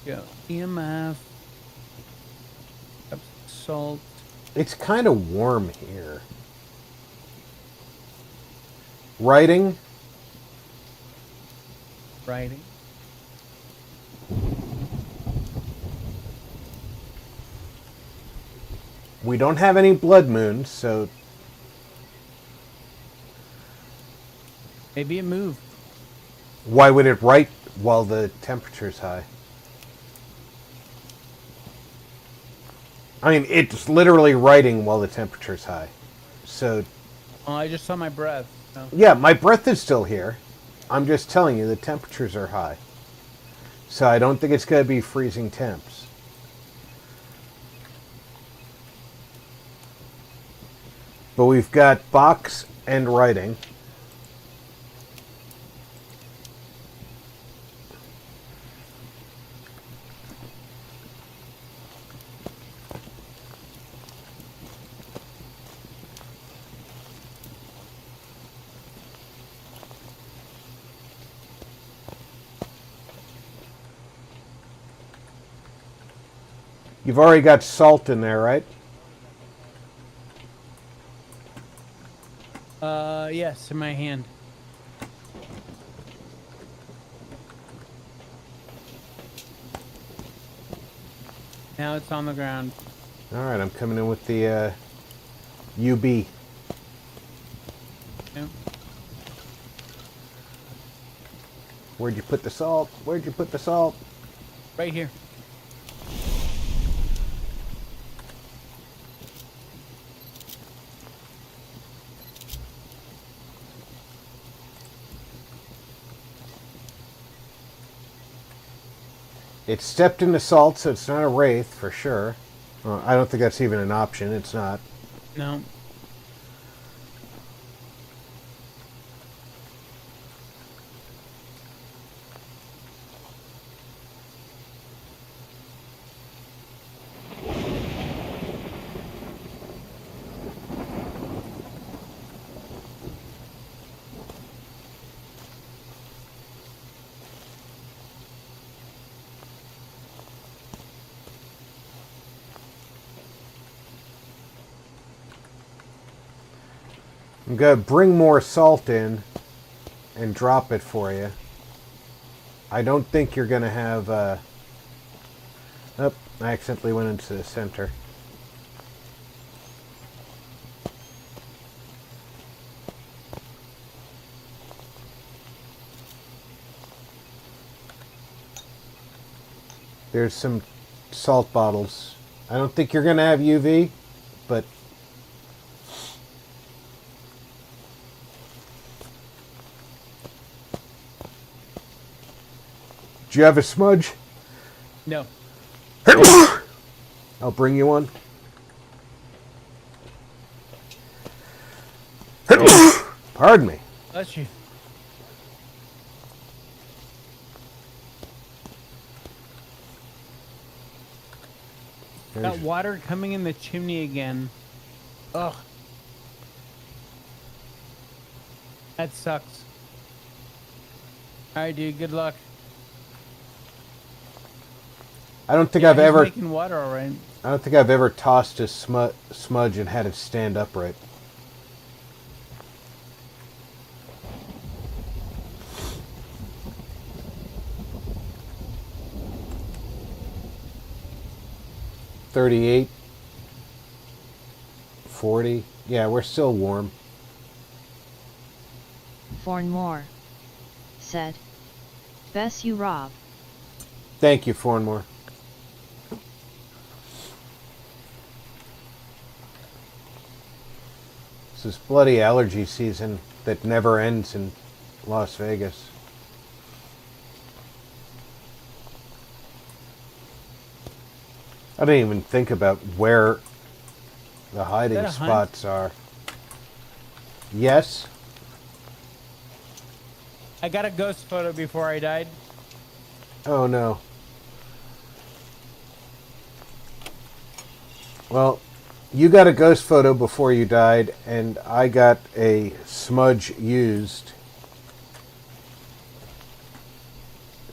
Let's go. EMF. Salt. It's kind of warm here. Writing. Writing. We don't have any blood moons, so Maybe it moved. why would it write while the temperature's high? I mean, it's literally writing while the temperature's high. So, Oh, I just saw my breath. So. yeah, my breath is still here. I'm just telling you the temperatures are high. So I don't think it's going to be freezing temps. But we've got box and writing. You've already got salt in there, right? Yes, in my hand. Now it's on the ground. All right, I'm coming in with the UB. Yeah. Where'd you put the salt? Where'd you put the salt? Right here. It stepped into salt, so it's not a wraith for sure. Well, I don't think that's even an option. It's not. No. I'm going to bring more salt in and drop it for you. I don't think you're going to have... Oh, I accidentally went into the center. There's some salt bottles. I don't think you're going to have UV, but... Do you have a smudge? No. I'll bring you one. Pardon me. Bless you. Got water coming in the chimney again. Ugh. That sucks. Alright, dude. Good luck. I don't think Yeah, I've he's ever... making water all right. I don't think I've ever tossed a smudge and had it stand upright. $38, $40. Yeah, we're still warm. Fornmore said, "Bess you Rob." Thank you, Fornmore. This is bloody allergy season that never ends in Las Vegas. I didn't even think about where the hiding that a hunt? spots are. Yes. I got a ghost photo before I died. Oh no. Well, you got a ghost photo before you died, and I got a smudge used.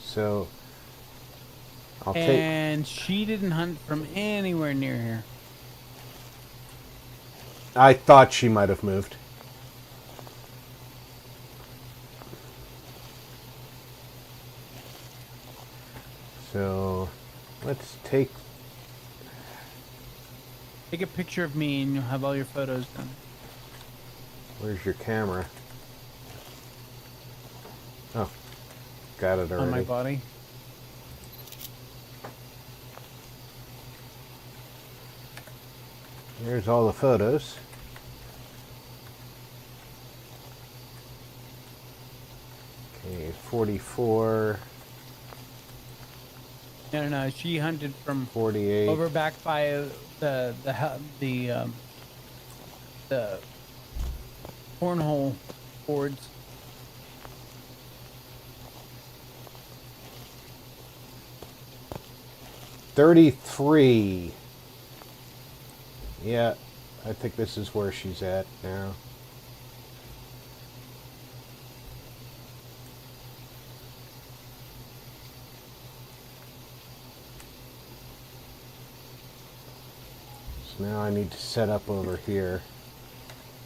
So I'll take. And she didn't hunt from anywhere near here. I thought she might have moved. So let's take. Take a picture of me and you'll have all your photos done. Where's your camera? Oh, got it already. On my body. Here's all the photos. Okay, 44, No. She hunted from 48. over back by the cornhole boards. $33. Yeah, I think this is where she's at now. So now I need to set up over here.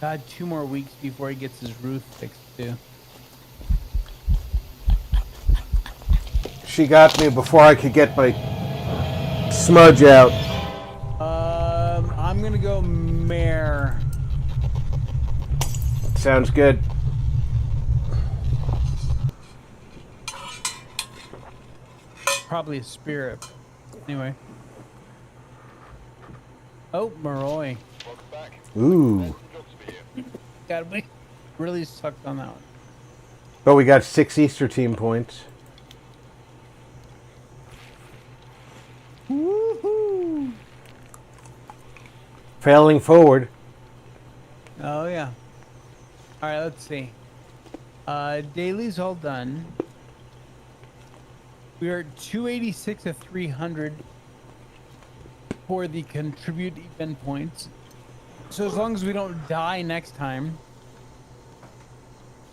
God, 2 more weeks before he gets his roof fixed too. She got me before I could get my smudge out. I'm gonna go mare. Sounds good. Probably a spirit. Anyway. Oh, Maroy. Welcome back. Ooh. Some jobs for you. God, we really sucked on that one. But we got 6 Easter team points. Woohoo! Failing forward. Oh yeah. All right, let's see. Daily's all done. We are at 286 of 300 for the contribute event points. So as long as we don't die next time,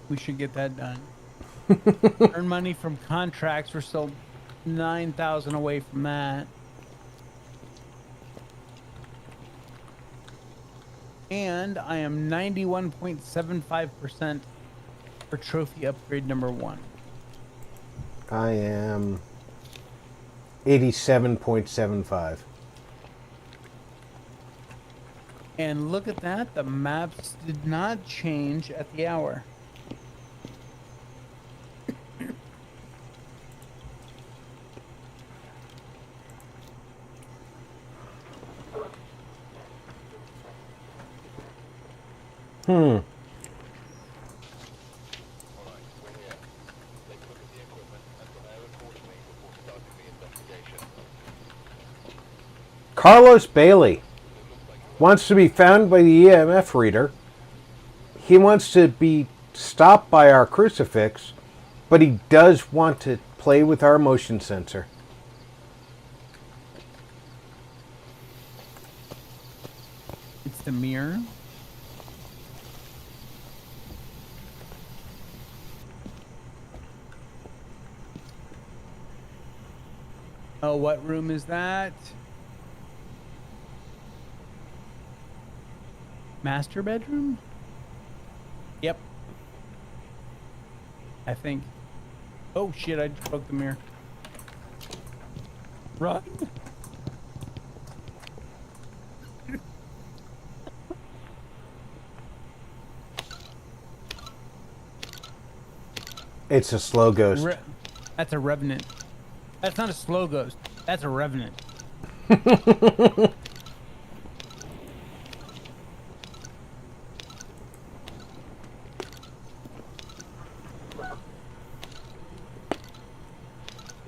we should get that done. Earn money from contracts. We're still 9,000 away from that. And I am 91.75% for trophy upgrade number 1. I am 87.75. And look at that, the maps did not change at the hour. Hmm. All right, we're here. Take a look at the equipment and prepare accordingly before starting the investigation. Carlos Bailey wants to be found by the EMF reader. He wants to be stopped by our crucifix, but he does want to play with our motion sensor. It's the mirror. Oh, what room is that? Master bedroom? Yep. I think. Oh shit, I just broke the mirror. Run. It's a slow ghost. That's a revenant. That's not a slow ghost. That's a revenant.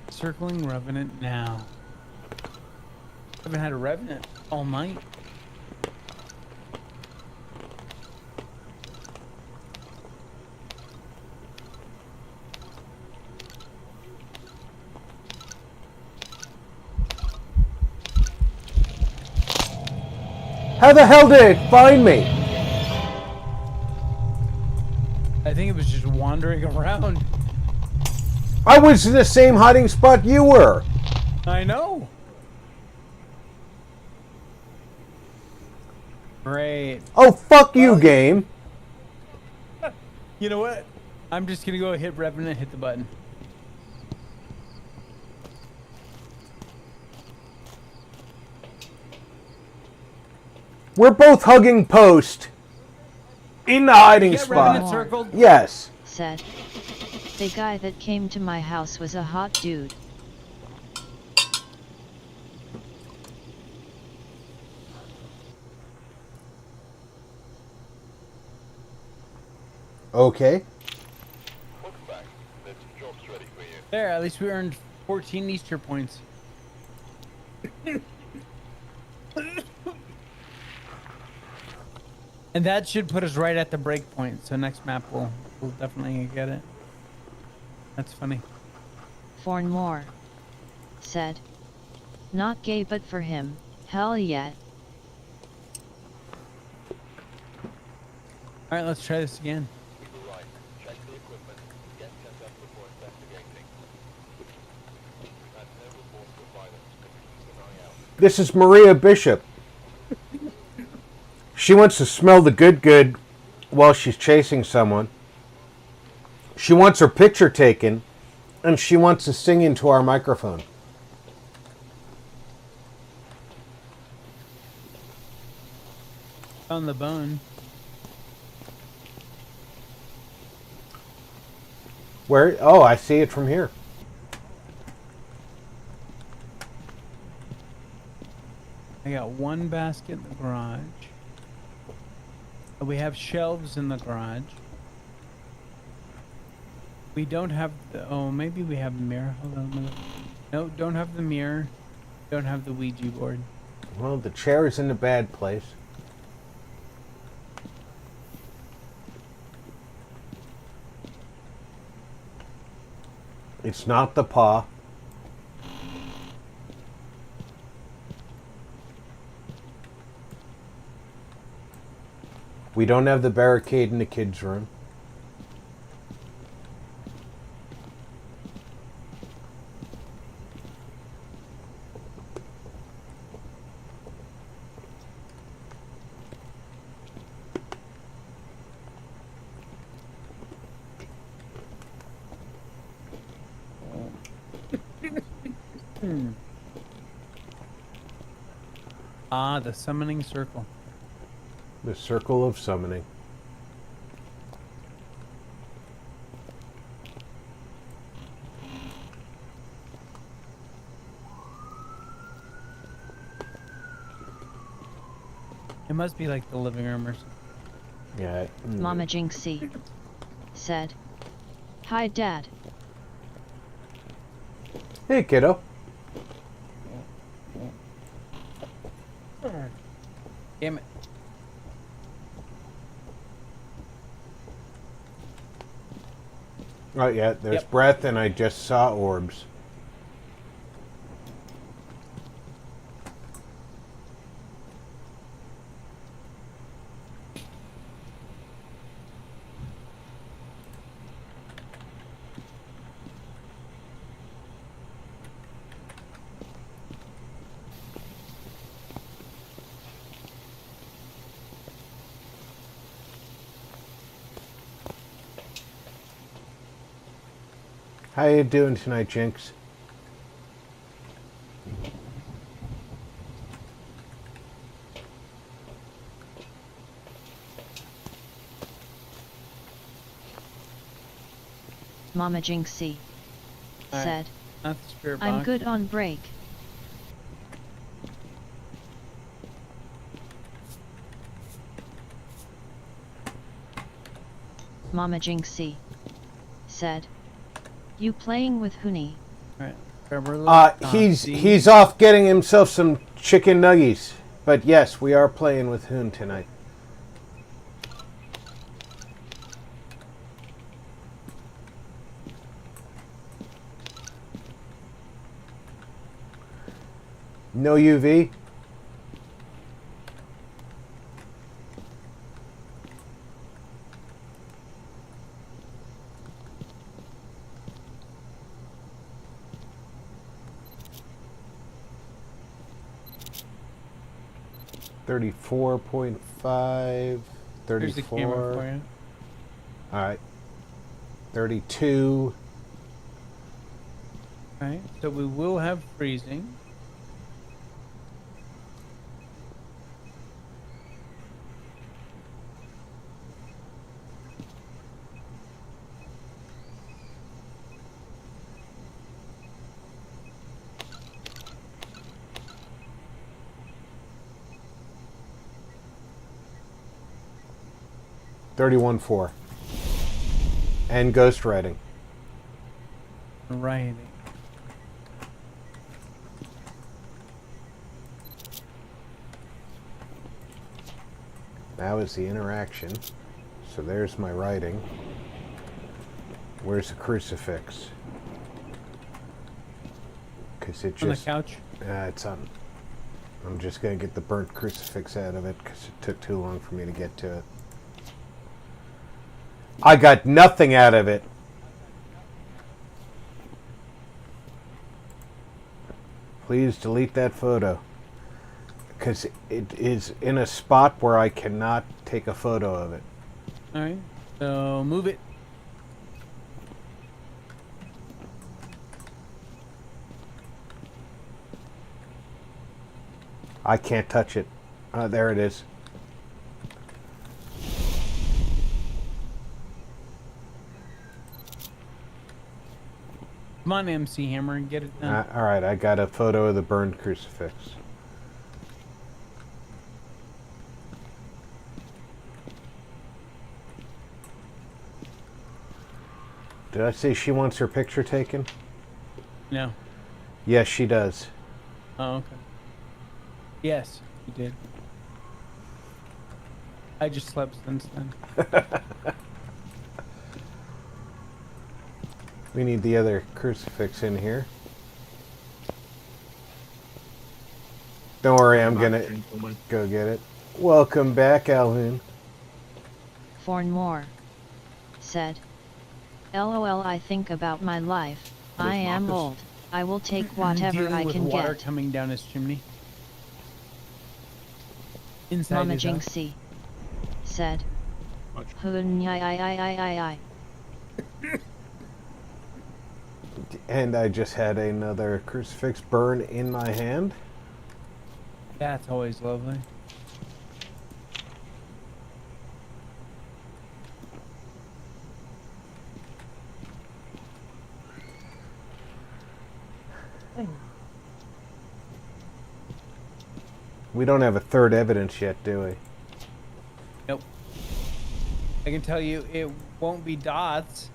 Circling revenant now. haven't had a revenant all night. How the hell did it find me? I think it was just wandering around. I was in the same hiding spot you were. I know. Great. Oh, fuck you, game. You know what? I'm just gonna go hit revenant, hit the button. We're both hugging post in the hiding Get revenant spot. circled. Yes. Said. The guy that came to my house was a hot dude. Okay. Welcome back. There's some jobs ready for you. There, at least we earned 14 Easter points. And that should put us right at the break point. So next map we'll definitely get it. That's funny. Forn more. Said. Not gay but for him, hell yeah. Alright, let's try this again. We were right. Check the equipment. Get sent up before investigating. We've had no reports of violence, but keep an eye out. This is Maria Bishop. She wants to smell the good while she's chasing someone. She wants her picture taken, and she wants to sing into our microphone. On the bone. Where? Oh, I see it from here. I got one basket in the garage. We have shelves in the garage. We don't have the... Oh, maybe we have the mirror. Hold on a minute. No, don't have the mirror. Don't have the Ouija board. Well, the chair is in a bad place. It's not the paw. We don't have the barricade in the kids' room. Ah, the summoning circle. The circle of summoning. It must be like the living room or something. Yeah. Mama Jinxie. Said. Hi dad. Hey, kiddo. Damn it. Oh, yeah, there's Yep. breath, and I just saw orbs. How you doing tonight, Jinx? Mama Jinxie. Alright. Said. Not the spirit box. I'm good on break. Mama Jinxie. Said. You playing with Huni? Alright. Grab our little He's off getting himself some chicken nuggies. But yes, we are playing with Hoon tonight. No UV? $34.5, Here's the camera for 34. you. All right. 32. Right. So we will have freezing. $31.4. And ghostwriting. Writing. That was the interaction. So there's my writing. Where's the crucifix? Because it On the just... couch. It's on... I'm just going to get the burnt crucifix out of it because it took too long for me to get to it. I got nothing out of it. Please delete that photo. Because it is in a spot where I cannot take a photo of it. All right. So move it. I can't touch it. There it is. Come on, MC Hammer, and get it done. All right, I got a photo of the burned crucifix. Did I say she wants her picture taken? No. Yes, she does. Oh, okay. Yes, you did. I just slept since then. We need the other crucifix in here. Don't worry, I'm gonna go get it. Welcome back, Alvin. Fornmore said, LOL, I think about my life. I am Marcus? old. I will take whatever Dealing I with can water get. coming down his chimney. Inside Mama his house. Jinxie said, Much. I. And I just had another crucifix burn in my hand. That's always lovely. We don't have a third evidence yet, do we? Nope. I can tell you it won't be dots.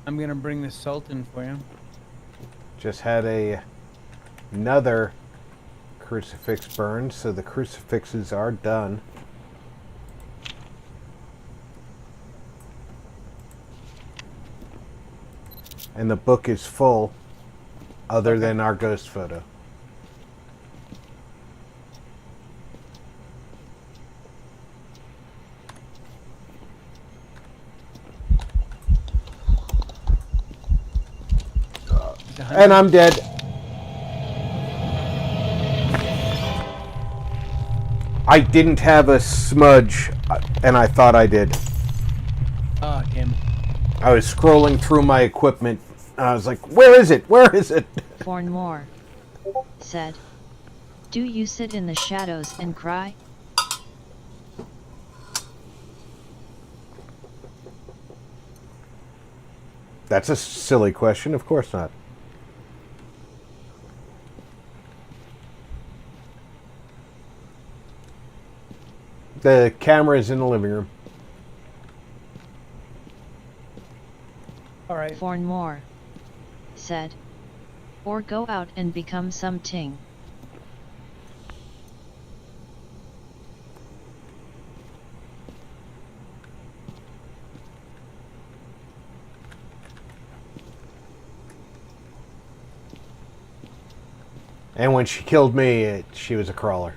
I'm gonna bring the salt in for you. Just had another crucifix burned, so the crucifixes are done. And the book is full, other than our ghost photo. And I'm dead. I didn't have a smudge, and I thought I did. Oh, damn it. I was scrolling through my equipment, and I was like, where is it? Where is it? Fornmore said, do you sit in the shadows and cry? That's a silly question. Of course not. The camera is in the living room. All right. Fornmore said, Or go out and become something. And when she killed me, she was a crawler.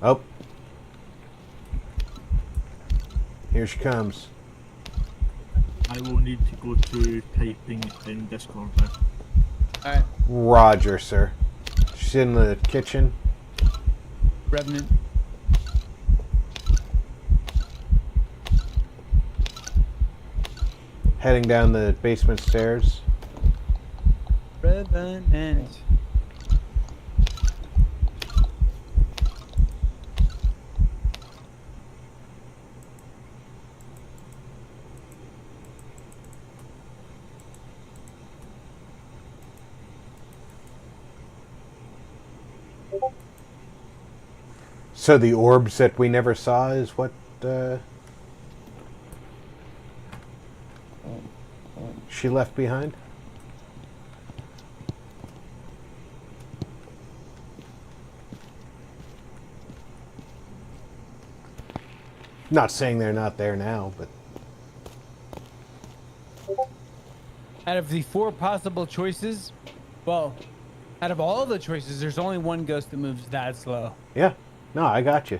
Oh. Here she comes. I will need to go to typing in Discord now. Alright, Roger, sir. She's in the kitchen. Revenant. Heading down the basement stairs. Revenant. So the orbs that we never saw is what she left behind? Not saying they're not there now, but Out of the 4 possible choices, well, out of all the choices, there's only one ghost that moves that slow. yeah. No, I got you.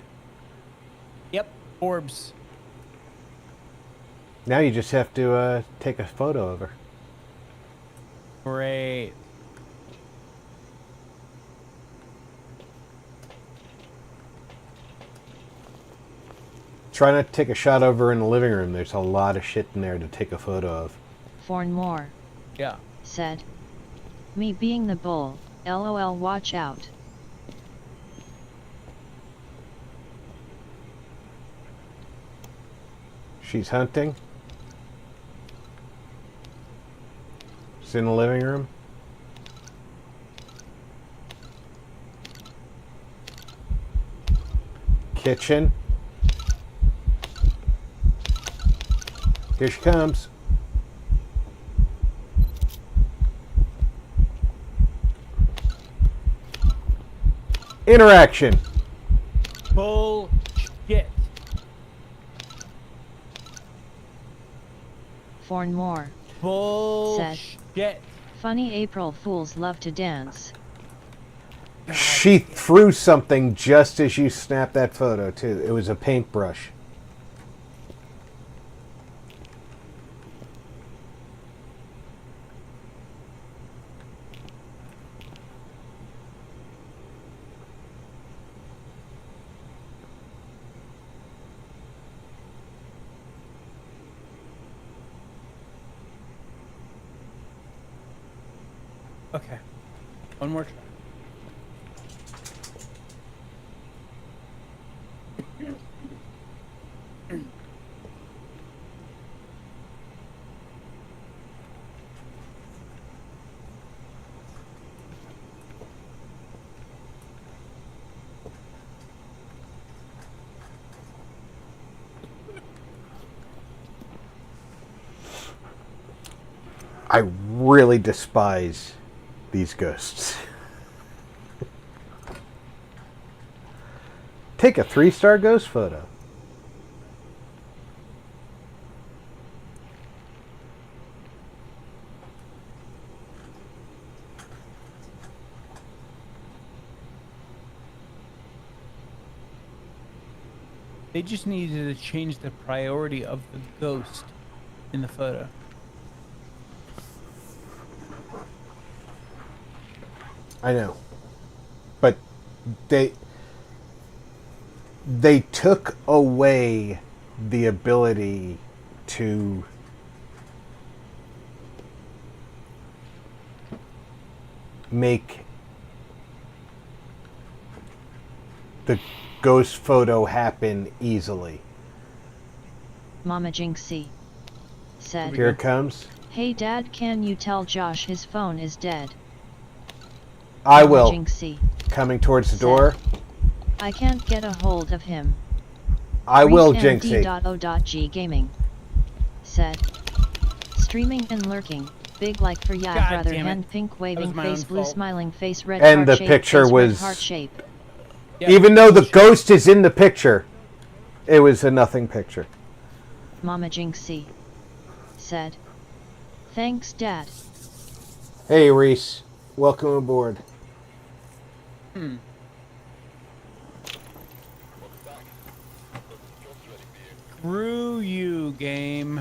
Yep, orbs. Now you just have to take a photo of her. Great. Try not to take a shot of her in the living room. There's a lot of shit in there to take a photo of. Fornmore Yeah. said. Me being the bull, lol watch out. She's hunting. She's in the living room. Kitchen. Here she comes. Interaction. Bullshit. Fornmore Bullshit. funny April Fools love to dance. She threw something just as you snapped that photo, too. It was a paintbrush. Okay. One more try. I really despise these ghosts. Take a 3-star ghost photo. They just needed to change the priority of the ghost in the photo. I know. But they took away the ability to make the ghost photo happen easily. Mama Jinxie said. Here it comes. Hey Dad, can you tell Josh his phone is dead? I Mama will. Jinxie Coming towards the said. door. I can't get a hold of him. I will, Reese Jinxie. MD.O.G Gaming said. Streaming and lurking, big like for yeah God brother damn it. hen pink waving my face own blue fault. smiling face red And heart the shape picture face red was- heart shape. Yeah, Even though the bullshit. ghost is in the picture, it was a nothing picture. Mama Jinxie said, "Thanks, Dad." Hey, Reese. Welcome aboard. Welcome back. Got some jobs ready for you. Screw you, game.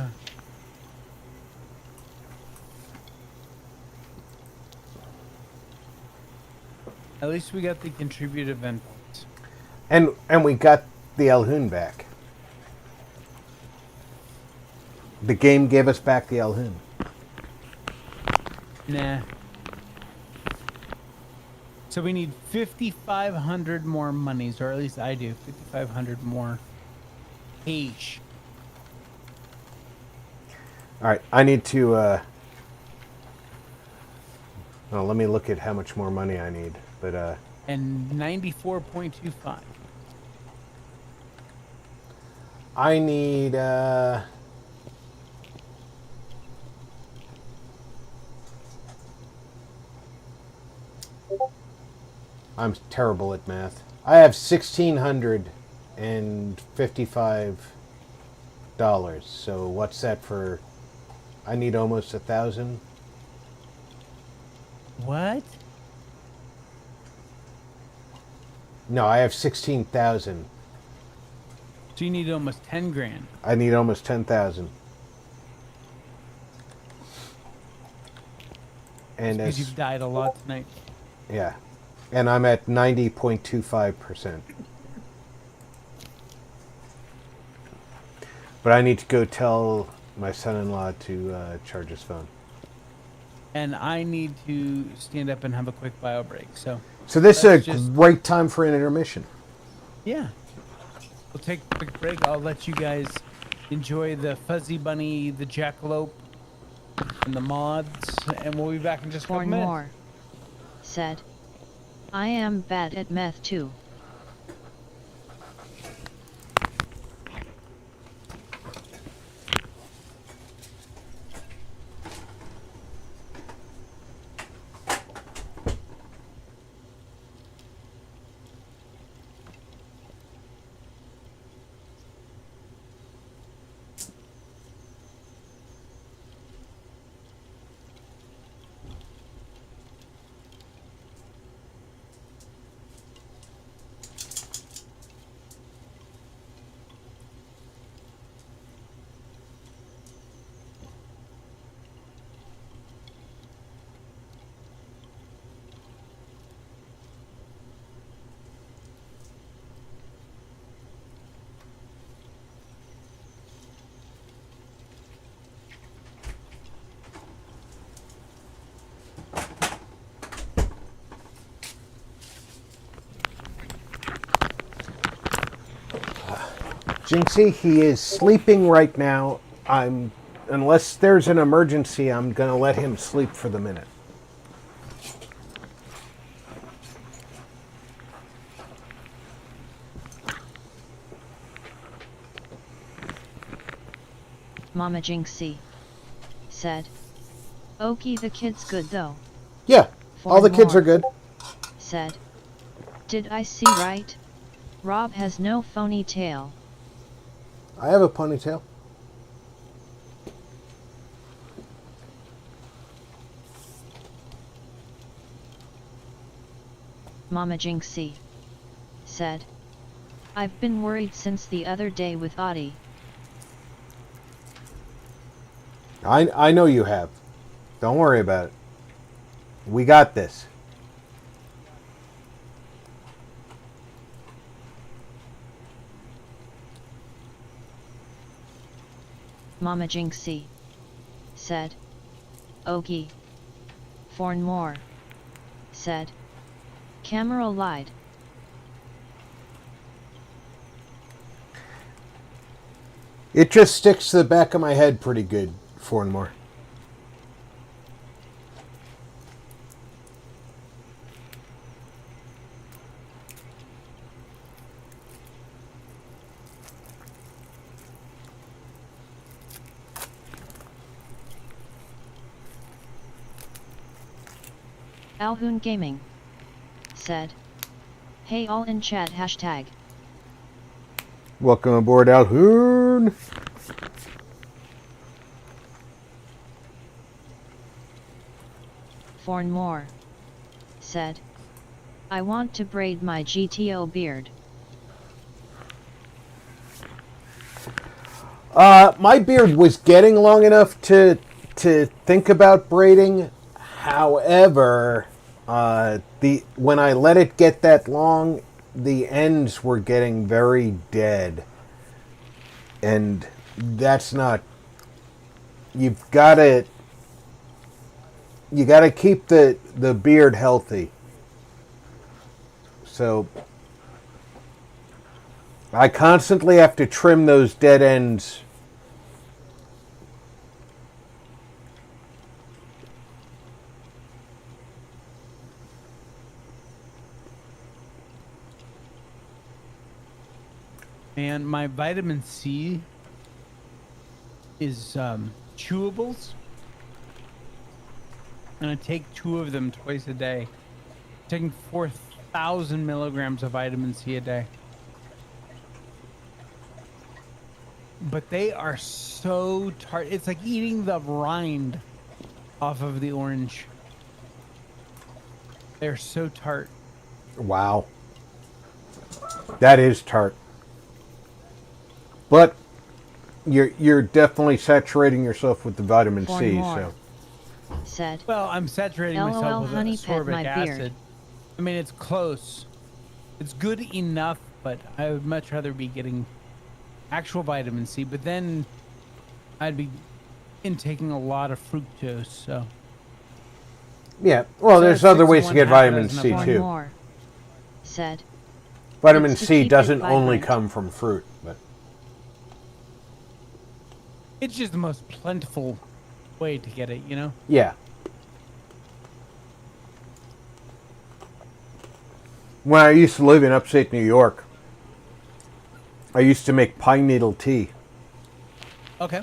At least we got the contributive endpoints. And we got the Elhoon back. The game gave us back the Elhoon. Nah. So we need 5,500 more monies, or at least I do. 5,500 more cash. All right, I need to. Well, let me look at how much more money I need. But And 94.25. I need. I'm terrible at math. I have $1,655. So what's that for? I need almost 1,000. What? No, I have 16,000. So you need almost 10 grand. I need almost 10,000. And Because as, you've died a lot tonight. yeah, and I'm at 90.25%. But I need to go tell my son-in-law to charge his phone. And I need to stand up and have a quick bio break. So, So this That's is a just- great time for an intermission. yeah. We'll take a quick break. I'll let you guys enjoy the Fuzzy Bunny, the Jackalope, and the mods. And we'll be back in just a couple minutes. Fornmore said, "I am bad at math too." Jinxie, he is sleeping right now. Unless there's an emergency, I'm going to let him sleep for the minute. Mama Jinxie said, "Okie, the kid's good though." Yeah, all the kids Fornmore are good. said, "Did I see right? Rob has no phony tail." I have a ponytail. Mama Jinxie said, "I've been worried since the other day with Audie." I know you have. Don't worry about it. We got this. Mama Jinxie said, "Okie." Fornmore said, "Camera lied." It just sticks to the back of my head pretty good, Fornmore. Alhoon Gaming said, "Hey all in chat hashtag." Welcome aboard, Alhoon. Fornmore said, "I want to braid my GTO beard." My beard was getting long enough to think about braiding. However, when I let it get that long, the ends were getting very dead, and that's not. You gotta keep the beard healthy. So I constantly have to trim those dead ends. And my vitamin C is chewables. And I take 2 of them twice a day. Taking 4,000 milligrams of vitamin C a day. But they are so tart. It's like eating the rind off of the orange. They're so tart. Wow. That is tart. But you're definitely saturating yourself with the vitamin C, Fornmore so said, Well, I'm saturating myself "LOL with honey pet ascorbic my beard." acid. I mean, it's close. It's good enough, but I would much rather be getting actual vitamin C. But then I'd be intaking a lot of fructose. So yeah. Well, So there's it's other 6 ways in to 1, get half a vitamin dozen C of one. too. Fornmore said, Vitamin It's to C keep it doesn't only vibrant. come from fruit, but it's just the most plentiful way to get it, you know? yeah. When I used to live in upstate New York, I used to make pine needle tea Okay.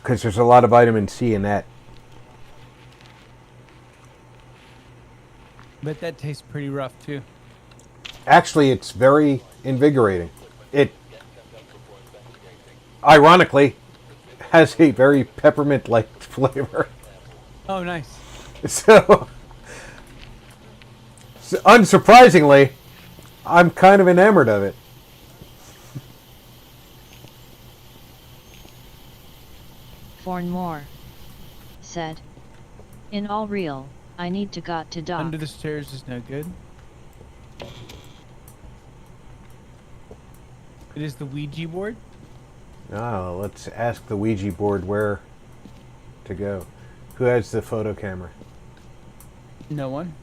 because there's a lot of vitamin C in that. But that tastes pretty rough, too. Actually, it's very invigorating. It, ironically, has a very peppermint-like flavor. Oh, nice. So, unsurprisingly, I'm kind of enamored of it. Fornmore said, "In all real, I need to got to dock." Under the stairs is no good. It is the Ouija board. Oh, let's ask the Ouija board where to go. Who has the photo camera? No one.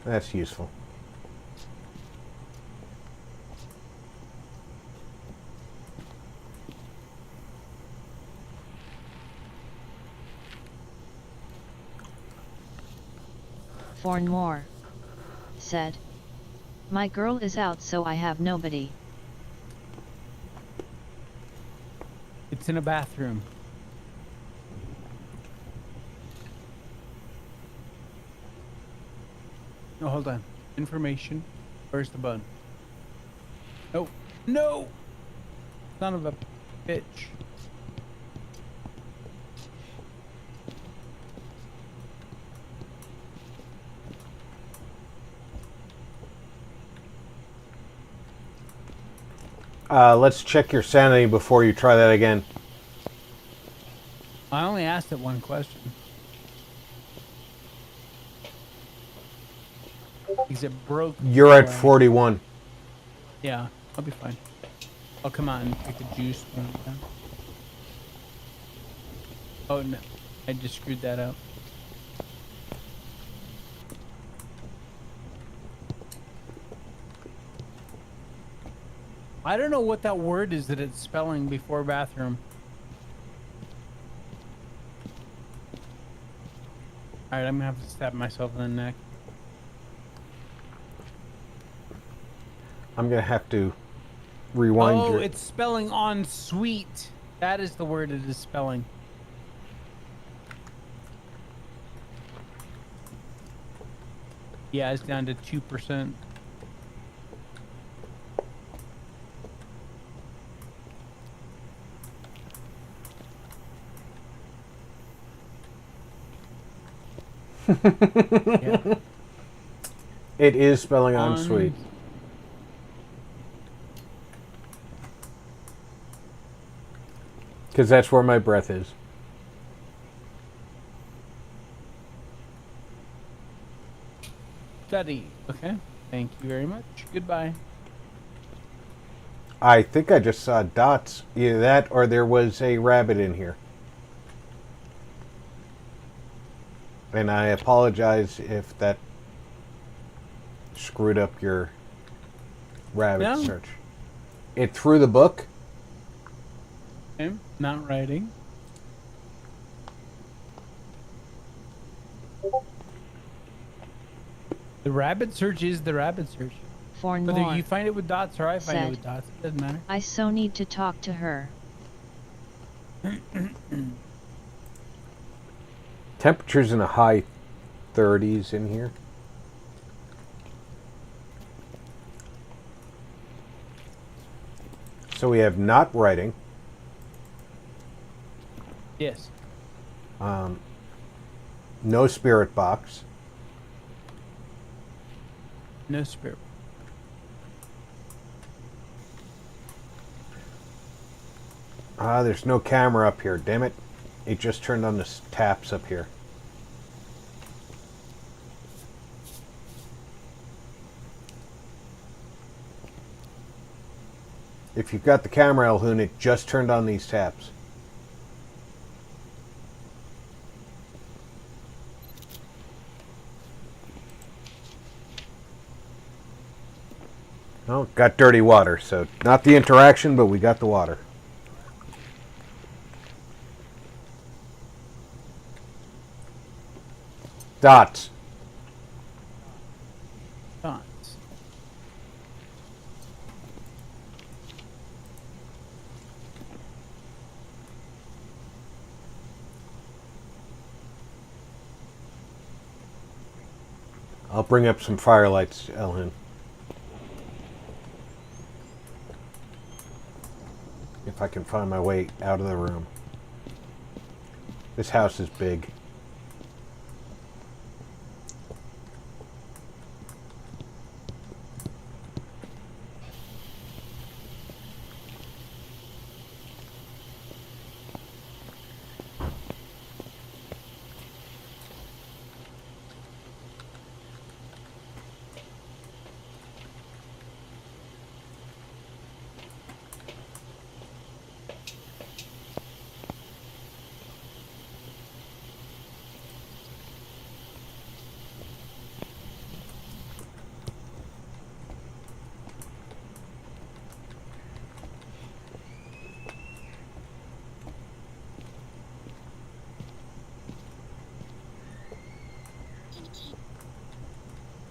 That's useful. Fornmore said, "My girl is out, so I have nobody." It's in a bathroom. Oh, hold on. Information. Where's the bun? Oh, no! Son of a bitch. Let's check your sanity before you try that again. I only asked it one question. Because it broke. You're at before I- 41. Yeah, I'll be fine. I'll come out and pick a juice when I'm done. Oh no, I just screwed that up. I don't know what that word is that it's spelling before bathroom. Alright, I'm gonna have to stab myself in the neck. I'm going to have to rewind Oh, your... it's spelling on sweet. That is the word it is spelling. Yeah, it's down to 2%. Yeah. It is spelling on sweet. Because that's where my breath is. Study. Okay. Thank you very much. Goodbye. I think I just saw dots. Either that or there was a rabbit in here. And I apologize if that screwed up your rabbit No. search. It threw the book. Okay. Not writing. The rabbit search is the rabbit search. Forn Whether more. you find it with dots or I find it Said. with dots, it doesn't matter. I so need to talk to her. Temperatures in the high 30s in here. So we have not writing. Yes. No spirit box. No spirit. There's no camera up here. Damn it. It just turned on the taps up here. If you've got the camera, Elhoon, it just turned on these taps. Oh, got dirty water, so not the interaction, but we got the water. Dots. Dots. I'll bring up some firelights, Elhoon. If I can find my way out of the room. This house is big.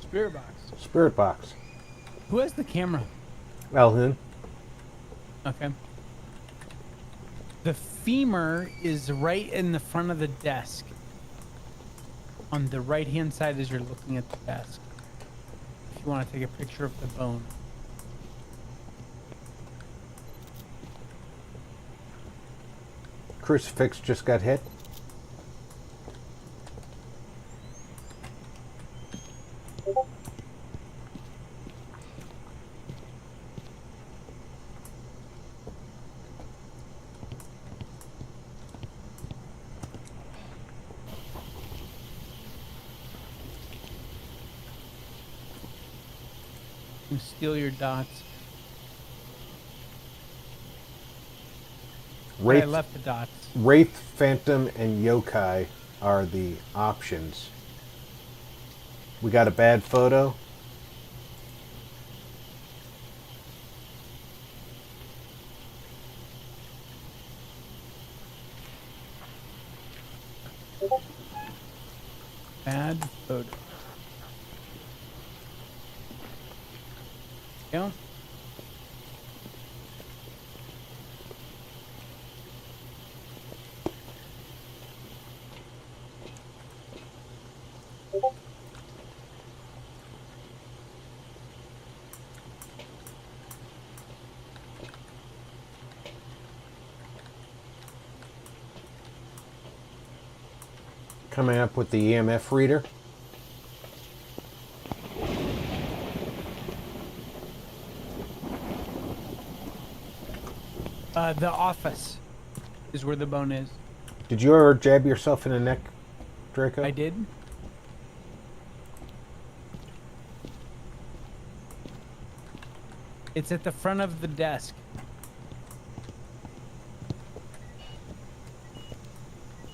Spirit box. Spirit box. Who has the camera? Elhoon. Okay. The femur is right in the front of the desk. On the right hand side as you're looking at the desk. If you want to take a picture of the bone. Crucifix just got hit. You steal your dots. I Wraith, left the dots. Wraith, Phantom, and Yokai are the options. We got a bad photo. Bad photo. Yeah. Coming up with the EMF reader. The office is where the bone is. Did you ever jab yourself in the neck, Draco? I did. It's at the front of the desk.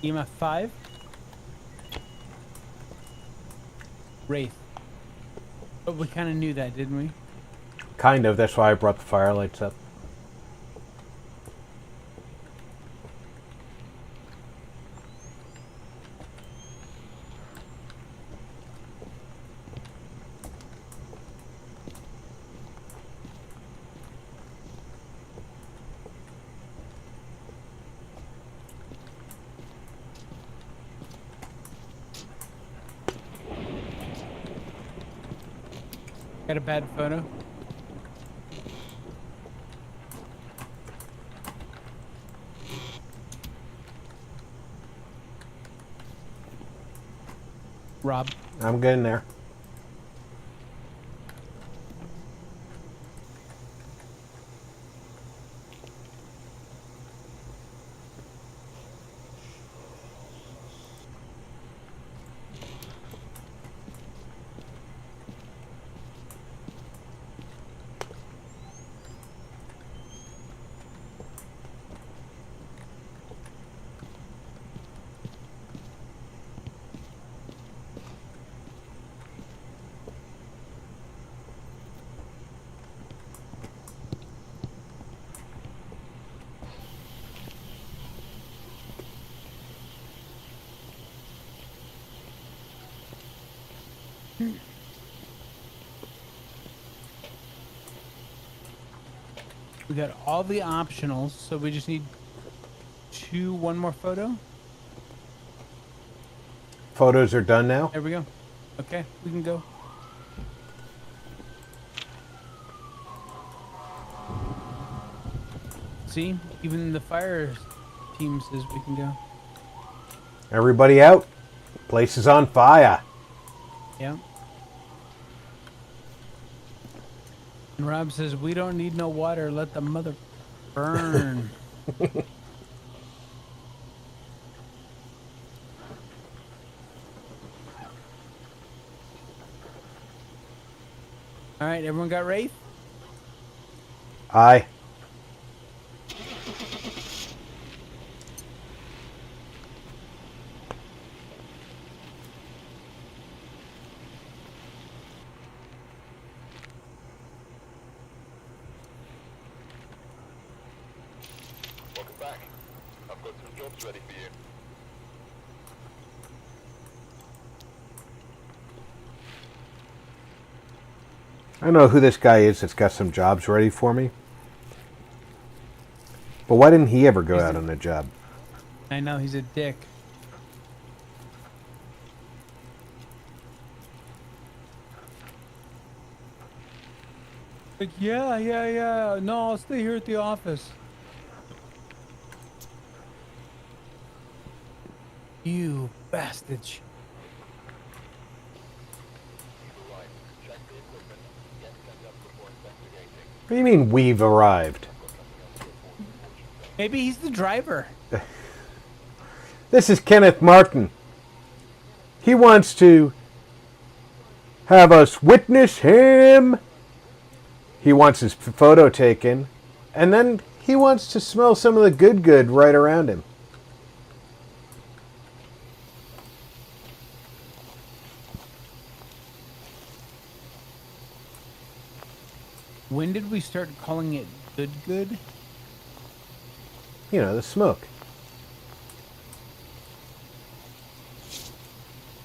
EMF 5. Wraith. But we kind of knew that, didn't we? Kind of. That's why I brought the firelights up. Got a bad photo. Rob. I'm getting there. We got all the optionals, so we just need one more photo. Photos are done now. There we go. Okay, we can go. See, even the fire team says we can go. Everybody out. Place is on fire. Yeah. And Rob says we don't need no water. Let the mother burn. All right, everyone got Wraith? Aye. Welcome back. I've got 2 jobs ready for you. I don't know who this guy is that's got some jobs ready for me. But why didn't he ever go out on a job? I know, he's a dick. Like, yeah. No, I'll stay here at the office. You bastard. Right. Check the equipment. Get set up before investigating. What do you mean we've arrived? Maybe he's the driver. This is Kenneth Martin. He wants to have us witness him. He wants his photo taken. And then he wants to smell some of the good right around him. When did we start calling it good? You know, the smoke.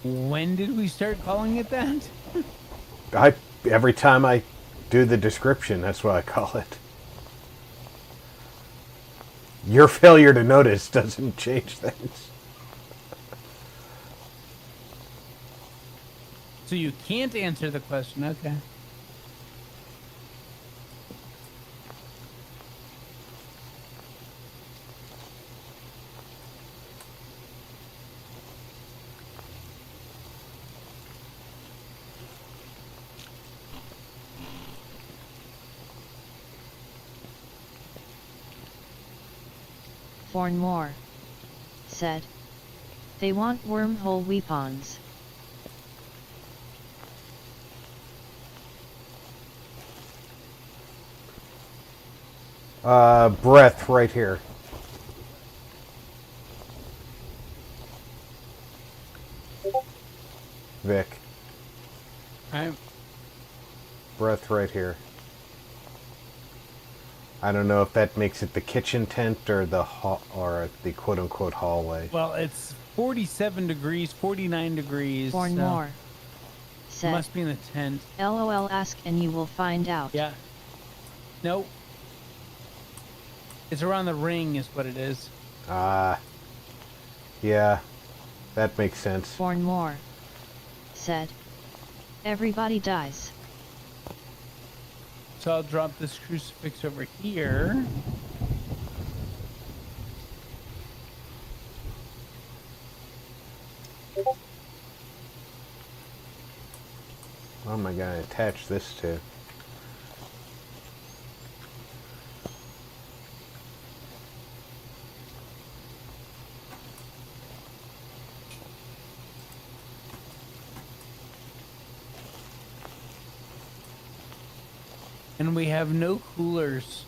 When did we start calling it that? Every time I do the description, that's what I call it. Your failure to notice doesn't change things. So you can't answer the question, okay. Fornmore said. They want wormhole weapons. Breath right here. Vic. Alright. Breath right here. I don't know if that makes it the kitchen tent or the quote-unquote hallway. Well, it's 47 degrees, 49 degrees. Fornmore So said. must be in the tent. LOL, ask and you will find out. Yeah. Nope. It's around the ring is what it is. Yeah, that makes sense. Fornmore said. Everybody dies. So I'll drop this crucifix over here. What am I going to attach this to? And we have no coolers.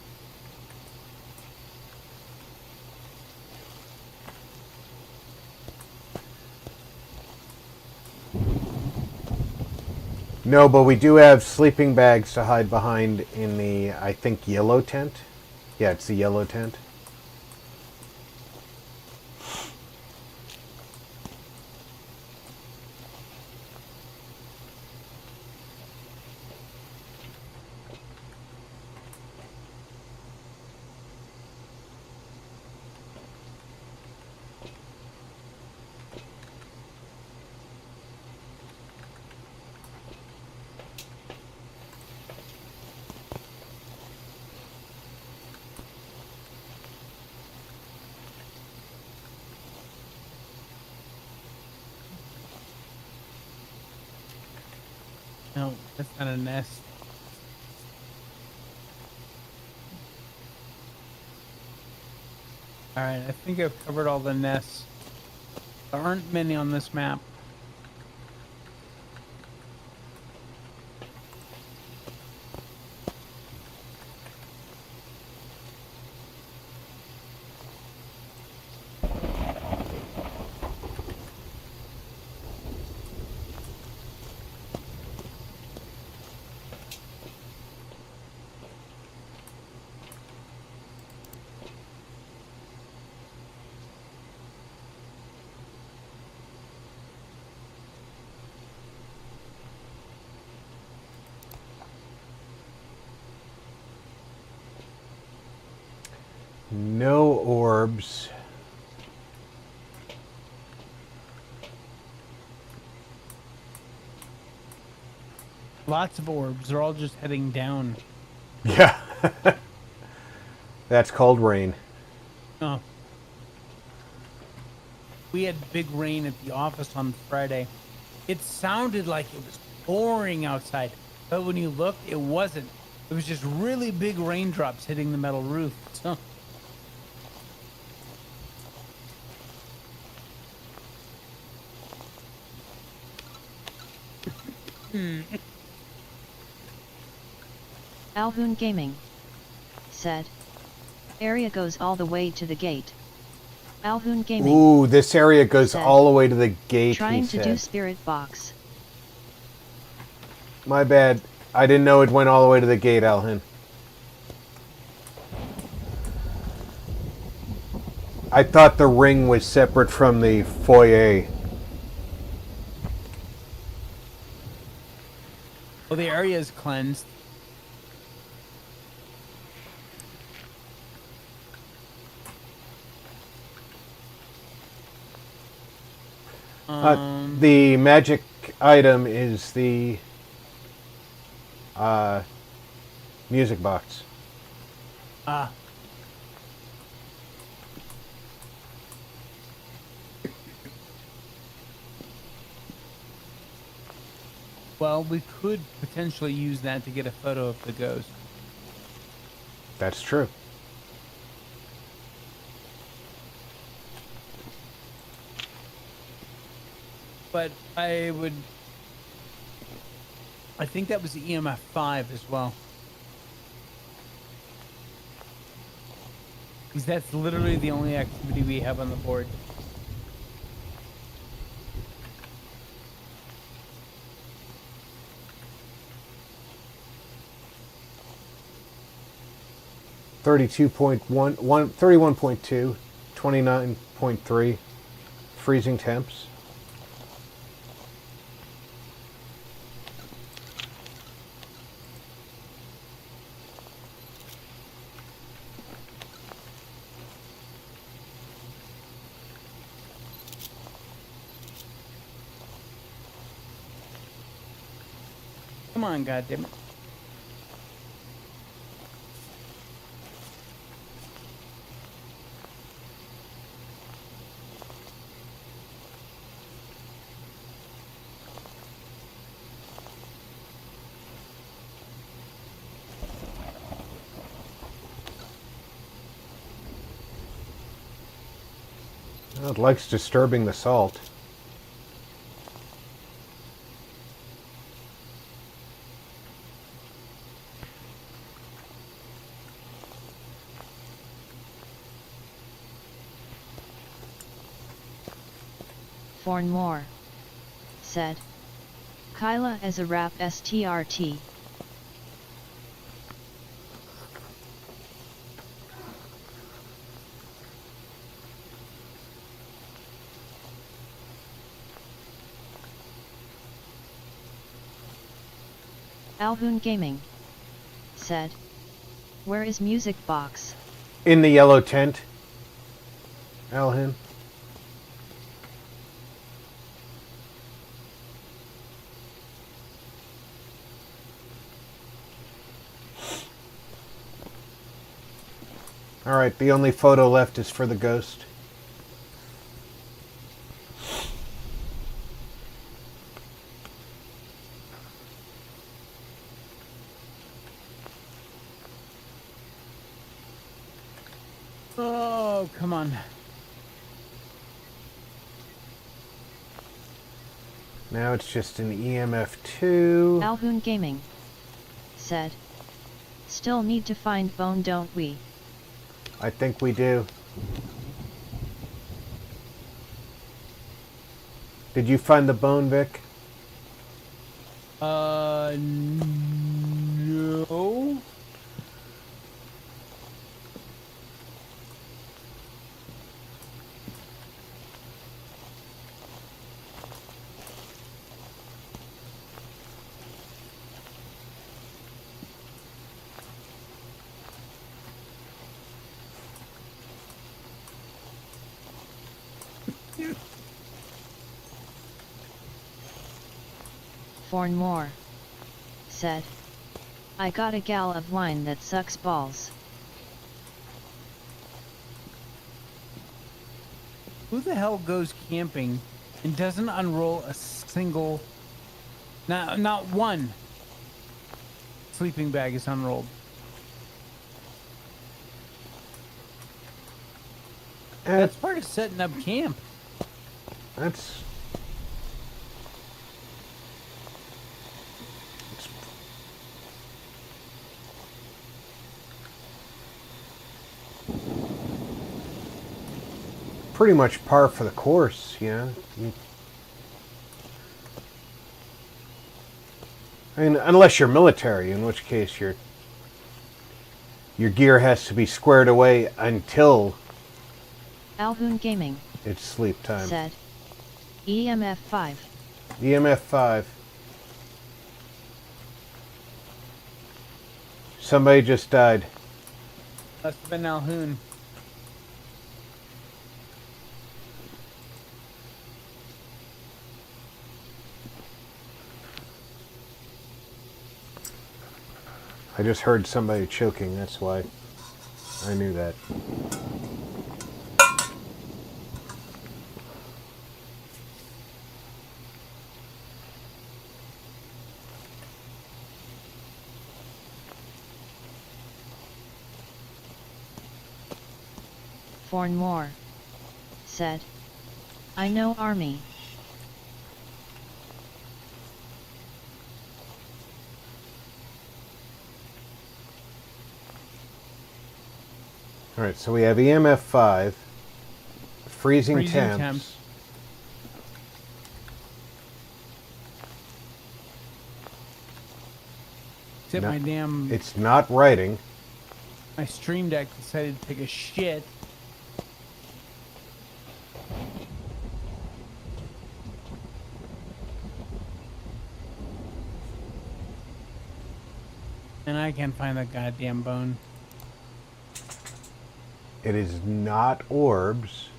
No, but we do have sleeping bags to hide behind in the, I think, yellow tent. Yeah, it's the yellow tent. No, that's not a nest. Alright, I think I've covered all the nests. There aren't many on this map. No orbs. Lots of orbs. They're all just heading down. Yeah. That's called rain. Oh. We had big rain at the office on Friday. It sounded like it was pouring outside, but when you looked, it wasn't. It was just really big raindrops hitting the metal roof. So. Alhoon Gaming said. Area goes all the way to the gate. Alhoon Gaming. Ooh, this area goes said, all the way to the gate, trying he to said. do spirit box. My bad. I didn't know it went all the way to the gate, Alhin. I thought the ring was separate from the foyer. Well, the area is cleansed. The magic item is the music box. Ah. Well, we could potentially use that to get a photo of the ghost. That's true. but I think that was EMF 5 as well. Because that's literally the only activity we have on the board. .1, 31.2, 29.3 freezing temps. Come on, goddammit. Well, it likes disturbing the salt. Fornmore said, Kyla as a rap STRT. Alhoon Gaming said, where is music box? In the yellow tent, Alhin. Alright, the only photo left is for the ghost. Oh, come on. Now it's just an EMF 2. Alhoon Gaming said, still need to find bone, don't we? I think we do. Did you find the bone, Vic? No. Fornmore said, I got a gal of wine that sucks balls. Who the hell goes camping and doesn't unroll a single, not one sleeping bag is unrolled? That's part of setting up camp. That's... pretty much par for the course, yeah. I mean, unless you're military, in which case your gear has to be squared away until Alhoon Gaming it's sleep time. said, EMF 5. EMF 5. Somebody just died. Must have been Alhoon. I just heard somebody choking, that's why I knew that. Fornmore said, I know Army. All right, so we have EMF 5, freezing, Freezing temps. temps. Except No, my damn It's not writing. my stream deck decided to take a shit. And I can't find that goddamn bone. It is not orbs.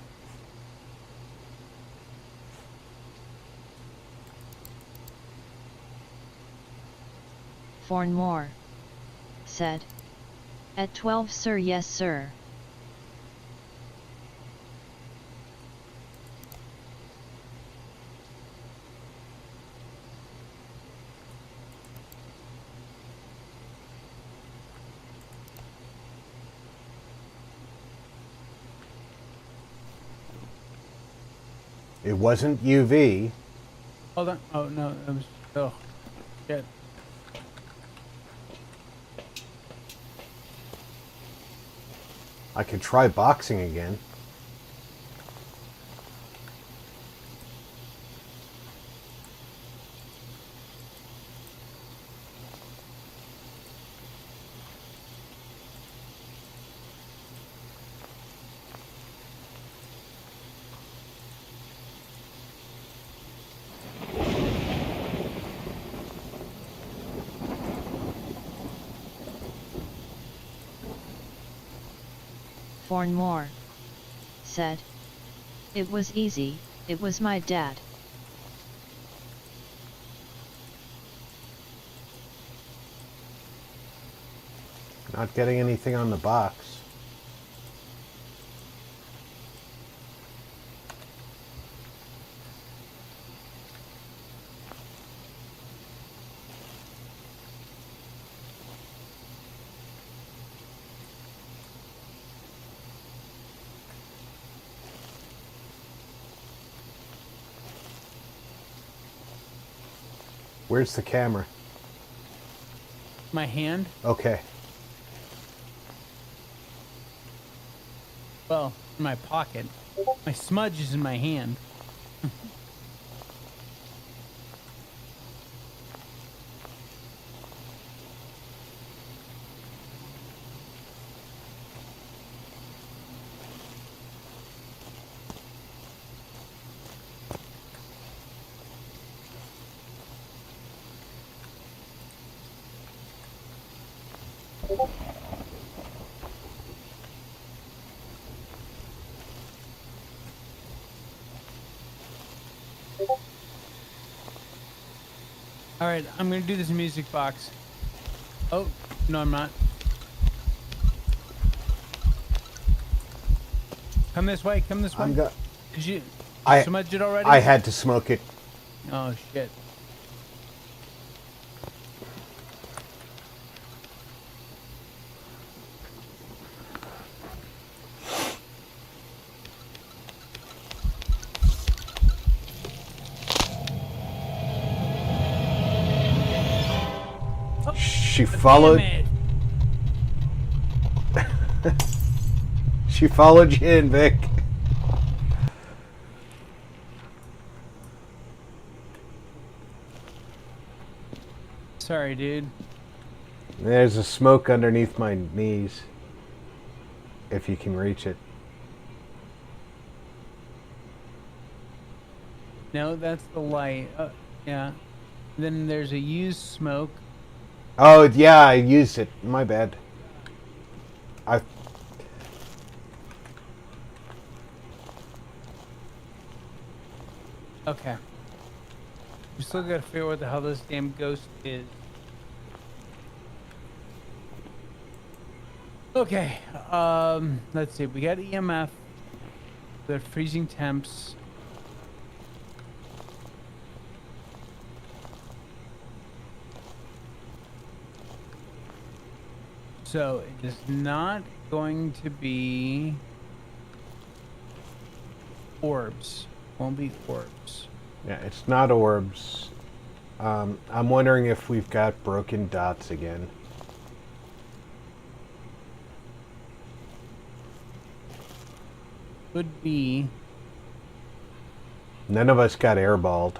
Fornmore said. At 12, sir. Yes, sir. It wasn't UV. Hold on. Oh no, that was oh shit. I could try boxing again. Fornmore said. It was easy, it was my dad. Not getting anything on the box. Where's the camera? My hand? Okay. Well, in my pocket. My smudge is in my hand. All right, I'm gonna do this music box. Oh, no, I'm not. Come this way. Come this way. I'm go- Did you I- smudge it already? I had to smoke it. Oh shit. She followed. Damn it. She followed you in, Vic. Sorry, dude. There's a smoke underneath my knees. If you can reach it. No, that's the light. Yeah. Then there's a used smoke. Oh, yeah, I used it. My bad. I. Okay. We still gotta figure out what the hell this damn ghost is. Okay. Let's see. We got EMF. We got freezing temps. So it is not going to be orbs. Won't be orbs. Yeah, it's not orbs. I'm wondering if we've got broken dots again. Could be. None of us got airballed.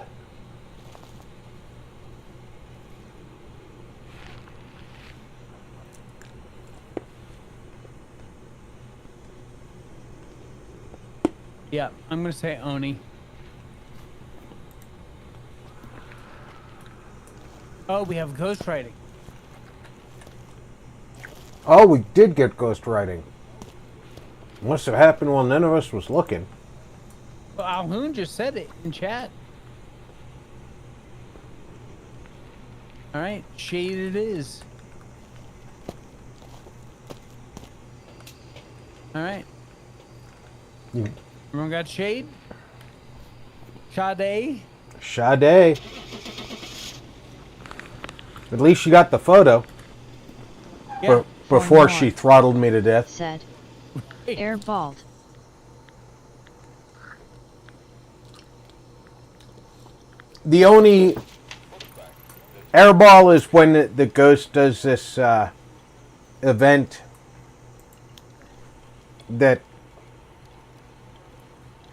Yeah, I'm gonna say Oni. Oh, we have ghostwriting. Oh, we did get ghostwriting. Must have happened while none of us was looking. Well, Alhoon just said it in chat. All right, shade it is. All right. Everyone got shade? Sade? Sade. At least she got the photo Yeah. before she throttled me to death. Said. Airballed. The only airball is when the ghost does this event that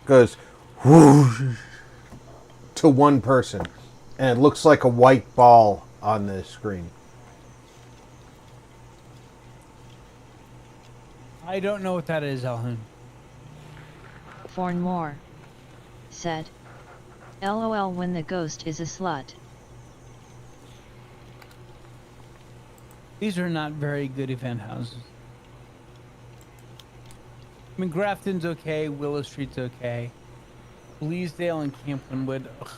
goes whoosh to one person, and it looks like a white ball on the screen. I don't know what that is, Alhoon. Forn more. Said. LOL when the ghost is a slut. These are not very good event houses. I mean, Grafton's okay, Willow Street's okay. Bleasdale and Camp Winwood, ugh,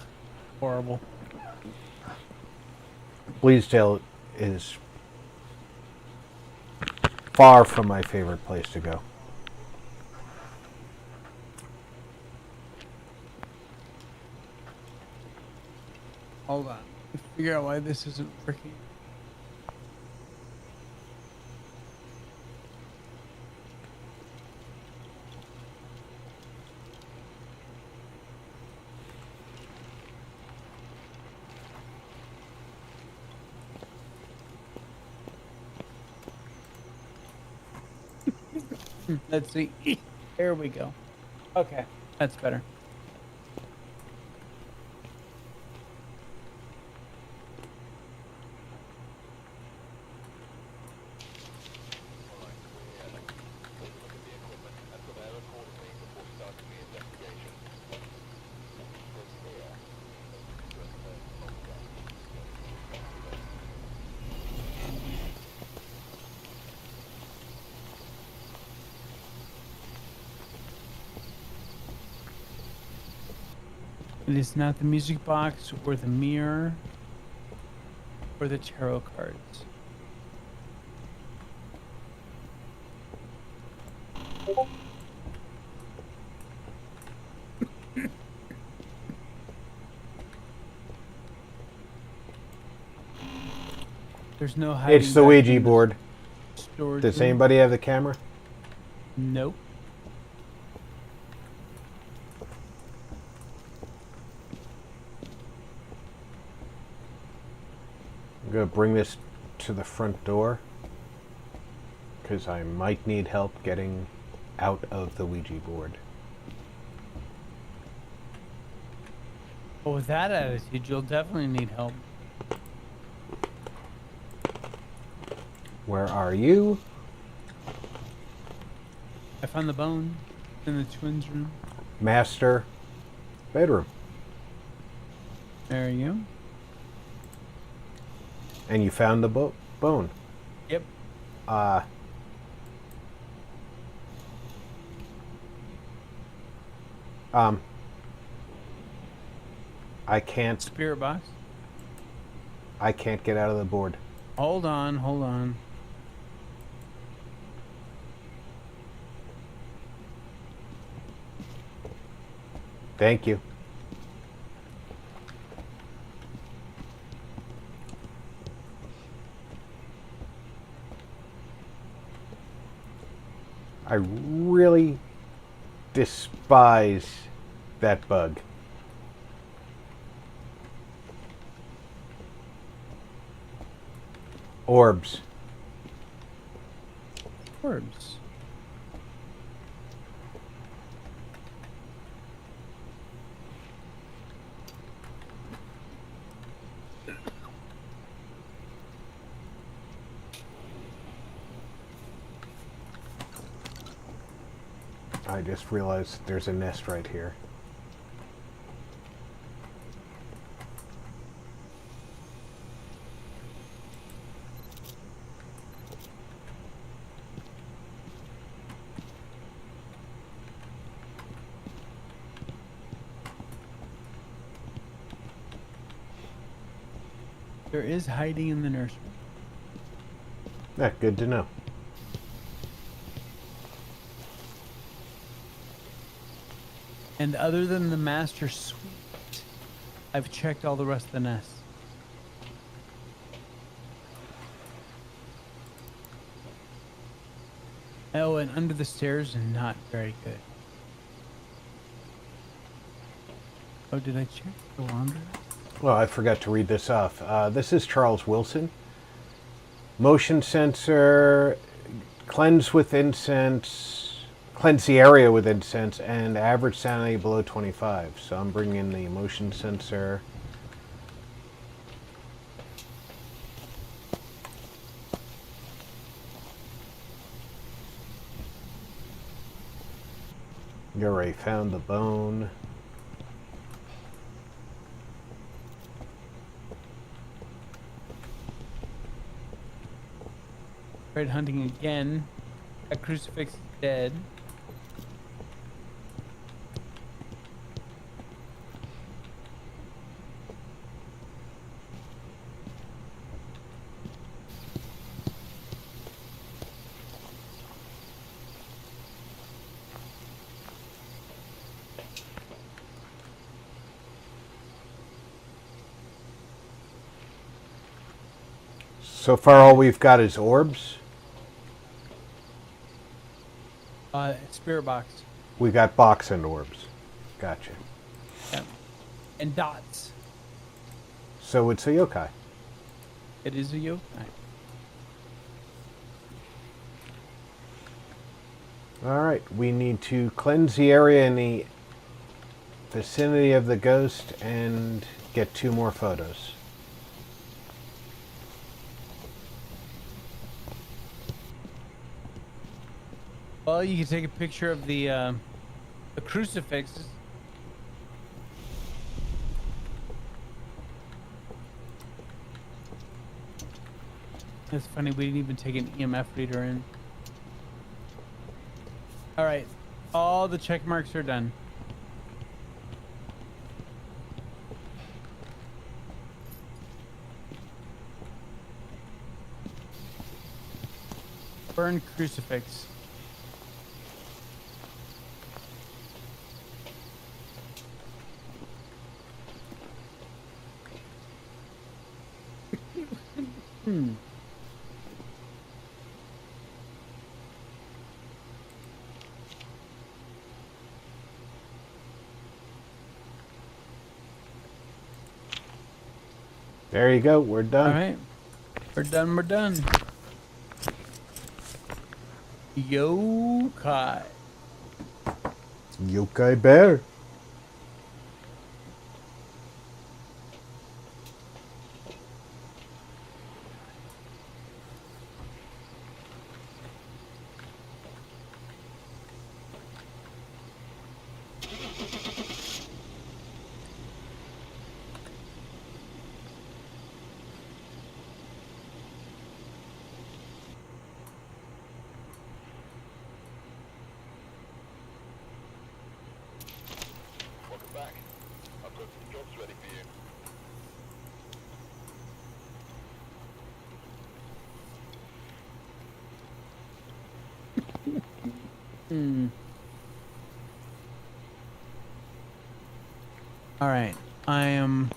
horrible. Bleasdale is far from my favorite place to go. Hold on. Let me figure out why this isn't working. Let's see. There we go. Okay, that's better. It is not the music box or the mirror or the tarot cards. There's no hiding. It's the back Ouija in the board. storage Does room. anybody have the camera? Nope. I'm going to bring this to the front door because I might need help getting out of the Ouija board. But with that attitude, you'll definitely need help. Where are you? I found the bone in the twins' room. Master bedroom. There you go. And you found the bone. Yep. I can't Spirit box. get out of the board. Hold on, hold on. Thank you. I really despise that bug. Orbs. Orbs. I just realized there's a nest right here. There is hiding in the nursery. Yeah, good to know. And other than the master suite, I've checked all the rest of the nests. Oh, and under the stairs, not very good. Oh, did I check the laundry? Well, I forgot to read this off. This is Charles Wilson. Motion sensor, cleanse with incense, cleanse the area with incense, and average sanity below 25. So I'm bringing in the motion sensor. You already found the bone. Tried hunting again. That crucifix is dead. So far, all we've got is orbs. Spirit box. We got box and orbs. Gotcha. Yeah. And dots. So it's a yokai. It is a yokai. All right, we need to cleanse the area in the vicinity of the ghost and get 2 more photos. Well, you can take a picture of the crucifixes. It's funny, we didn't even take an EMF reader in. All right, all the check marks are done. Burn crucifix. There you go, we're done. All right, we're done. We're done. Yokai. Yokai bear. Welcome back. I've got some jobs ready for you. All right, I am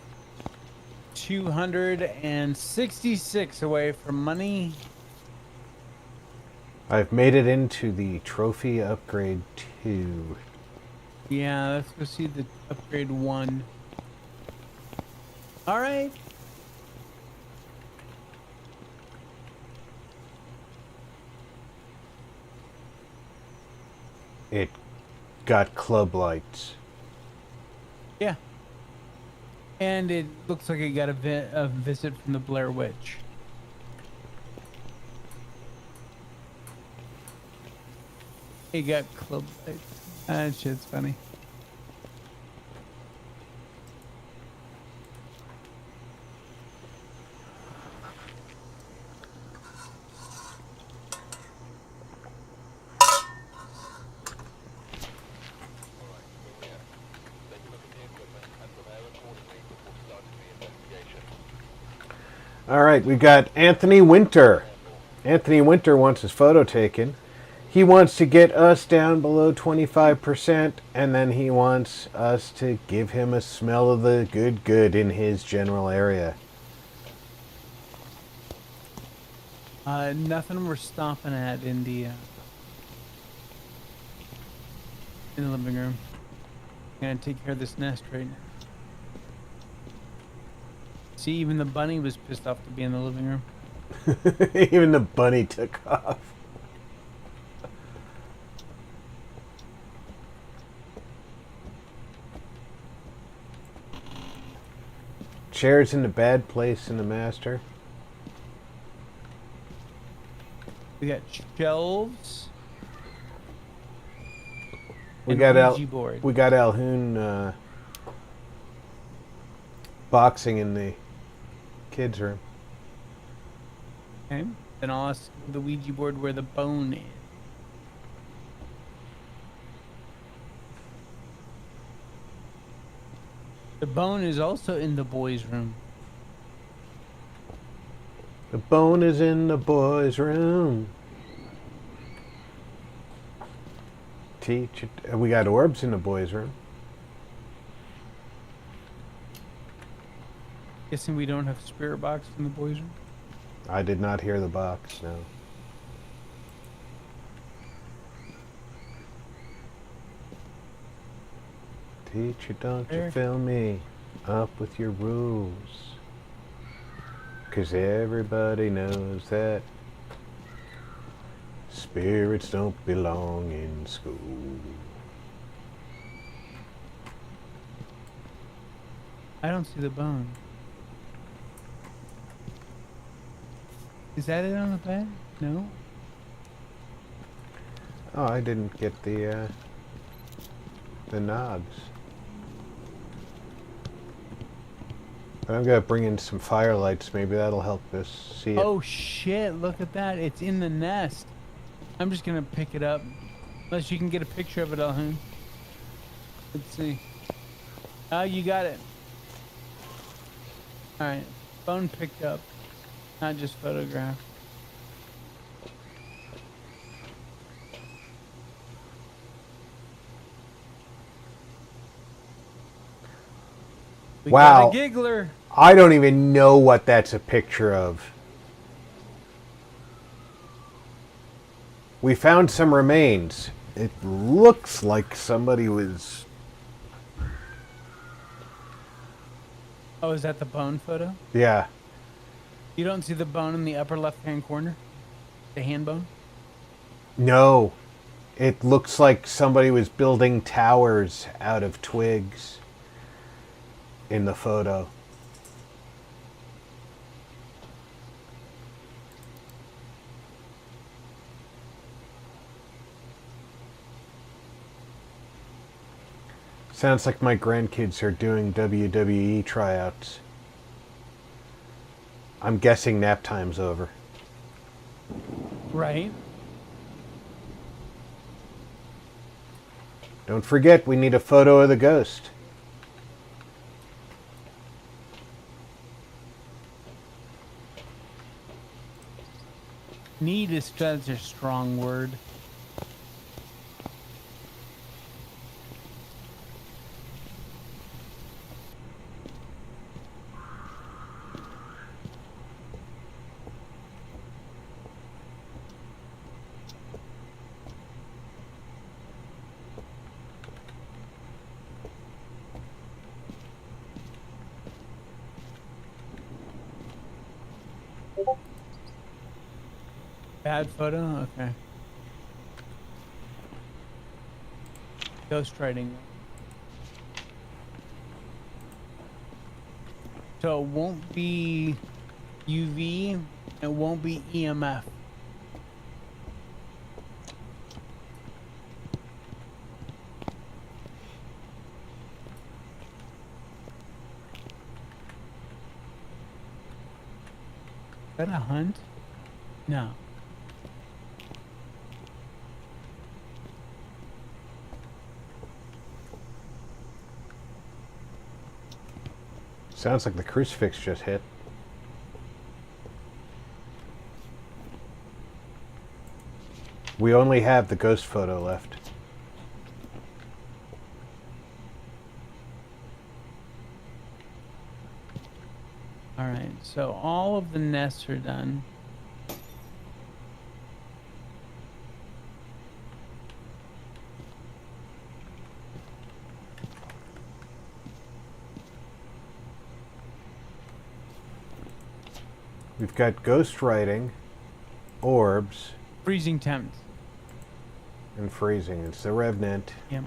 266 away from money. I've made it into the trophy upgrade 2. Yeah, let's go see the upgrade 1. All right. It got club lights. Yeah. And it looks like it got a visit from the Blair Witch. He got club. That shit's funny. Take a look at the equipment and prepare accordingly before starting the investigation. All right, we got Anthony Winter. Anthony Winter wants his photo taken. He wants to get us down below 25%, and then he wants us to give him a smell of the good in his general area. Nothing we're stopping at in the living room. Gonna take care of this nest right now. See, even the bunny was pissed off to be in the living room. Even the bunny took off. Chair's in the bad place in the master. We got shelves. We and got Ouija board. We got Alhoon boxing in the kids' room. Okay. Then I'll ask the Ouija board where the bone is. The bone is also in the boys' room. The bone is in the boys' room. Teach it. We got orbs in the boys' room. Guessing we don't have spirit box in the boys' room. I did not hear the box, no. Teacher, don't you fill me up with your rules. 'Cause everybody knows that spirits don't belong in school. I don't see the bone. Is that it on the bed? No. Oh, I didn't get the knobs. But I'm gonna bring in some firelights. Maybe that'll help us see it. Oh shit, look at that. It's in the nest. I'm just gonna pick it up. Unless you can get a picture of it, Alhoon. Let's see. Oh, you got it. Alright. Bone picked up. Not just photographed. We Wow. got a giggler. I don't even know what that's a picture of. We found some remains. It looks like somebody was... Oh, is that the bone photo? Yeah. You don't see the bone in the upper left-hand corner? The hand bone? No. It looks like somebody was building towers out of twigs in the photo. Sounds like my grandkids are doing WWE tryouts. I'm guessing nap time's over. Right. Don't forget, we need a photo of the ghost. Need is such a strong word. Bad photo? Okay. Ghostwriting. So it won't be UV, it won't be EMF. that a hunt? No. Sounds like the crucifix just hit. We only have the ghost photo left. All right, so all of the nests are done. We've got ghost writing, orbs, Freezing temps. and freezing. It's the Revenant. Yep.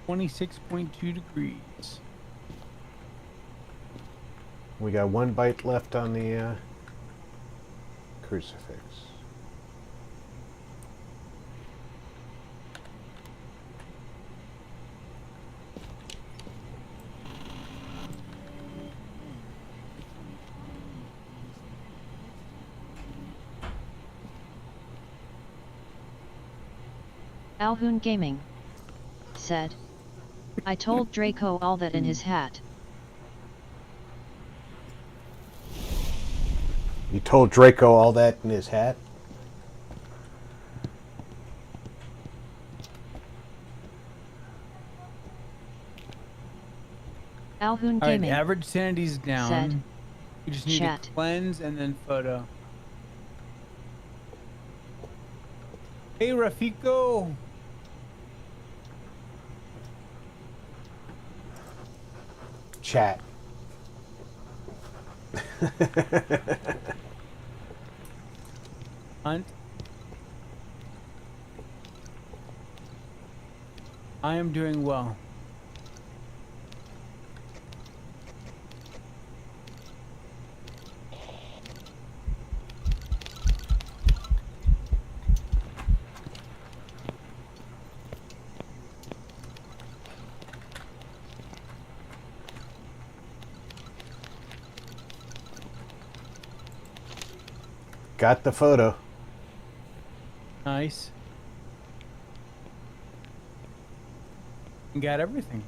26.2 degrees. We got 1 bite left on the crucifix. Alhoon Gaming said, I told Draco all that in his hat. You told Draco all that in his hat? Alhoon All right, Gaming average sanity's down. said, We just need chat. to cleanse and then photo. Hey, Rafiko. Chat. Hunt. I am doing well. Got the photo. Nice. Got everything.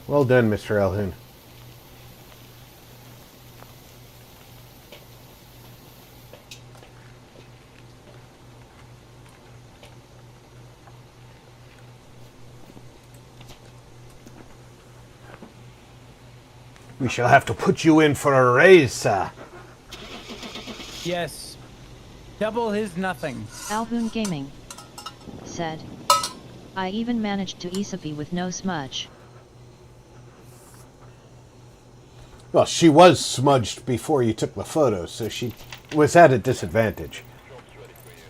Well done, Mr. Alhoon. We shall have to put you in for a raise, sir. Yes. Double his nothing. Alhoon Gaming said, I even managed to Isapi with no smudge. Well, she was smudged before you took the photo, so she was at a disadvantage. Job's ready for you.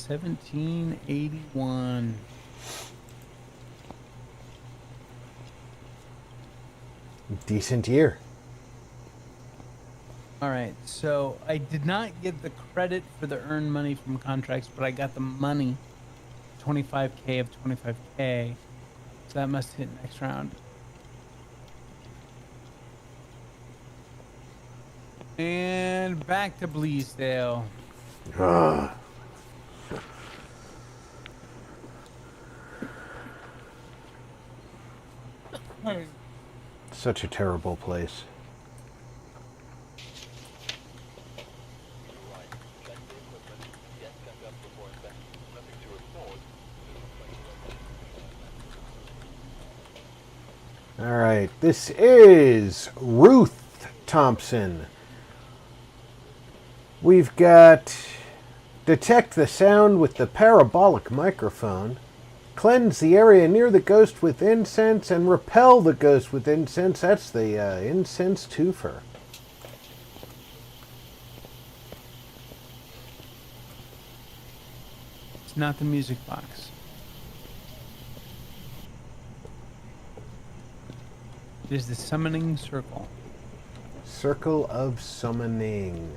1781. Decent year. All right, so I did not get the credit for the earned money from contracts, but I got the money, 25K of 25K. So that must hit next round. And back to Bleasdale. Ah. Such a terrible place. Right. Check the equipment. Get set up before inspection. Nothing to report. All right, this is Ruth Thompson. We've got detect the sound with the parabolic microphone, cleanse the area near the ghost with incense, and repel the ghost with incense. That's the incense twofer. It's not the music box. It is the summoning circle. Circle of summoning.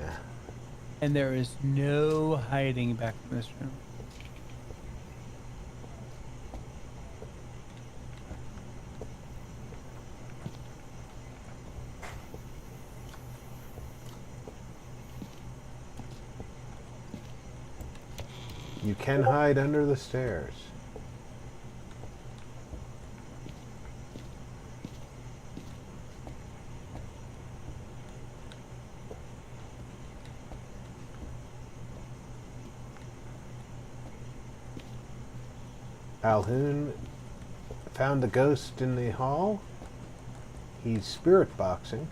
And there is no hiding back in this room. You can hide under the stairs. Alhoon found the ghost in the hall. He's spirit boxing.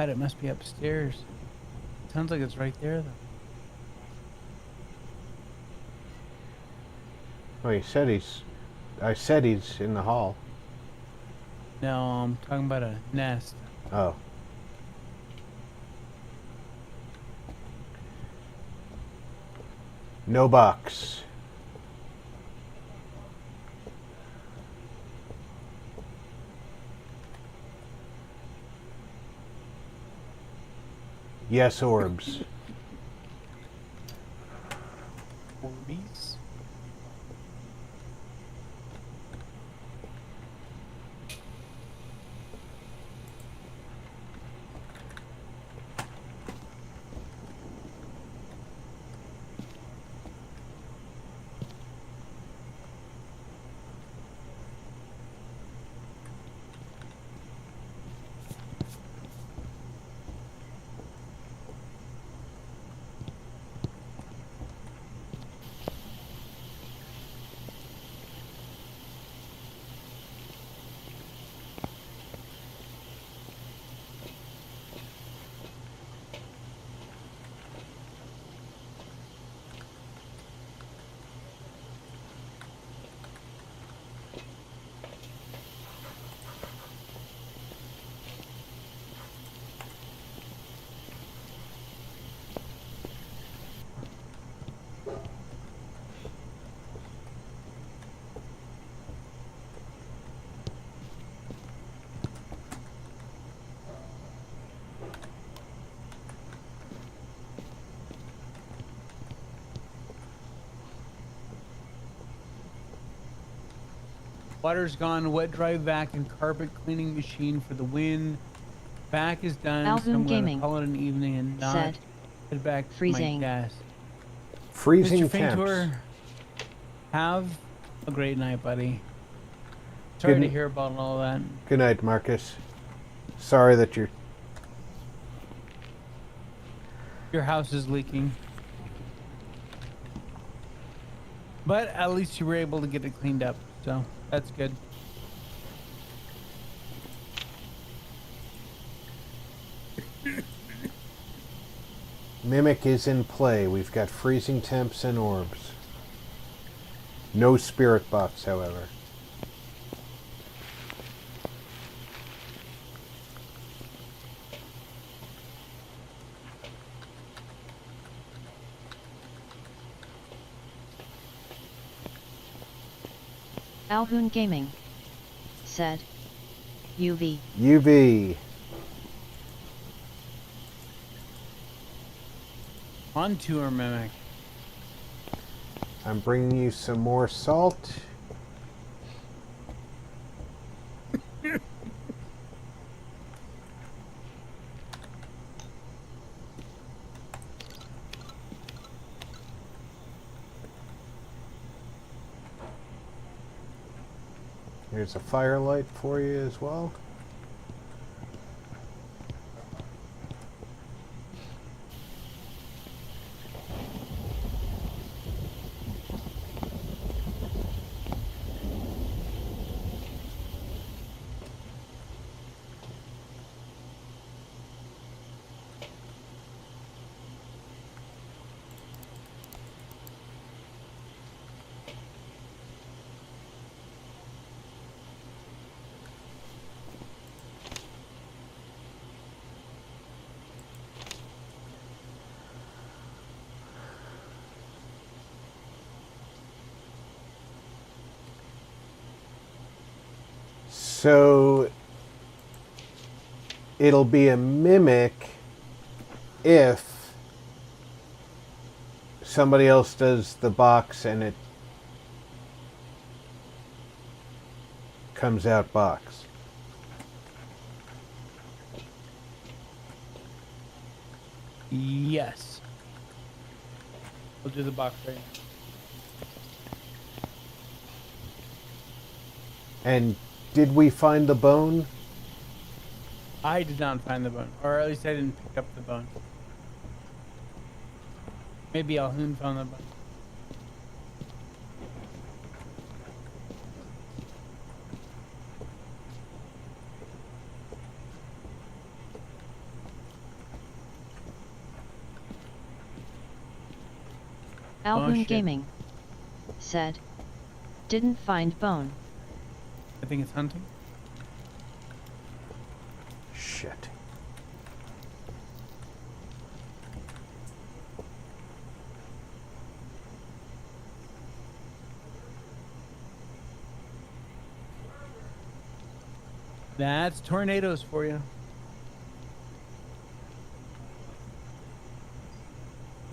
God, it must be upstairs. Sounds like it's right there, though. Oh, he said he's... I said he's in the hall. No, I'm talking about a nest. Oh. No box. Yes, orbs. Orbeez? Water's gone, wet dry vac and carpet cleaning machine for the win. Vac is done, so Alvin I'm gonna Gaming call it an evening and not said, head back to freezing. my desk. Freezing Mr. temps. Faintor, have a great night, buddy. Sorry Good to n- hear about all that. Good night, Marcus. Sorry that you're... Your house is leaking. But at least you were able to get it cleaned up, so that's good. Mimic is in play. We've got freezing temps and orbs. No spirit box, however. Alhoon Gaming said, UV. UV. On tour, Mimic. I'm bringing you some more salt. Here's a firelight for you as well. So it'll be a mimic if somebody else does the box and it comes out box. Yes. We'll do the box right now. And did we find the bone? I did not find the bone, or at least I didn't pick up the bone. Maybe Alhoon found the bone. Alhoon shit. Gaming said, didn't find bone. I think it's hunting. Shit. That's tornadoes for you.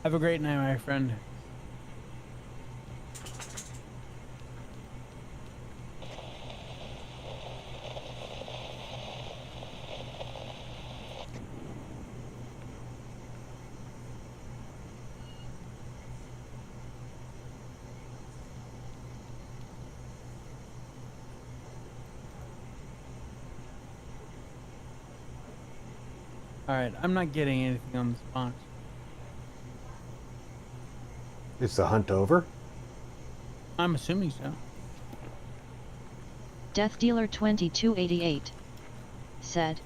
Have a great night, my friend. Alright, I'm not getting anything on this box. Is the hunt over? I'm assuming so. Death Dealer 2288 said,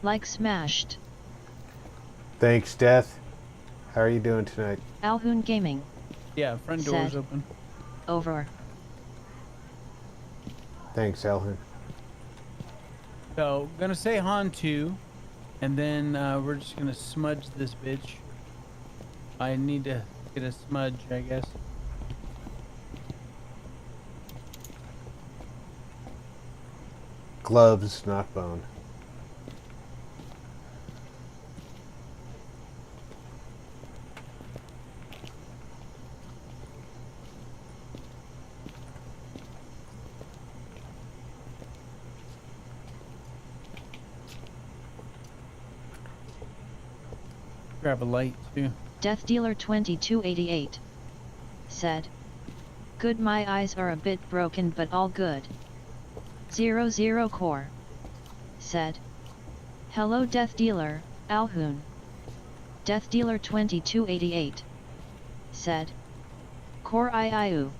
like smashed. Thanks, Death. How are you doing tonight? Alhoon Gaming Yeah, front door's Said. open. over. Thanks, Alvin. So, gonna say Han 2, and then we're just gonna smudge this bitch. I need to get a smudge, I guess. Gloves, not bone. Grab a light, too. Death Dealer 2288 said, good, my eyes are a bit broken but all good. 00 Core said, hello Death Dealer, Alhoon. Death Dealer 2288 said, Core IIU.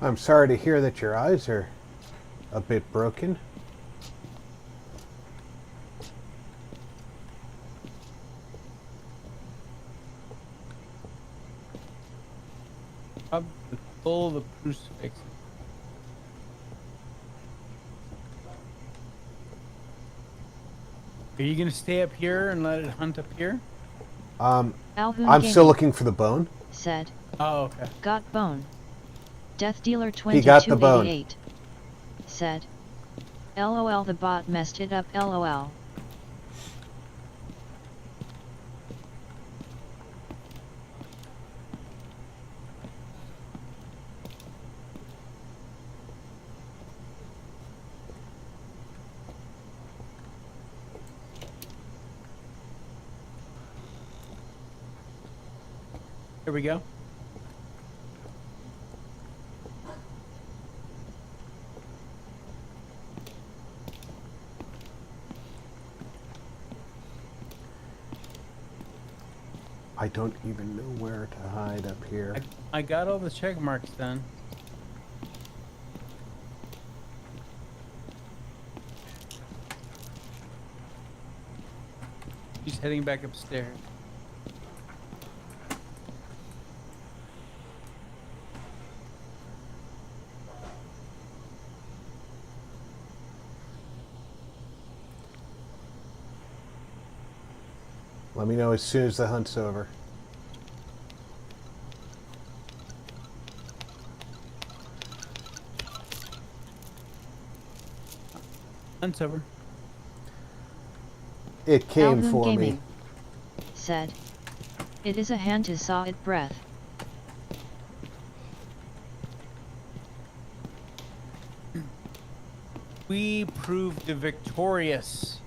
I'm sorry to hear that your eyes are a bit broken. Probably full of the crucifix. Are you gonna stay up here and let it hunt up here? Alhoon I'm Gaming still looking for the bone. said, Oh, okay. got bone. Death Dealer He got the bone. 2288 said, LOL the bot messed it up LOL. Here we go. I don't even know where to hide up here. I got all the check marks done. She's heading back upstairs. Let me know as soon as the hunt's over. Hunt's over. It came Alvin for Gaming me. said, "It is a hand to saw it breath." We proved victorious.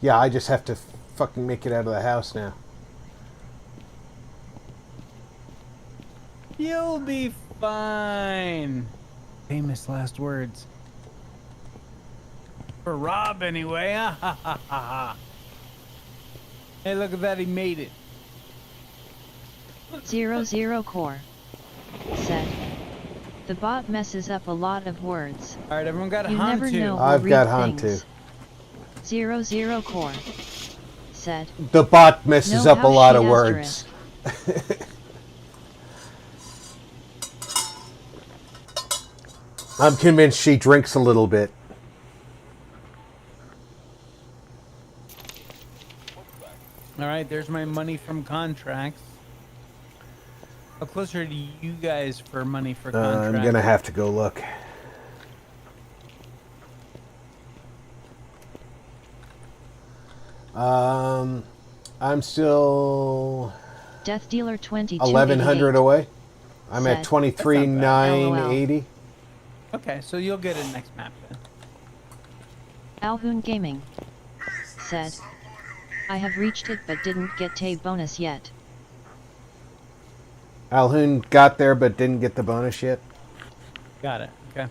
Yeah, I just have to fucking make it out of the house now. You'll be fine. Famous last words. For Rob, anyway. Hey, look at that. He made it. 00 Core said, "The bot messes up a lot of words. All right, everyone got a You Han never too. know who I've read got Han things." 00 Core said, The bot messes "No up a how lot she of words. asterisk." I'm convinced she drinks a little bit. All right, there's my money from contracts. How close are you guys for money for contracts? I'm gonna have to go look. I'm still Death Dealer 22 1100 away. I'm Said, at 23,980. Okay, so you'll get it next map then. Alhoon Gaming said, "I have reached it but didn't get a bonus yet." Alhoon got there but didn't get the bonus yet. Got it. Okay.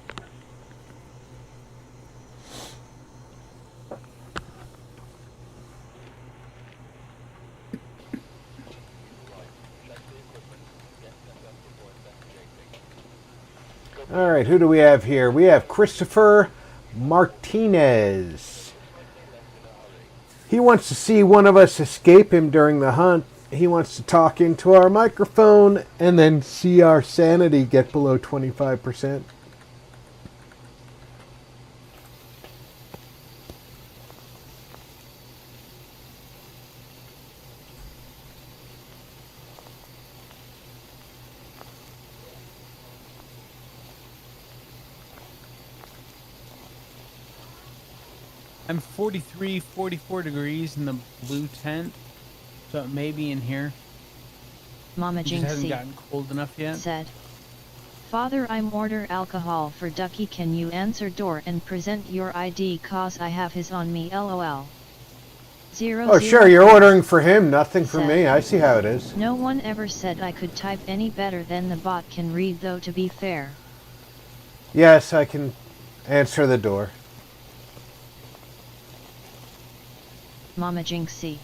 All right, who do we have here? We have Christopher Martinez. He wants to see one of us escape him during the hunt. He wants to talk into our microphone and then see our sanity get below 25%. I'm 43, 44 degrees in the blue tent, so it may be in here. Mama It just hasn't Jinxie gotten cold enough yet. said, "Father, I'm order alcohol for Ducky. Can you answer door and present your ID cause I have his on me, lol." Oh, sure, you're ordering for him, nothing for me. I see how it is. "No one ever said I could type any better than the bot can read, though, to be fair." Yes, I can answer the door. Mama Jinxie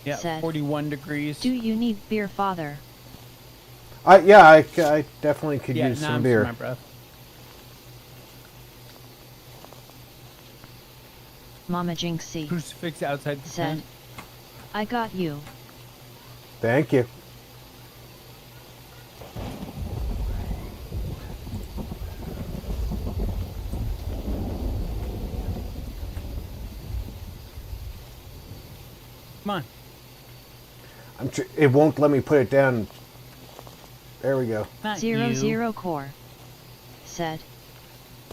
Yeah, said, 41 degrees. "Do you need beer, Father?" Yeah, I definitely could Yeah, use now some I'm beer. my breath. Mama Jinxie Crucifix outside the said, tent. "I got you." Thank you. Come on. It won't let me put it down. There we go. Not 00 Core said,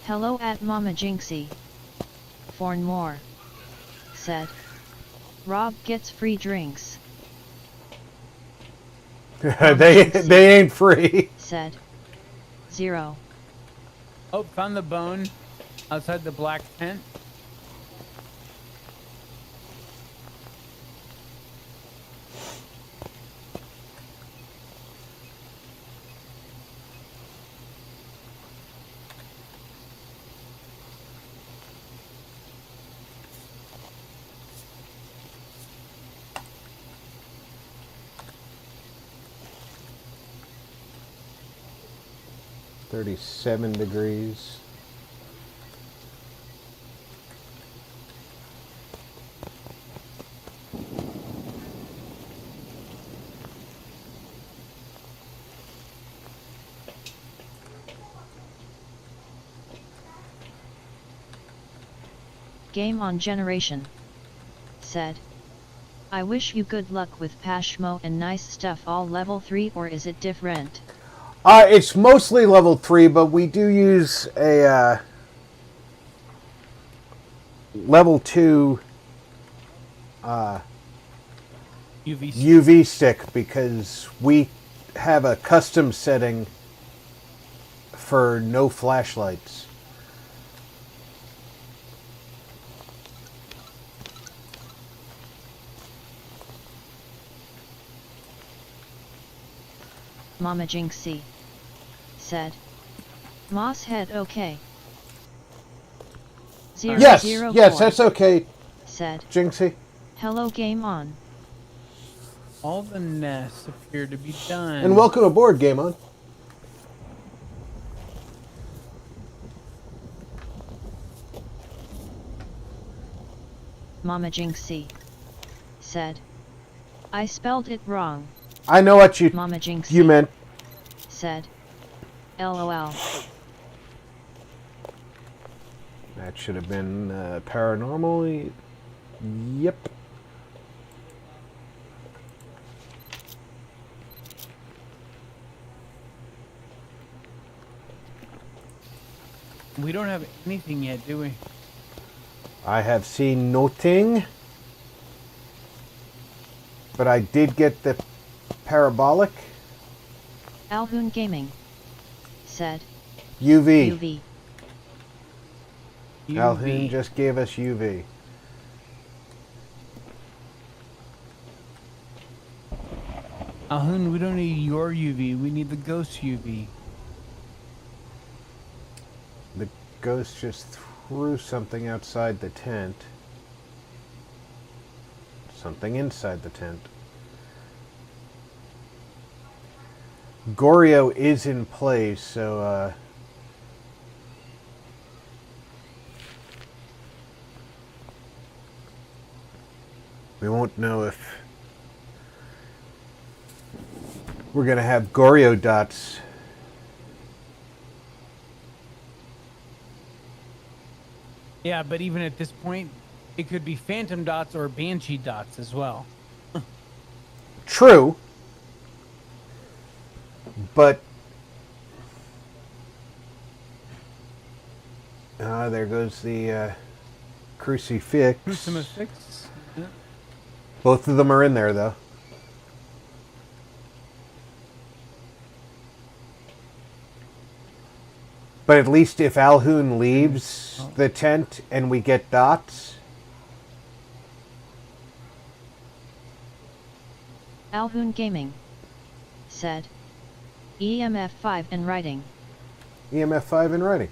"Hello at Mama Jinxie." Fornmore said, "Rob gets free drinks." they ain't free. Said, 0. Oh, found the bone outside the black tent. $37 degrees. Game on Generation said, I wish you good luck with Phasmo and nice stuff. All level 3 or is it different? It's mostly level 3, but we do use a level 2 UV. UV stick because we have a custom setting for no flashlights. Mama Jinxie said. Moss head okay. Yes, 004 yes, that's okay, said. Jinxie. Hello game on. All the nests appear to be done. And welcome aboard, Game On. Mama Jinxie said. I spelled it wrong. I know what Mama Jinxie you meant. said. LOL. That should have been paranormal. Yep. We don't have anything yet, do we? I have seen nothing. But I did get the parabolic. Alhoon Gaming said. UV. UV. Alhoon just gave us UV. Alhoon, we don't need your UV. We need the ghost UV. The ghost just threw something outside the tent. Something inside the tent. Goryo is in place, so we won't know if we're going to have Goryo dots. Yeah, but even at this point, it could be phantom dots or banshee dots as well. True. But there goes the crucifix. Crucifix. Yeah. Both of them are in there, though. But at least if Alhoon leaves the tent and we get dots. Alhoon Gaming said. EMF 5 in writing. EMF 5 in writing.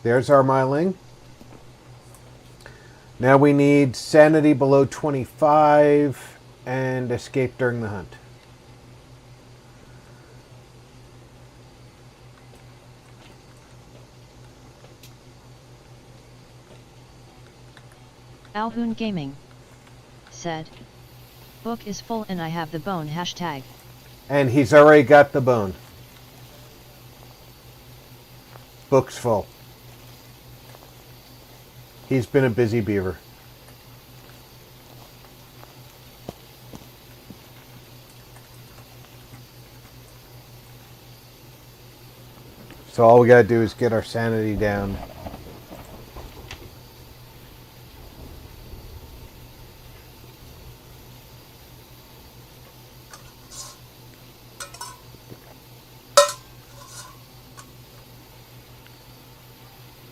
There's our Myling. Now we need sanity below 25 and escape during the hunt. Alhoon Gaming said. Book is full and I have the bone hashtag. And he's already got the bone. Book's full. He's been a busy beaver. So all we gotta do is get our sanity down.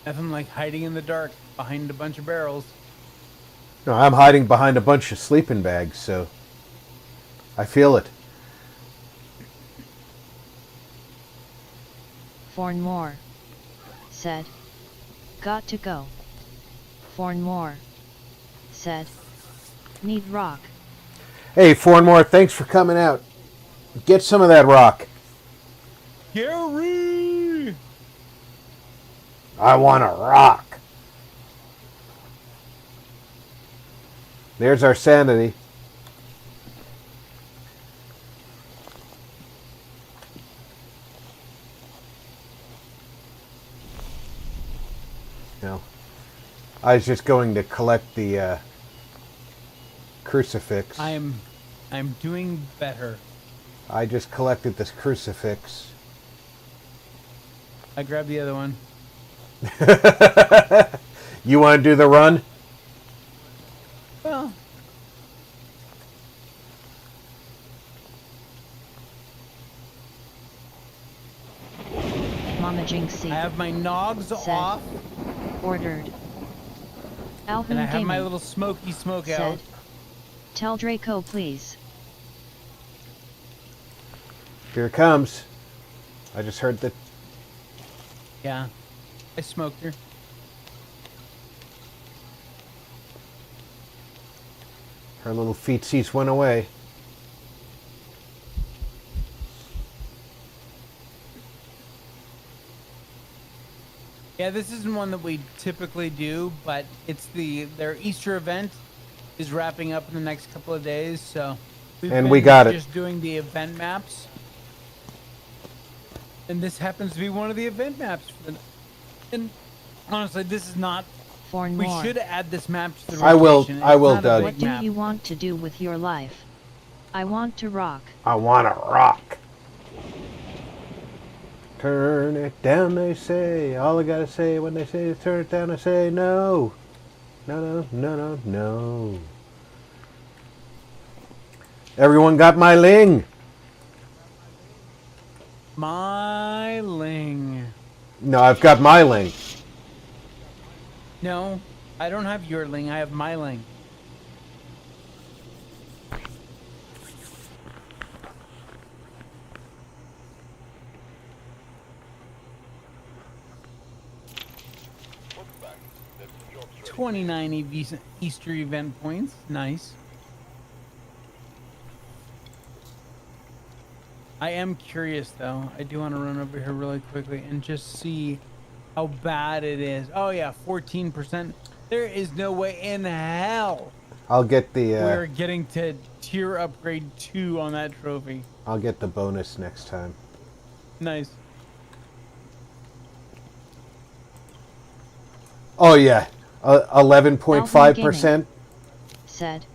Nothing like hiding in the dark behind a bunch of barrels. No, I'm hiding behind a bunch of sleeping bags, so I feel it. Fornmore said. Got to go. Fornmore said. Need rock. Hey, Fornmore, thanks for coming out. Get some of that rock. Gary! I want a rock. There's our sanity. No. I was just going to collect the crucifix. I'm doing better. I just collected this crucifix. I grabbed the other one. You want to do the run? Well, Mama Jinxie. I have my nogs Said. off, Ordered. Alhoon and I have my Gaming little smoky smoke said, out. Tell Draco please. Here it comes. I just heard the... Yeah, I smoked her. Her little feetsies went away. Yeah, this isn't one that we typically do, but it's their Easter event is wrapping up in the next couple of days, so And we got it. just doing the event maps. And this happens to be one of the event maps. And honestly, this is not. For We more. should add this map to the I will- rotation. I It's will, not a Doug. big What do map. you want to do with your life? I want to rock. I want to rock. Turn it down, they say. All I gotta say when they say turn it down, I say no. No, no, no, no, no. Everyone got my ling. My ling. No, I've got my ling. No, I don't have your ling. I have my ling. Welcome back. There's some jobs ready. 29 Easter event points. Nice. I am curious though. I do want to run over here really quickly and just see how bad it is. Oh yeah, 14%. There is no way in hell I'll get the we're getting to tier upgrade 2 on that trophy. I'll get the bonus next time. Nice. Oh yeah, 11.5%. Said,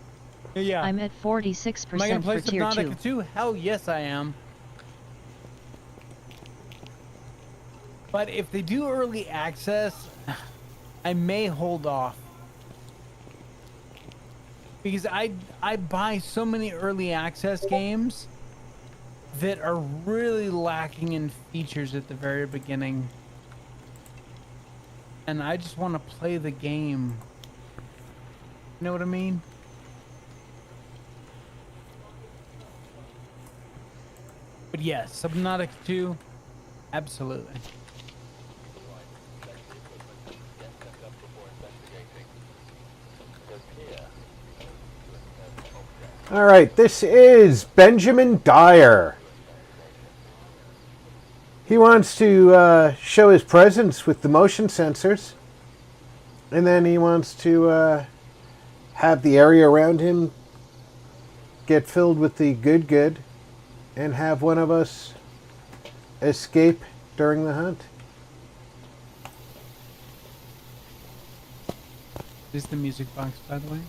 Yeah. I'm at 46% Am I gonna play for tier 2. Subnautica 2? Hell yes I am. But if they do early access, I may hold off. Because I buy so many early access games that are really lacking in features at the very beginning. And I just want to play the game. You know what I mean? But yes, Subnautica 2, absolutely. Check the equipment. Get set up before investigating. Because here, object. All right, this is Benjamin Dyer. He wants to show his presence with the motion sensors, and then he wants to have the area around him get filled with the good, and have one of us escape during the hunt. Is the music box, by the way?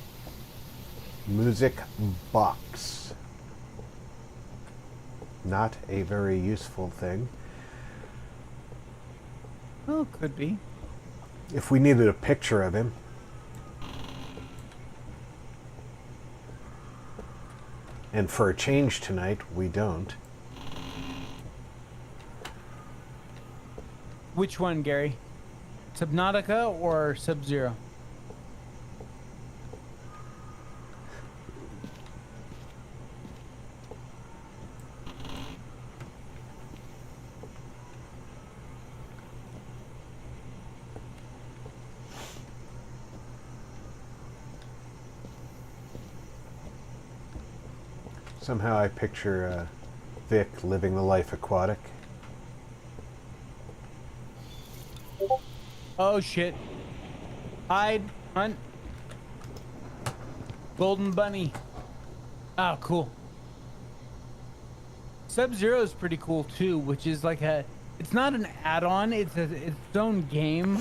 Music box. Not a very useful thing. Well, could be. If we needed a picture of him. And for a change tonight, we don't. Which one, Gary? Subnautica or Sub-Zero? Somehow I picture Vic living the life aquatic. Oh shit. Hide, hunt. Golden bunny. Oh, cool. Sub-Zero is pretty cool too, which is like it's not an add-on, it's its own game,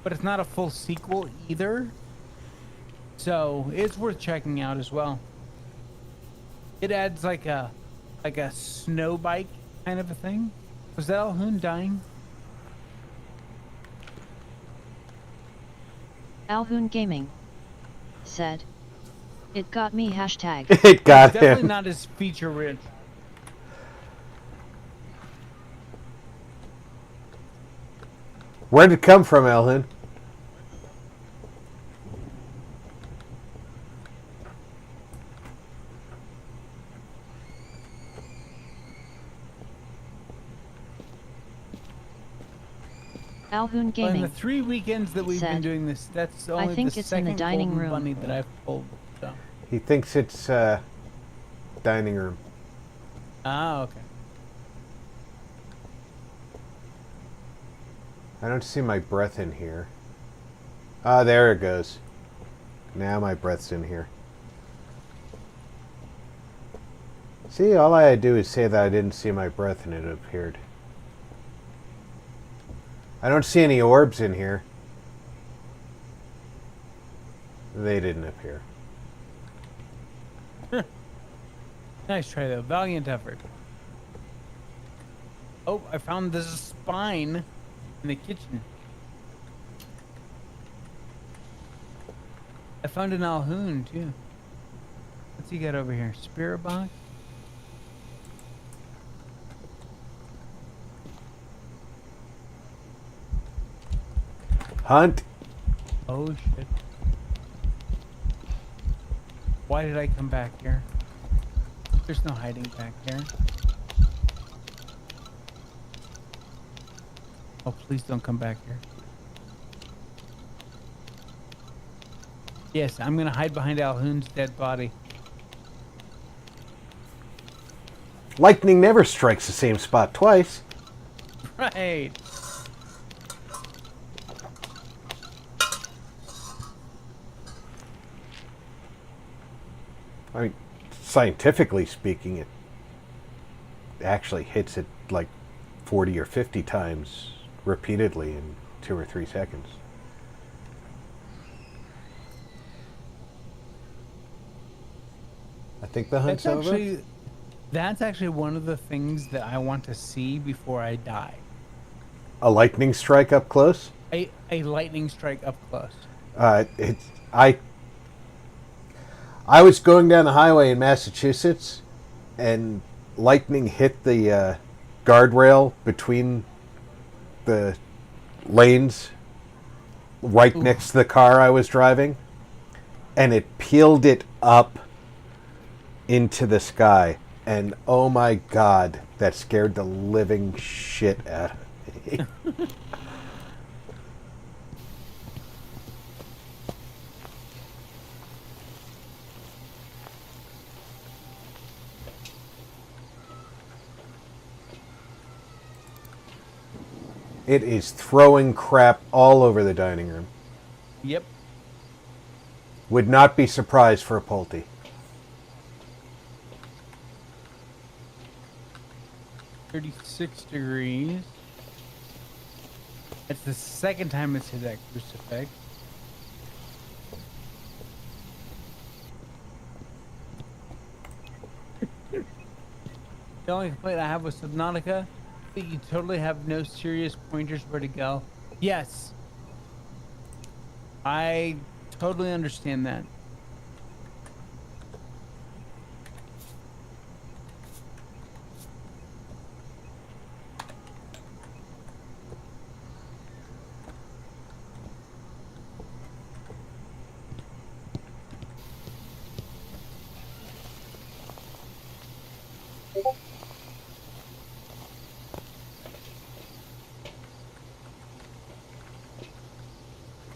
but it's not a full sequel either. So it's worth checking out as well. It adds like a snow bike kind of a thing. Was that Alhoon dying? Alhoon Gaming said, "It got me." Hashtag. It got It's definitely him. not as feature rich. Where did it come from, Elhin? Alhoon Well, in Gaming the 3 weekends that we've been said, doing this, that's only think the it's in the second dining golden room. bunny that I've pulled. So. He thinks it's dining room. Ah, okay. I don't see my breath in here. Ah, there it goes. Now my breath's in here. See, all I had to do is say that I didn't see my breath and it appeared. I don't see any orbs in here. They didn't appear. Nice try though. Valiant effort. Oh, I found this spine in the kitchen. I found an Alhoon too. What's he got over here? Spirit box? Hunt! Oh shit. Why did I come back here? There's no hiding back here. Oh, please don't come back here. Yes, I'm gonna hide behind Alhoon's dead body. Lightning never strikes the same spot twice. Right. I mean, scientifically speaking, it actually hits it like 40 or 50 times repeatedly in 2 or 3 seconds. I think the hunt's over. That's actually one of the things that I want to see before I die. A lightning strike up close. A lightning strike up close. I was going down the highway in Massachusetts, and lightning hit the guardrail between the lanes, right next to the car I was driving, and it peeled it up into the sky. And oh my God, that scared the living shit out of me. It is throwing crap all over the dining room. Yep. Would not be surprised for a Pulte. $36. It's the second time it's hit that crucifix. The only complaint I have with Subnautica, that you totally have no serious pointers where to go. Yes. I totally understand that.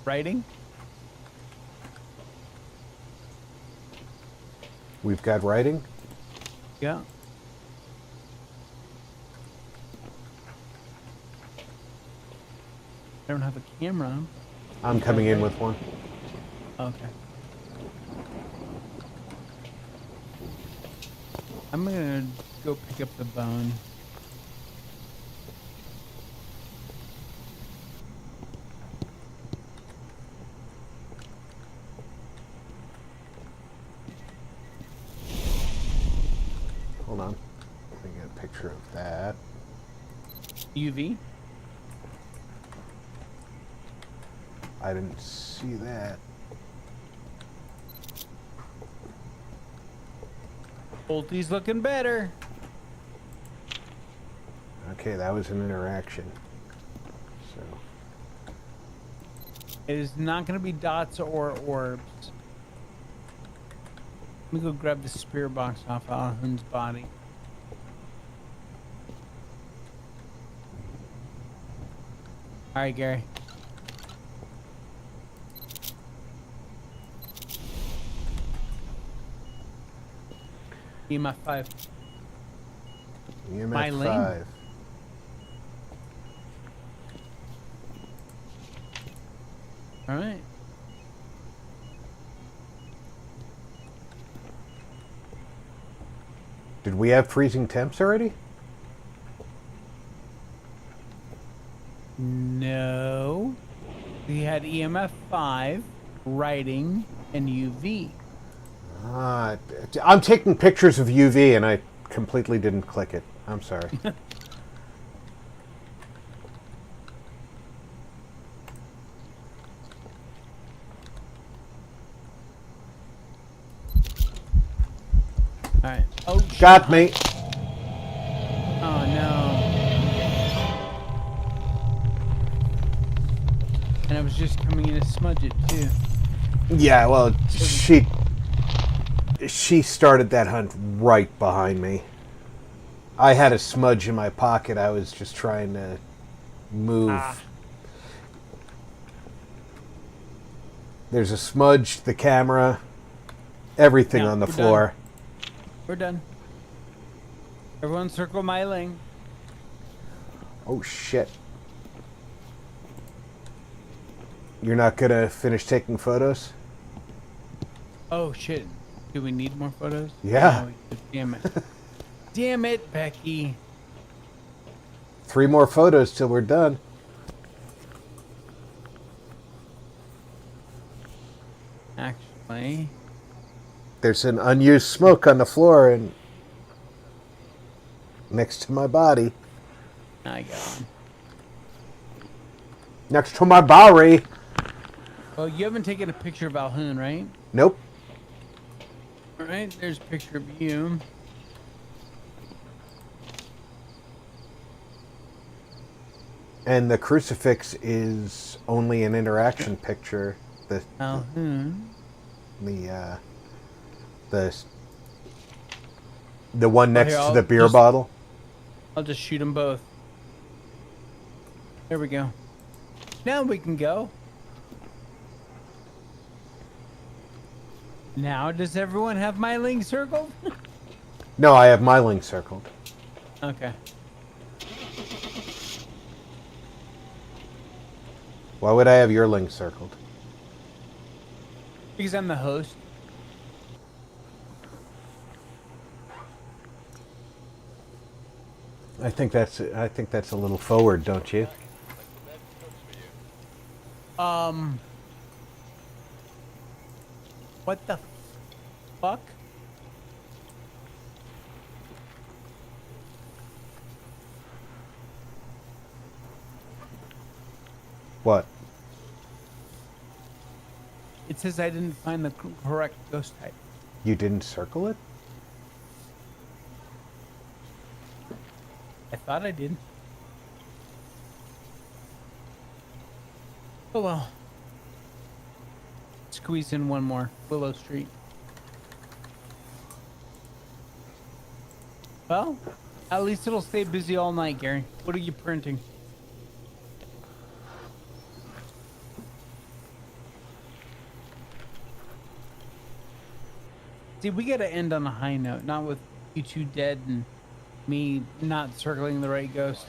Writing? We've got writing. Yeah. I don't have a camera. I'm coming in with one. Okay. I'm gonna go pick up the bone. Let me get a picture of that. UV. I didn't see that. Bolty's looking better. Okay, that was an interaction. So, It is not going to be dots or orbs. Let me go grab the spirit box off Alhun's body. All right, Gary. EMF 5. EMF My lane? 5. All right. Did we have freezing temps already? No. We had EMF 5, writing, and UV. I'm taking pictures of UV and I completely didn't click it. I'm sorry. All right. Oh, Got me. Oh, no. And I was just coming in to smudge it, too. Yeah, well, she started that hunt right behind me. I had a smudge in my pocket. I was just trying to move. There's a smudge, the camera, everything Yeah, on the we're floor. We're done. Everyone circle my lane. Oh, shit. You're not going to finish taking photos? Oh, shit. Do we need more photos? Yeah. No, we do. Damn it. Damn it, Becky. 3 more photos till we're done. Actually, There's an unused smoke on the floor and next to my body. I got one. Next to my body. Well, you haven't taken a picture of Alhun, right? Nope. All right, there's a picture of you. And the crucifix is only an interaction picture. Alhun. The one next here, to I'll the beer just- bottle. I'll just shoot them both. There we go. Now we can go. Now, does everyone have my link circled? No, I have my link circled. Okay. Why would I have your link circled? Because I'm the host. I think that's a little forward, don't you? What the fuck? What? It says I didn't find the correct ghost type. You didn't circle it? I thought I did. Oh well. Squeeze in one more. Willow Street. Well, at least it'll stay busy all night, Gary. What are you printing? See, we gotta end on a high note, not with you two dead and me not circling the right ghost.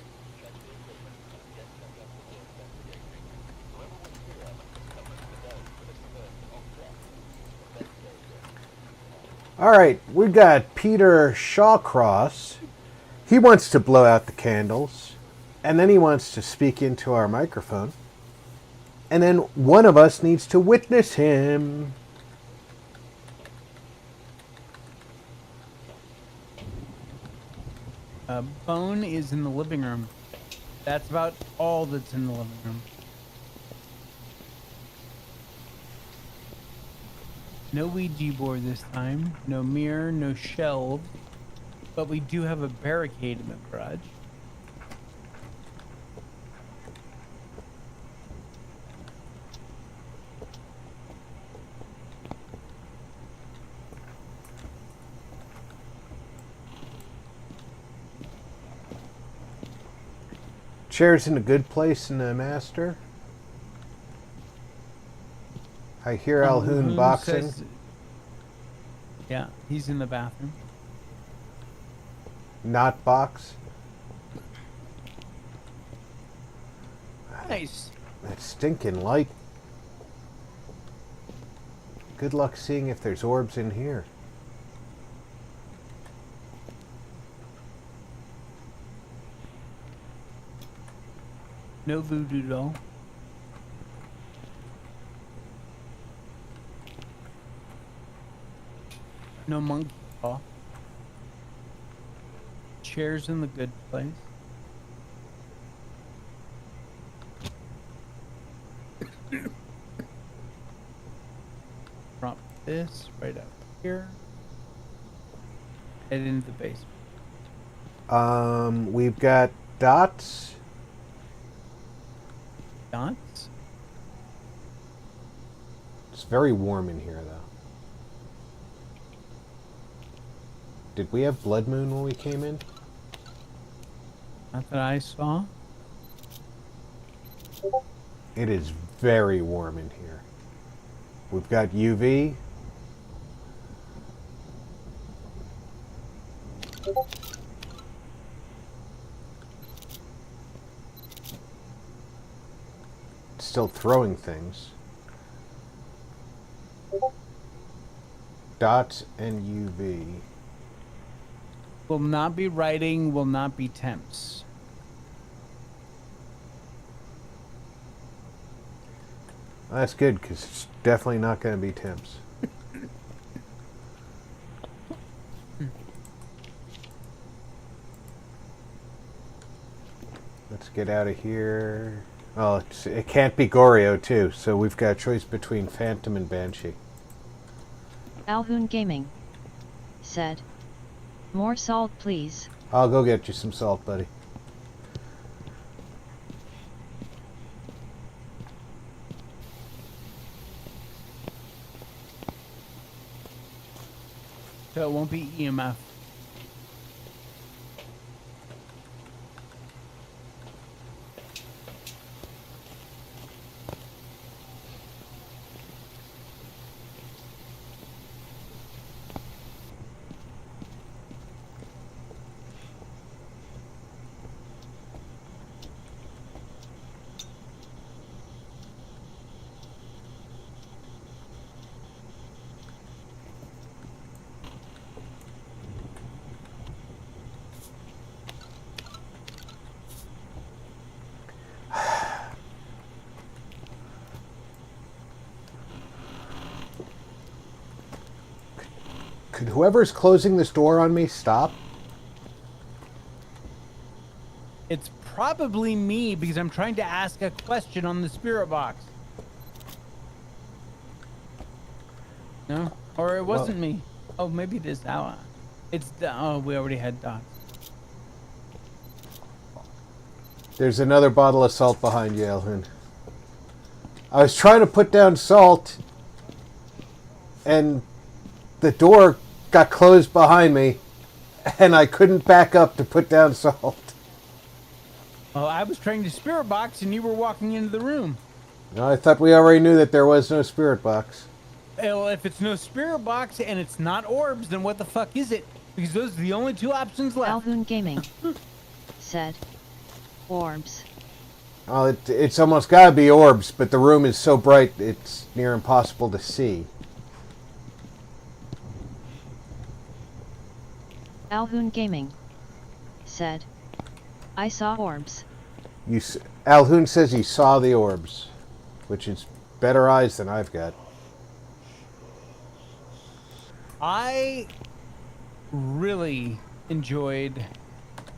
All right, we got Peter Shawcross. He wants to blow out the candles, and then he wants to speak into our microphone, and then one of us needs to witness him. Bone is in the living room. That's about all that's in the living room. No Ouija board this time. No mirror, no shelves. But we do have a barricade in the garage. Chair's in a good place in the master. I hear Alhoon Who boxing. says- yeah, he's in the bathroom. Not box. Nice. That stinking light. Good luck seeing if there's orbs in here. No voodoo doll. No monkey paw. Chairs in the good place. Drop this right up here. Head into the basement. We've got dots. Dots? It's very warm in here, though. Did we have blood moon when we came in? Not that I saw. It is very warm in here. We've got UV. Still throwing things. Dots and UV. Will not be writing, will not be temps. That's good, because it's definitely not going to be temps. Let's get out of here. Oh, it can't be Goryo, too, so we've got a choice between Phantom and Banshee. Alhoon Gaming said, "More salt, please." I'll go get you some salt, buddy. So it won't be EMF. Could whoever's closing this door on me stop? It's probably me because I'm trying to ask a question on the spirit box. No? Or it wasn't me. Oh, maybe it is now. It's oh, we already had dots. There's another bottle of salt behind you, Elhoon. I was trying to put down salt, and the door got closed behind me, and I couldn't back up to put down salt. Well, I was trying to spirit box and you were walking into the room. No, I thought we already knew that there was no spirit box. Well, if it's no spirit box and it's not orbs, then what the fuck is it? Because those are the only two options left. Alhoon Gaming said, "Orbs." Oh, it's almost got to be orbs, but the room is so bright it's near impossible to see. Alhoon Gaming said, "I saw orbs." Alhoon says he saw the orbs, which is better eyes than I've got. I really enjoyed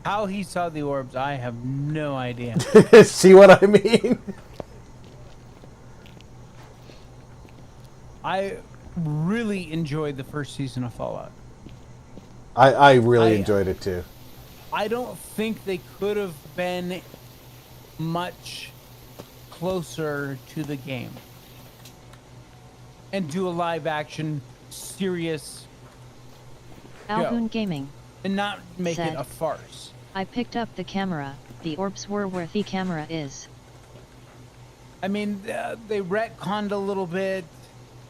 How he saw the orbs, I have no idea. See what I mean? I really enjoyed the first season of Fallout. I really I- enjoyed it too. I don't think they could have been much closer to the game and do a live action serious Algoon Gaming. and not make Said. it a farce. I picked up the camera. The orbs were where the camera is. I mean, they retconned a little bit.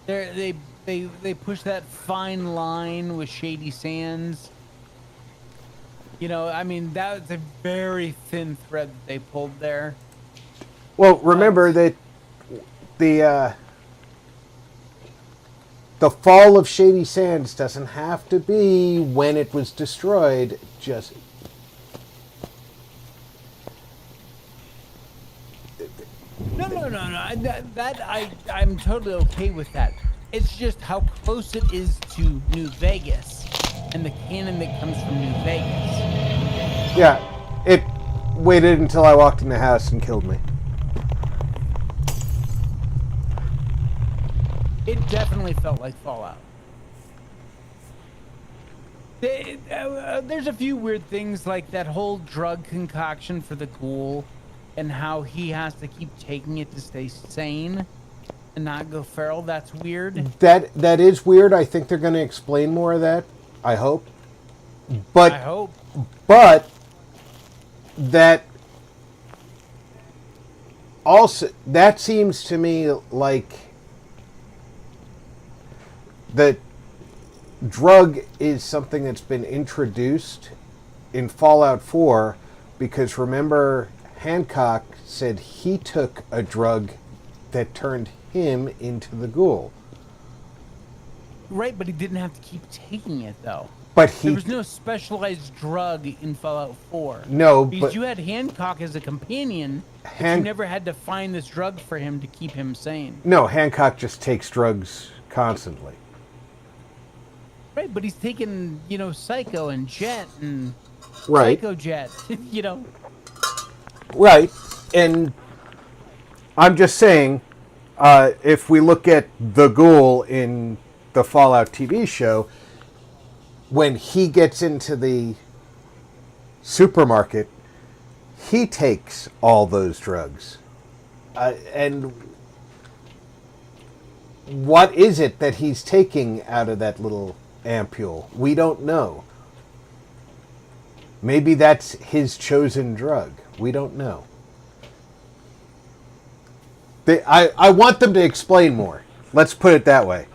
They push that fine line with Shady Sands. You know, I mean, that was a very thin thread that they pulled there. Well, remember that the fall of Shady Sands doesn't have to be when it was destroyed. Just No. I'm totally okay with that. It's just how close it is to New Vegas and the canon that comes from New Vegas. yeah, it waited until I walked in the house and killed me. It definitely felt like Fallout. There's a few weird things like that whole drug concoction for the ghoul and how he has to keep taking it to stay sane and not go feral. That's weird. That is weird. I think they're going to explain more of that. I hope. But I hope. But that also that seems to me like the drug is something that's been introduced in Fallout 4 because remember Hancock said he took a drug that turned him into the ghoul. Right, but he didn't have to keep taking it though. But There was no specialized drug in Fallout 4. No, because but you had Hancock as a companion, but you never had to find this drug for him to keep him sane. No, Hancock just takes drugs constantly. Right, but he's taking, Psycho and Jet and Right. Psycho Jet, Right. And I'm just saying, if we look at the ghoul in the Fallout TV show, when he gets into the supermarket, he takes all those drugs. And what is it that he's taking out of that little ampule? We don't know. Maybe that's his chosen drug. We don't know. I want them to explain more. Let's put it that way.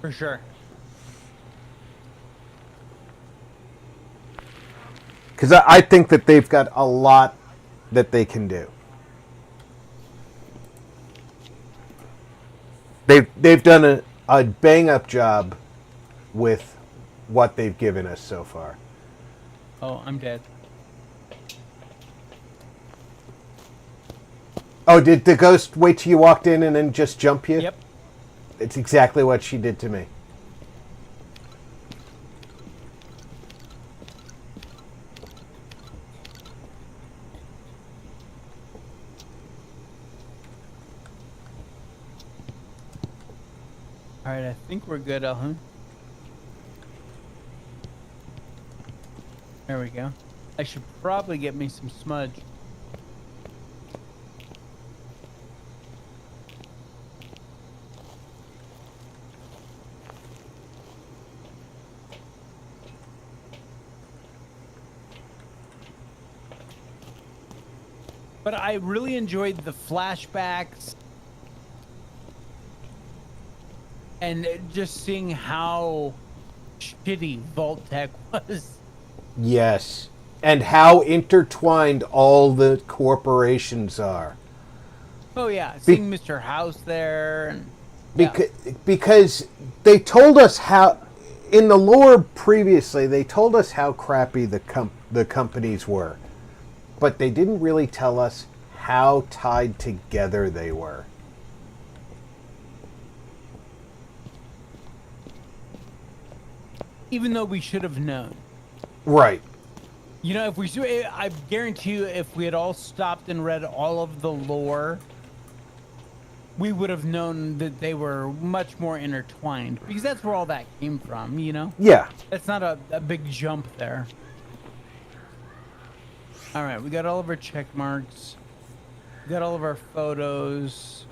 for sure. Because I think that they've got a lot that they can do. They've done a bang-up job with what they've given us so far. Oh, I'm dead. Oh, did the ghost wait till you walked in and then just jump you? Yep. It's exactly what she did to me. All right, I think we're good, Elhun. There we go. I should probably get me some smudge. But I really enjoyed the flashbacks and just seeing how shitty Vault-Tec was. Yes. And how intertwined all the corporations are. Oh yeah, seeing Mr. House there. And, Because they told us how, in the lore previously, they told us how crappy the companies were. But they didn't really tell us how tied together they were. even though we should have known. Right. You know, if we, I guarantee you, if we had all stopped and read all of the lore, we would have known that they were much more intertwined because that's where all that came from. You know, Yeah. that's not a big jump there. All right, we got all of our check marks. We got all of our photos.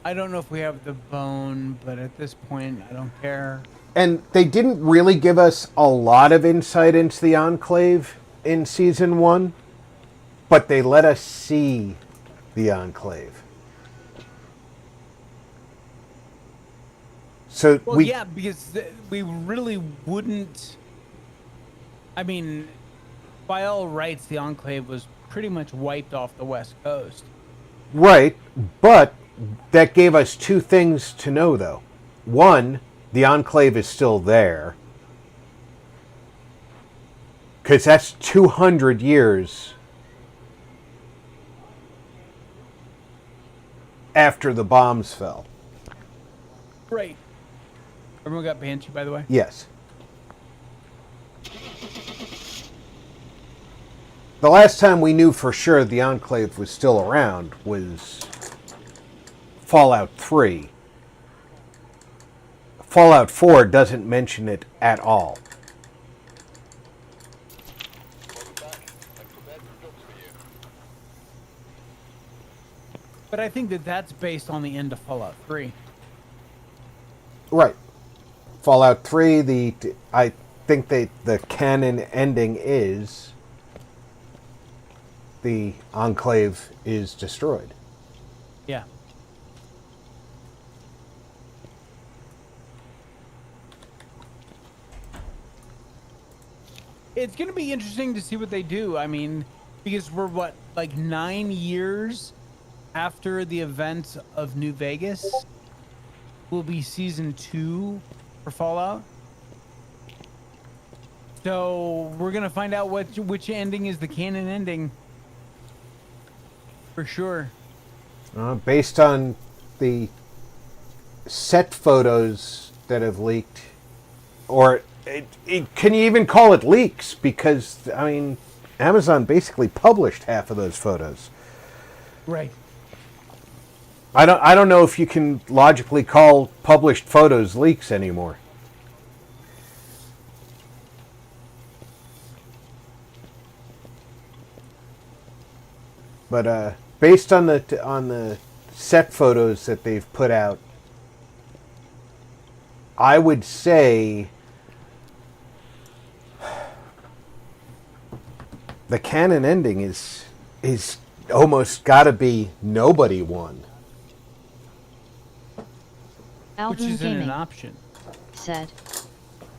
I don't know if we have the bone, but at this point, I don't care. And they didn't really give us a lot of insight into the Enclave in season 1, but they let us see the Enclave. So Well, yeah, because we really wouldn't. I mean, by all rights, the Enclave was pretty much wiped off the West Coast. Right, but that gave us two things to know, though. One, the Enclave is still there. Because that's 200 years after the bombs fell. Right. Everyone got Banshee, by the way? Yes. The last time we knew for sure the Enclave was still around was Fallout 3. Fallout 4 doesn't mention it at all. Welcome back. I've prepared some jobs for you. But I think that that's based on the end of Fallout 3. Right. Fallout 3, I think the canon ending is the Enclave is destroyed. Yeah. It's going to be interesting to see what they do. I mean, because we're what, like 9 years after the events of New Vegas will be season 2 for Fallout. So we're going to find out which ending is the canon ending. For sure. Based on the set photos that have leaked, or can you even call it leaks? Because, I mean, Amazon basically published half of those photos. Right. I don't know if you can logically call published photos leaks anymore. But based on the set photos that they've put out, I would say the canon ending is almost got to be nobody won. Which Alvin isn't an Gaming option. said,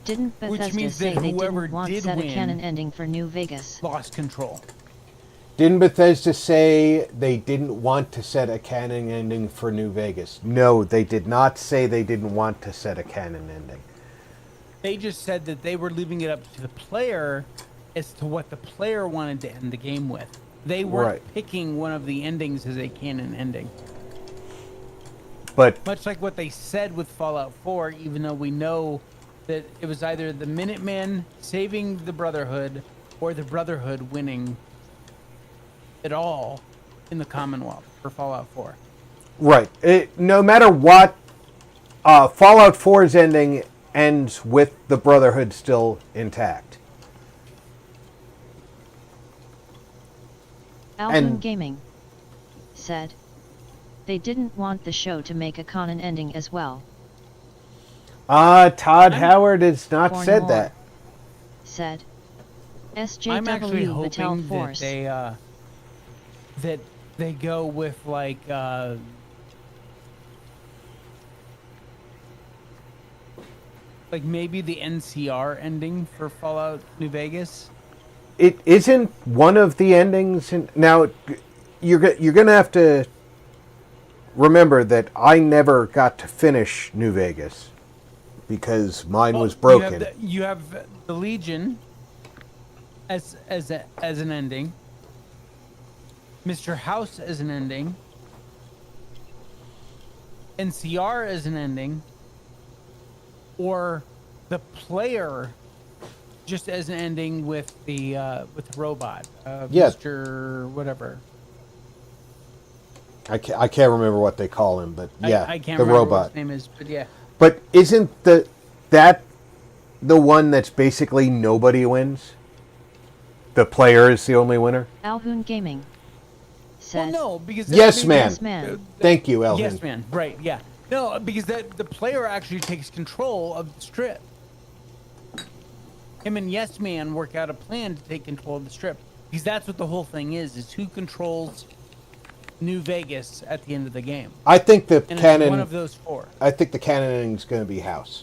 "Didn't Which Bethesda means say that they whoever didn't want did set a win canon ending for New Vegas?" Lost control. Didn't Bethesda say they didn't want to set a canon ending for New Vegas? No, they did not say they didn't want to set a canon ending. They just said that they were leaving it up to the player as to what the player wanted to end the game with. They weren't Right. picking one of the endings as a canon ending. But Much like what they said with Fallout 4, even though we know that it was either the Minutemen saving the Brotherhood or the Brotherhood winning it all in the Commonwealth for Fallout 4. right, no matter what, Fallout 4's ending ends with the Brotherhood still intact. Alvin And- Gaming said, "They didn't want the show to make a canon ending as well." Todd Howard has not For said more, that. said, I'm actually "SJW Battelle hoping that Force." they go with like maybe the NCR ending for Fallout New Vegas. It isn't one of the endings. Now, you're going to have to remember that I never got to finish New Vegas because mine was broken. You have the Legion as an ending. Mr. House as an ending. NCR as an ending. Or the player just as an ending with the robot, Yeah. Mr. whatever. I can't remember what they call him, but yeah, I can't the remember robot. what his name is, but yeah. But isn't that the one that's basically nobody wins? The player is the only winner? Alhoon Gaming Well, said, no, because Yes, man. Yes, man. Thank you, Elvin. Yes, man. Right? Yeah. No, because the player actually takes control of the strip. Him and Yes Man work out a plan to take control of the strip, because that's what the whole thing is who controls New Vegas at the end of the game. I think the And canon. it's one of those four. I think the canon ending is going to be House,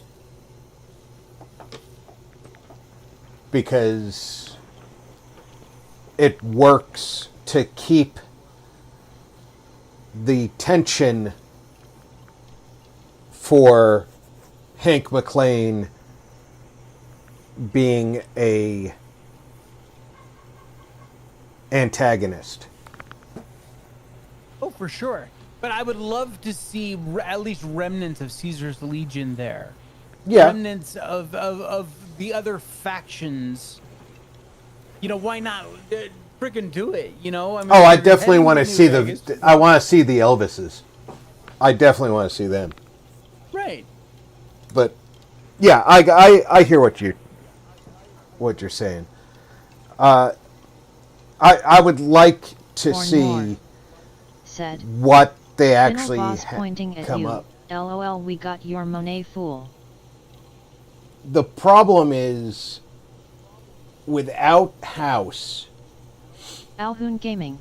because it works to keep the tension for Hank McClane being a antagonist. Oh, for sure. But I would love to see at least remnants of Caesar's Legion there. Yeah. Remnants of the other factions. You know, why not freaking do it? You know, I mean, Oh, I you're definitely heading want to New see Vegas. I want to see the Elvises. I definitely want to see them. Right. But yeah, I hear what you're saying. I would like to Or see more. Said, what they Final actually boss pointing at come you. up. LOL, we got your Monet fool. The problem is without House, Alhoon Gaming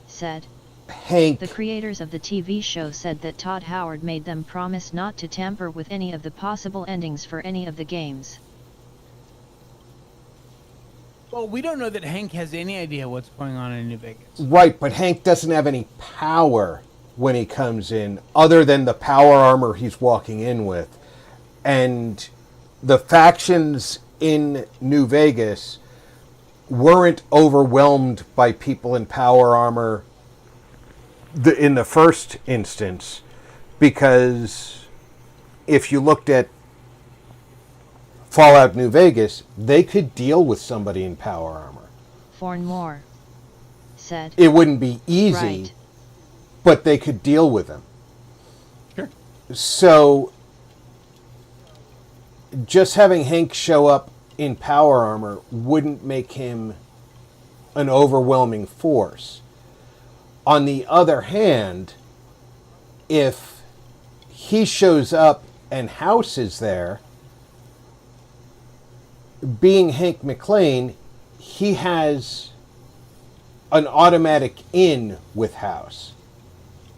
said, Hank. the creators of the TV show said that Todd Howard made them promise not to tamper with any of the possible endings for any of the games. Well, we don't know that Hank has any idea what's going on in New Vegas. Right, but Hank doesn't have any power when he comes in, other than the power armor he's walking in with. And the factions in New Vegas weren't overwhelmed by people in power armor in the first instance, because if you looked at Fallout New Vegas, they could deal with somebody in power armor. Fornmore said, It wouldn't be easy, right. but they could deal with them. Sure. So, just having Hank show up in power armor wouldn't make him an overwhelming force. On the other hand, if he shows up and House is there, being Hank McClane, he has an automatic in with House.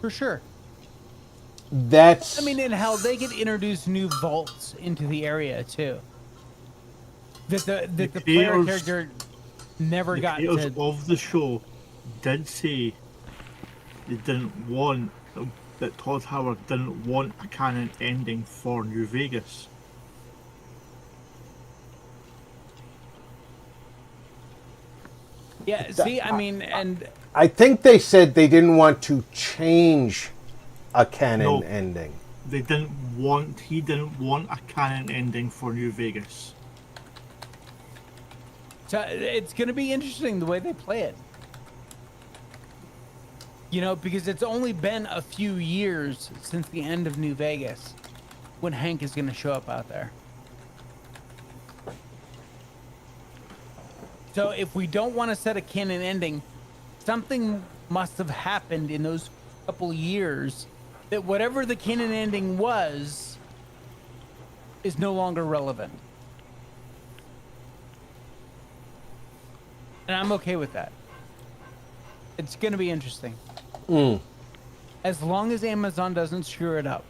For sure. That's... I mean, and how they could introduce new vaults into the area too. That the player creators- character never The got creators to. of the show did say they didn't want that Todd Howard didn't want a canon ending for New Vegas. Yeah, see, I mean, and I think they said they didn't want to change a canon No. ending. He didn't want a canon ending for New Vegas. so it's going to be interesting the way they play it. You know, because it's only been a few years since the end of New Vegas when Hank is going to show up out there. So if we don't want to set a canon ending, something must have happened in those couple years that whatever the canon ending was is no longer relevant. And I'm okay with that. It's going to be interesting. As long as Amazon doesn't screw it up.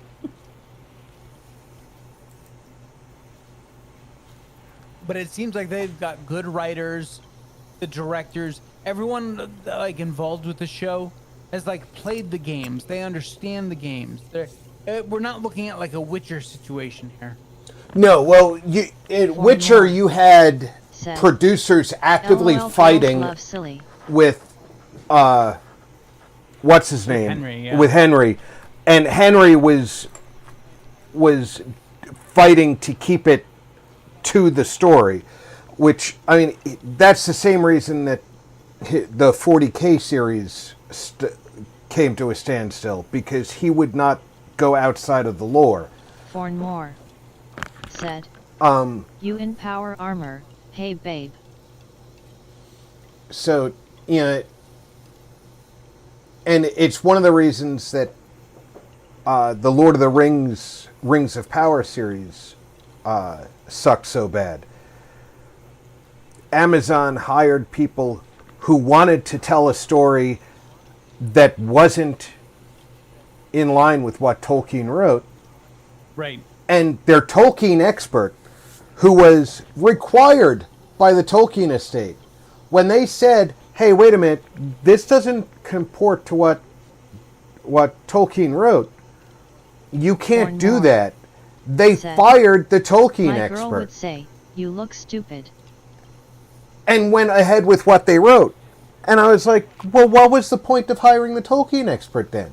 But it seems like they've got good writers, the directors, everyone like involved with the show has like played the games. They understand the games. We're not looking at like a Witcher situation here. No, well, in Witcher, you had Said, producers actively LOL, fighting love silly. with, what's his name? Henry, yeah. With Henry. And Henry was fighting to keep it to the story. Which, I mean, that's the same reason that the 40K series came to a standstill, because he would not go outside of the lore. Fornmore said, you in power armor, hey babe. So, you know, and it's one of the reasons that the Lord of the Rings of Power series sucked so bad. Amazon hired people who wanted to tell a story that wasn't in line with what Tolkien wrote. Right. And their Tolkien expert, who was required by the Tolkien estate, when they said, hey, wait a minute, this doesn't comport to what Tolkien wrote, you can't do that, they fired the Tolkien My expert. girl would say, you look stupid. And went ahead with what they wrote. And I was like, well, what was the point of hiring the Tolkien expert then?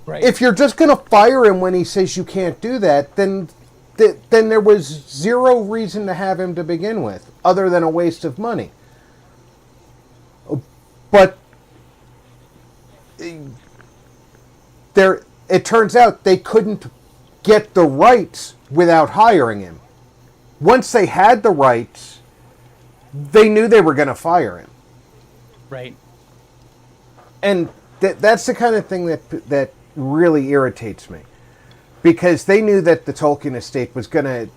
Right. If you're just going to fire him when he says you can't do that, then there was zero reason to have him to begin with, other than a waste of money. But it turns out they couldn't get the rights without hiring him. Once they had the rights, they knew they were going to fire him. Right. And that's the kind of thing that really irritates me. Because they knew that the Tolkien estate was going to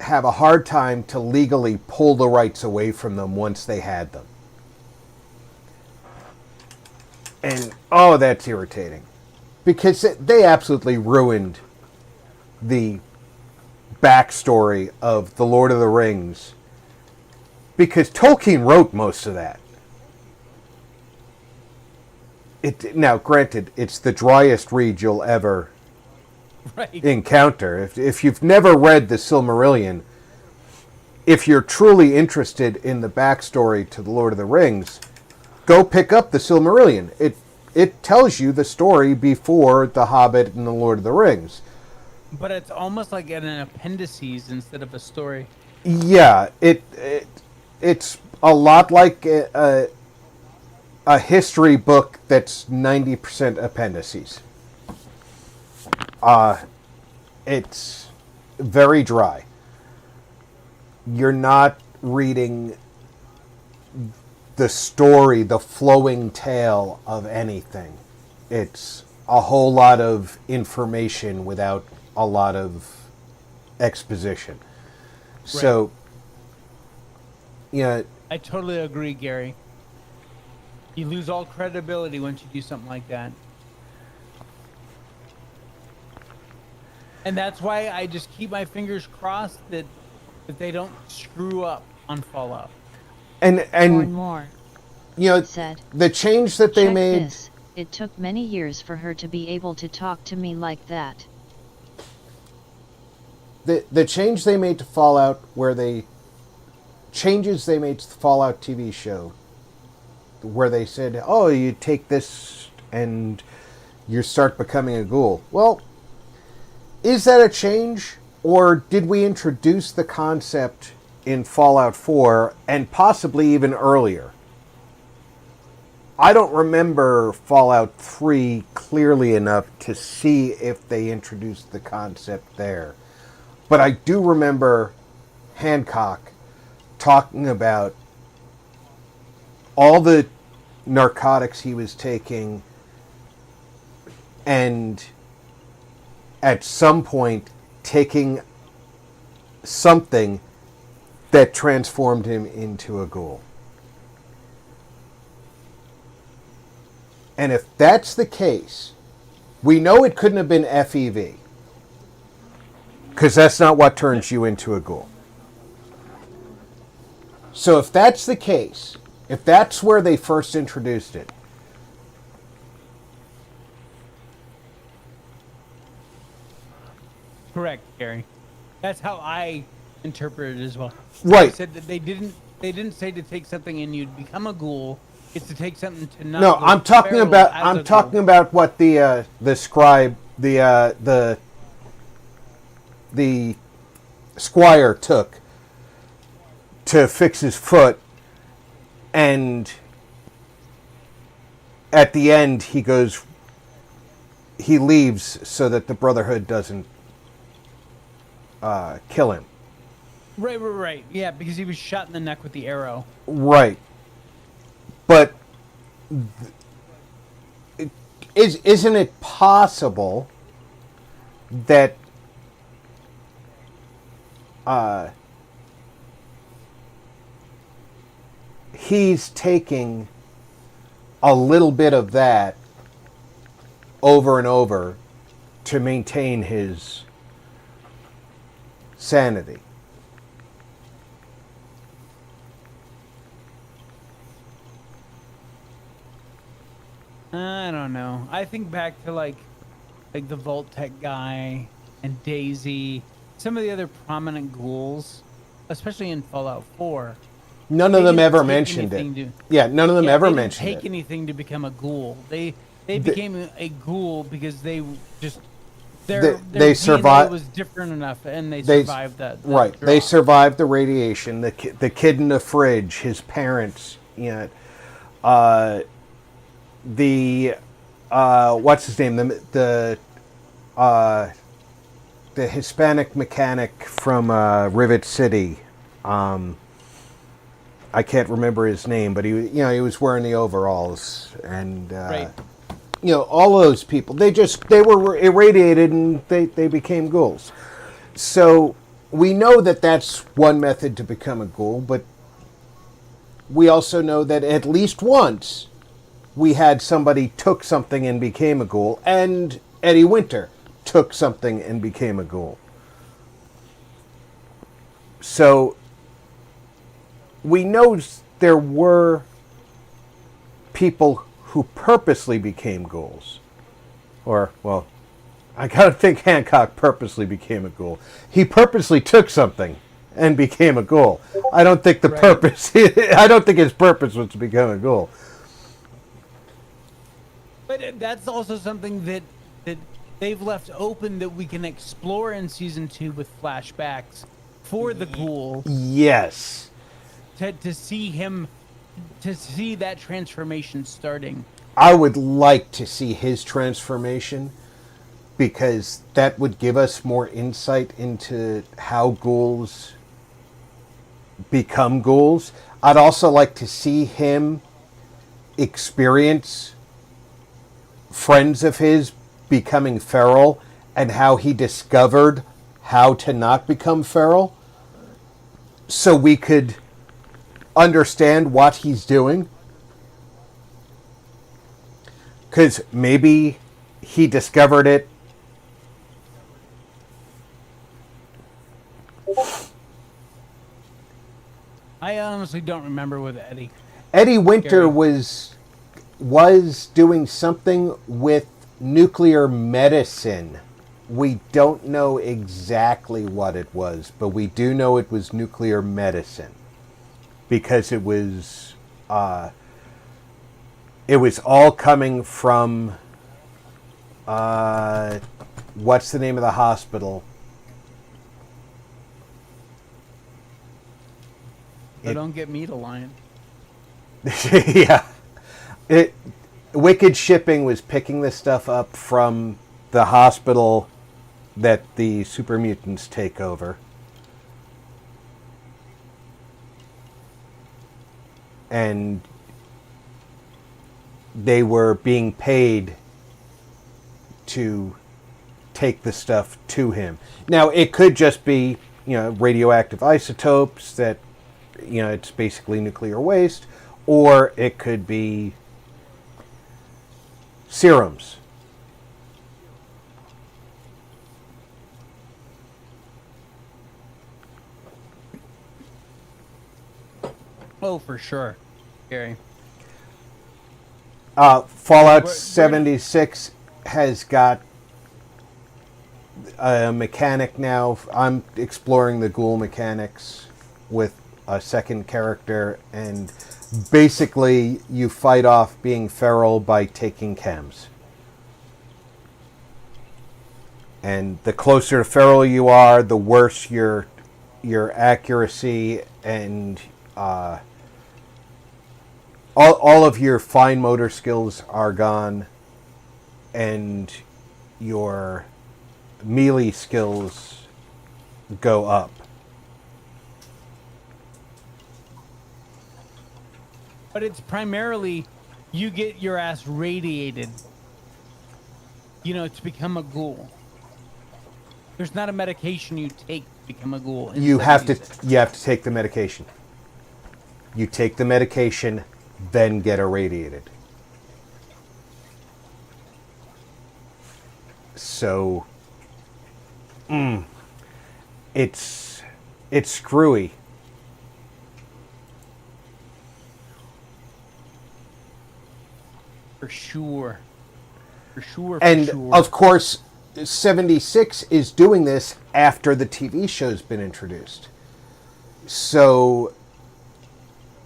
have a hard time to legally pull the rights away from them once they had them. And, oh, that's irritating. Because they absolutely ruined the backstory of The Lord of the Rings. Because Tolkien wrote most of that. Now, granted, it's the driest read you'll ever encounter. If you've never read the Silmarillion, if you're truly interested in the backstory to The Lord of the Rings, go pick up the Silmarillion. It tells you the story before The Hobbit and The Lord of the Rings. But it's almost like an appendices instead of a story. Yeah, it's a lot like a history book that's 90% appendices. It's very dry. You're not reading the story, the flowing tale of anything. It's a whole lot of information without a lot of exposition. Right. So, yeah. I totally agree, Gary. You lose all credibility once you do something like that. And that's why I just keep my fingers crossed that they don't screw up on Fallout. And more, you know, said, the change that they check made. This. It took many years for her to be able to talk to me like that. The change they made to Fallout, changes they made to the Fallout TV show, where they said, oh, you take this and you start becoming a ghoul. Well, is that a change, or did we introduce the concept in Fallout 4 and possibly even earlier? I don't remember Fallout 3 clearly enough to see if they introduced the concept there. But I do remember Hancock talking about all the narcotics he was taking, and at some point taking something that transformed him into a ghoul. And if that's the case, we know it couldn't have been FEV, because that's not what turns you into a ghoul. So if that's the case, if that's where they first introduced it, correct, Gary. That's how I interpret it as well. Right. They said that they didn't say to take something and you'd become a ghoul. It's to take something to not. No, go I'm talking feral about as a I'm talking ghoul. about what the scribe the squire took to fix his foot, and at the end he leaves so that the Brotherhood doesn't kill him. Right. Yeah, because he was shot in the neck with the arrow. Right. But isn't it possible that he's taking a little bit of that over and over to maintain his sanity? I don't know. I think back to like the Vault-Tec guy and Daisy, some of the other prominent ghouls, especially in Fallout 4. None of them ever mentioned it. Yeah, none of them ever mentioned it. They didn't take anything to become a ghoul. They became a ghoul because they just their they DNA survived. was different enough, and they survived that. Right, drop. they survived the radiation. The kid in the fridge, his parents. You know, the what's his name? The Hispanic mechanic from Rivet City. I can't remember his name, but he was wearing the overalls, and Right. All those people. They were irradiated and they became ghouls. So we know that that's one method to become a ghoul, but we also know that at least once we had somebody took something and became a ghoul, and Eddie Winter took something and became a ghoul. So we know there were people who purposely became ghouls. Or, well, I gotta think Hancock purposely became a ghoul. He purposely took something and became a ghoul. I don't think I don't think his purpose was to become a ghoul. But that's also something that they've left open that we can explore in season 2 with flashbacks for the ghoul. Yes. To see that transformation starting. I would like to see his transformation, because that would give us more insight into how ghouls become ghouls. I'd also like to see him experience friends of his becoming feral and how he discovered how to not become feral, so we could understand what he's doing. Because maybe he discovered it I honestly don't remember with Eddie. Eddie Winter Gary. was doing something with nuclear medicine. We don't know exactly what it was, but we do know it was nuclear medicine, because it was all coming from what's the name of the hospital? So don't get me to lying. Yeah. Wicked Shipping was picking this stuff up from the hospital that the super mutants take over. And they were being paid to take the stuff to him. Now, it could just be, radioactive isotopes that, it's basically nuclear waste, or it could be serums. Oh, for sure, Gary. Fallout 76 has got a mechanic now. I'm exploring the ghoul mechanics with a second character, and basically you fight off being feral by taking chems. And the closer to feral you are, the worse your your accuracy and all of your fine motor skills are gone, and your melee skills go up. But it's primarily you get your ass radiated, to become a ghoul. There's not a medication you take to become a ghoul. You have to take the medication. You take the medication, then get irradiated. So, it's screwy. For sure. And of course, 76 is doing this after the TV show's been introduced. So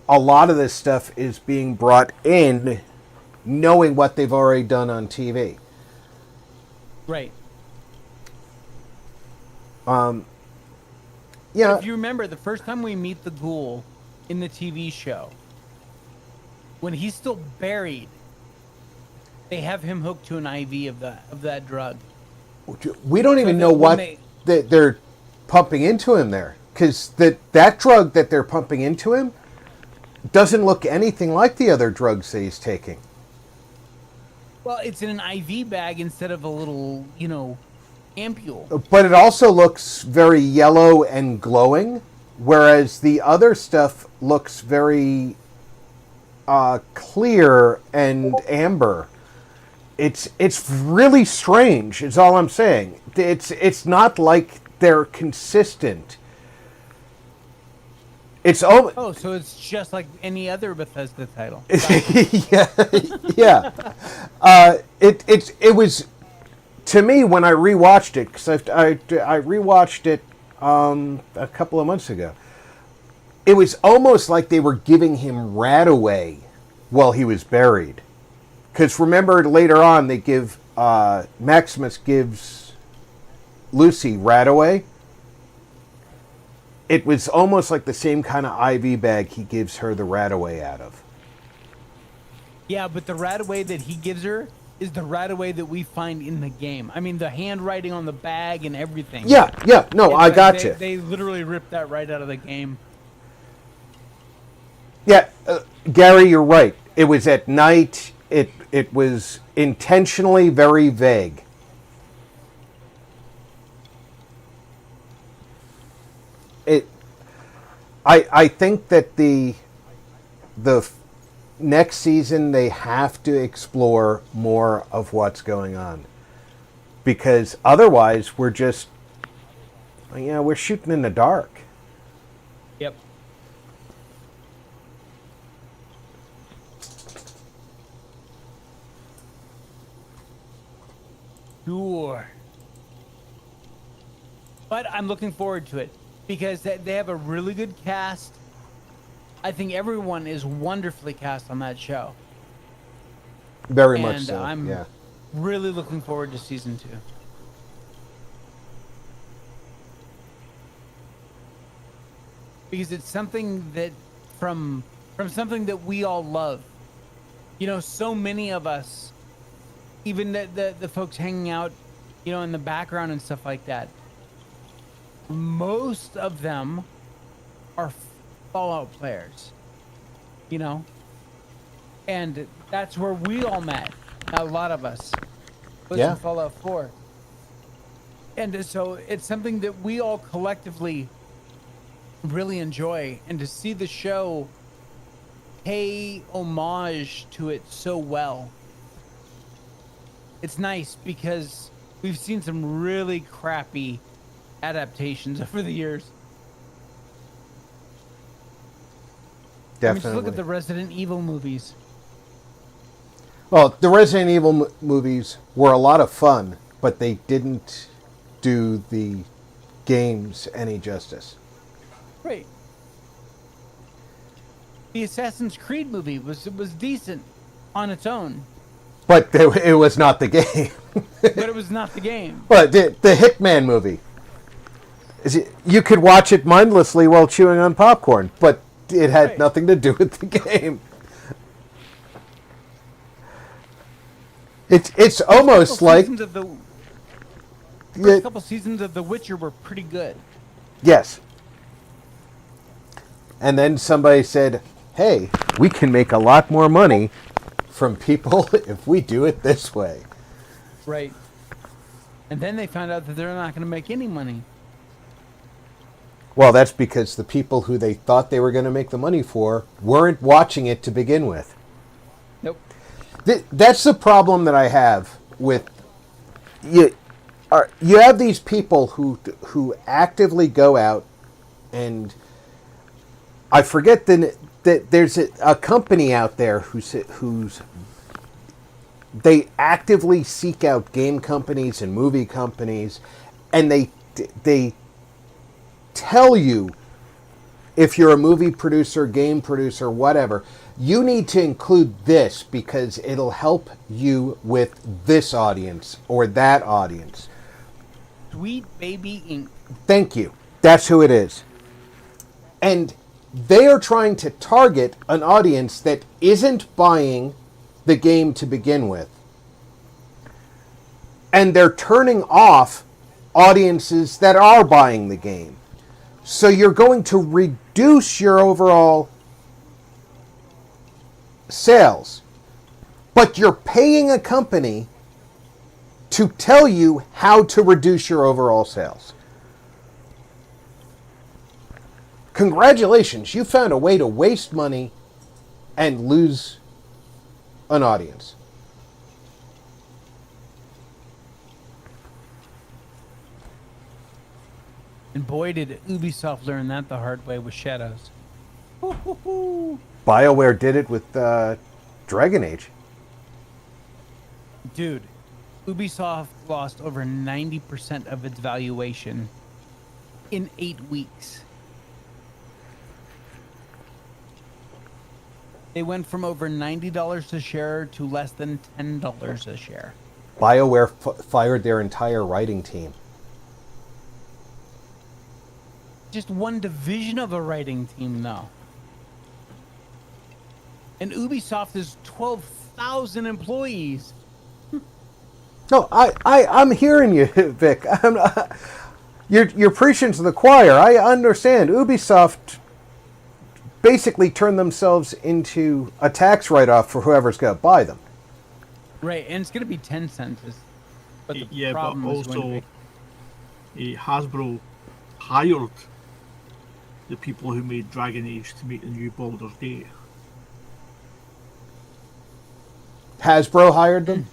a lot of this stuff is being brought in knowing what they've already done on TV. Right. Yeah. If you remember, the first time we meet the ghoul in the TV show, when he's still buried, they have him hooked to an IV of that drug. We don't even know when what they- they're pumping into him there. Because that drug that they're pumping into him doesn't look anything like the other drugs that he's taking. Well, it's in an IV bag instead of a little, ampule. But it also looks very yellow and glowing, whereas the other stuff looks very clear and amber. It's really strange, is all I'm saying. It's not like they're consistent. It's Oh, so it's just like any other Bethesda title. yeah. It was, to me, when I rewatched it, because I rewatched it a couple of months ago. It was almost like they were giving him Radaway while he was buried. Because remember, later on, they give Maximus gives Lucy Radaway. It was almost like the same kind of IV bag he gives her the Radaway out of. Yeah, but the Radaway that he gives her is the Radaway that we find in the game. I mean, the handwriting on the bag and everything. Yeah. No, I got you. They literally ripped that right out of the game. Yeah, Gary, you're right. It was at night. It was intentionally very vague. I think that the next season they have to explore more of what's going on, because otherwise we're just we're shooting in the dark. Yep. Sure. But I'm looking forward to it because they have a really good cast. I think everyone is wonderfully cast on that show. Very much And so. I'm yeah. really looking forward to season 2. Because it's something that from something that we all love. So many of us, even the folks hanging out, in the background and stuff like that, most of them are Fallout players, and that's where we all met. A lot of us was Yeah. in Fallout 4, and so it's something that we all collectively really enjoy, and to see the show pay homage to it so well, it's nice because we've seen some really crappy adaptations over the years. I mean, Definitely. just look at the Resident Evil movies. Well, the Resident Evil movies were a lot of fun, but they didn't do the games any justice. Right. The Assassin's Creed movie was decent on its own, But it was not the game. but it was not the game. But the Hitman movie, You could watch it mindlessly while chewing on popcorn, but it had Right. nothing to do with the game. It's almost like Seasons of the Yeah, first couple seasons of The Witcher were pretty good. yes. And then somebody said, "Hey, we can make a lot more money from people if we do it this way." Right. And then they found out that they're not going to make any money. Well, that's because the people who they thought they were going to make the money for weren't watching it to begin with. Nope. That's the problem that I have with you. You have these people who actively go out, and I forget that there's a company out there who's they actively seek out game companies and movie companies, and they tell you, if you're a movie producer, game producer, whatever, you need to include this because it'll help you with this audience or that audience. Sweet Baby Inc. Thank you. That's who it is. And they are trying to target an audience that isn't buying the game to begin with. And they're turning off audiences that are buying the game. So you're going to reduce your overall sales. But you're paying a company to tell you how to reduce your overall sales. Congratulations, you found a way to waste money and lose an audience. And boy, did Ubisoft learn that the hard way with Shadows. BioWare did it with Dragon Age. Dude, Ubisoft lost over 90% of its valuation in 8 weeks. They went from over $90 a share to less than $10 a share. BioWare fired their entire writing team. Just one division of a writing team, though. And Ubisoft is 12,000 employees. No, I'm hearing you, Vic. You're preaching to the choir. I understand. Ubisoft basically turned themselves into a tax write-off for whoever's going to buy them. Right, and it's going to be 10 cents. But the Yeah, but problem is going also to be... Hasbro hired the people who made Dragon Age to make the new Baldur's Gate. Hasbro hired them?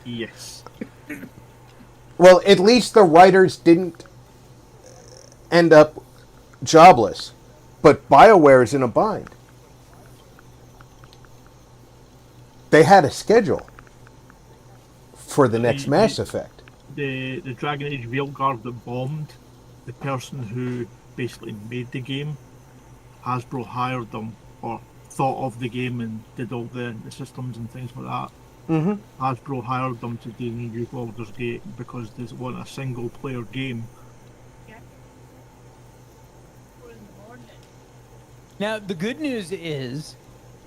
Yes. Well, at least the writers didn't end up jobless. But BioWare is in a bind. They had a schedule for the next Mass Effect. The Dragon Age Veilguard that bombed, the person who basically made the game, Hasbro hired them, or thought of the game and did all the systems and things like that. Mm-hmm. Hasbro hired them to do the new Baldur's Gate because they want a single player game. Now, the good news is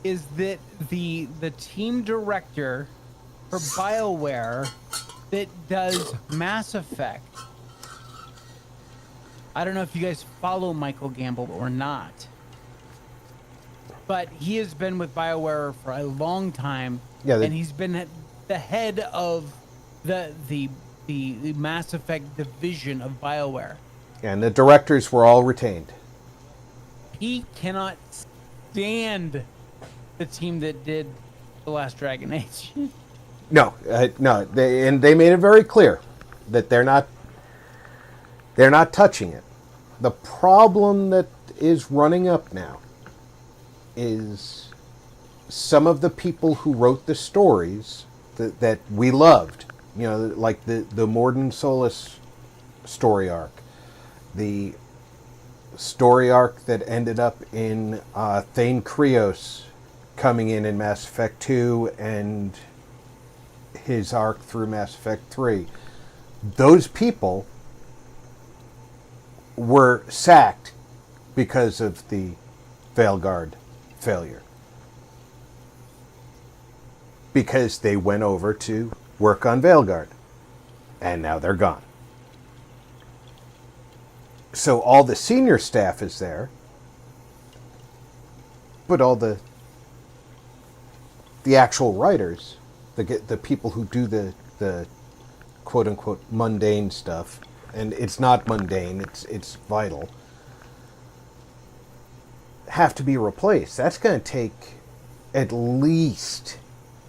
that the team director for BioWare that does Mass Effect, I don't know if you guys follow Michael Gamble or not, but he has been with BioWare for a long time, and he's been at the head of the Mass Effect division of BioWare. And the directors were all retained. He cannot stand the team that did The Last Dragon Age. No. They made it very clear that they're not touching it. The problem that is running up now is some of the people who wrote the stories that we loved, like the Morden Solis story arc, the story arc that ended up in Thane Krios coming in Mass Effect 2 and his arc through Mass Effect 3. Those people were sacked because of the Veilguard failure. Because they went over to work on Veilguard. And now they're gone. So all the senior staff is there, but all the actual writers, the people who do the quote unquote mundane stuff, and it's not mundane, it's vital, have to be replaced. That's going to take at least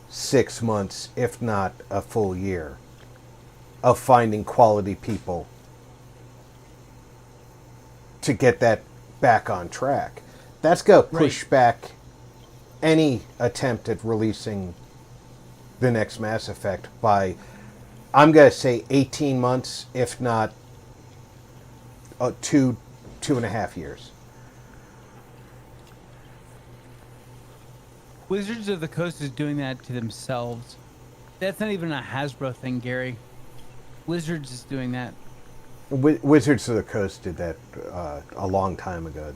6 months, if not a full year, of finding quality people to get that back on track. That's going to push back any attempt at releasing the next Mass Effect by, I'm going to say 18 months, if not 2.5 years. Wizards of the Coast is doing that to themselves. That's not even a Hasbro thing, Gary. Wizards is doing that. Wizards of the Coast did that a long time ago.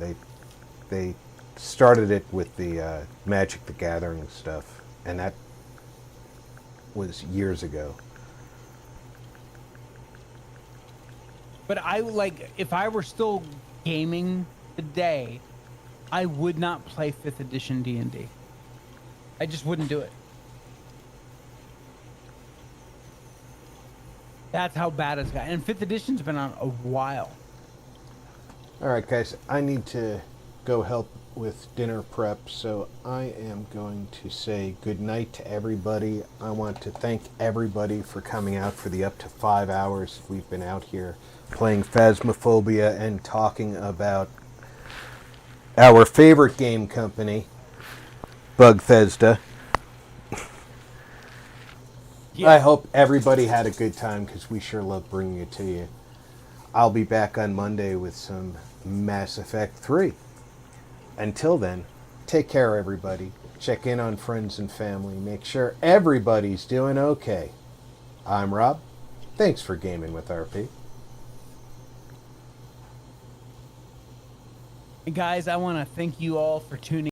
They started it with the Magic the Gathering stuff, and that was years ago. But if I were still gaming today, I would not play 5th edition D&D. I just wouldn't do it. That's how bad it's got. And 5th edition's been on a while. All right, guys, I need to go help with dinner prep, so I am going to say good night to everybody. I want to thank everybody for coming out for the up to 5 hours we've been out here playing Phasmophobia and talking about our favorite game company, Bethesda. Yeah. I hope everybody had a good time, because we sure love bringing it to you. I'll be back on Monday with some Mass Effect 3. Until then, take care, everybody. Check in on friends and family. Make sure everybody's doing okay. I'm Rob. Thanks for gaming with RP. And guys, I want to thank you all for tuning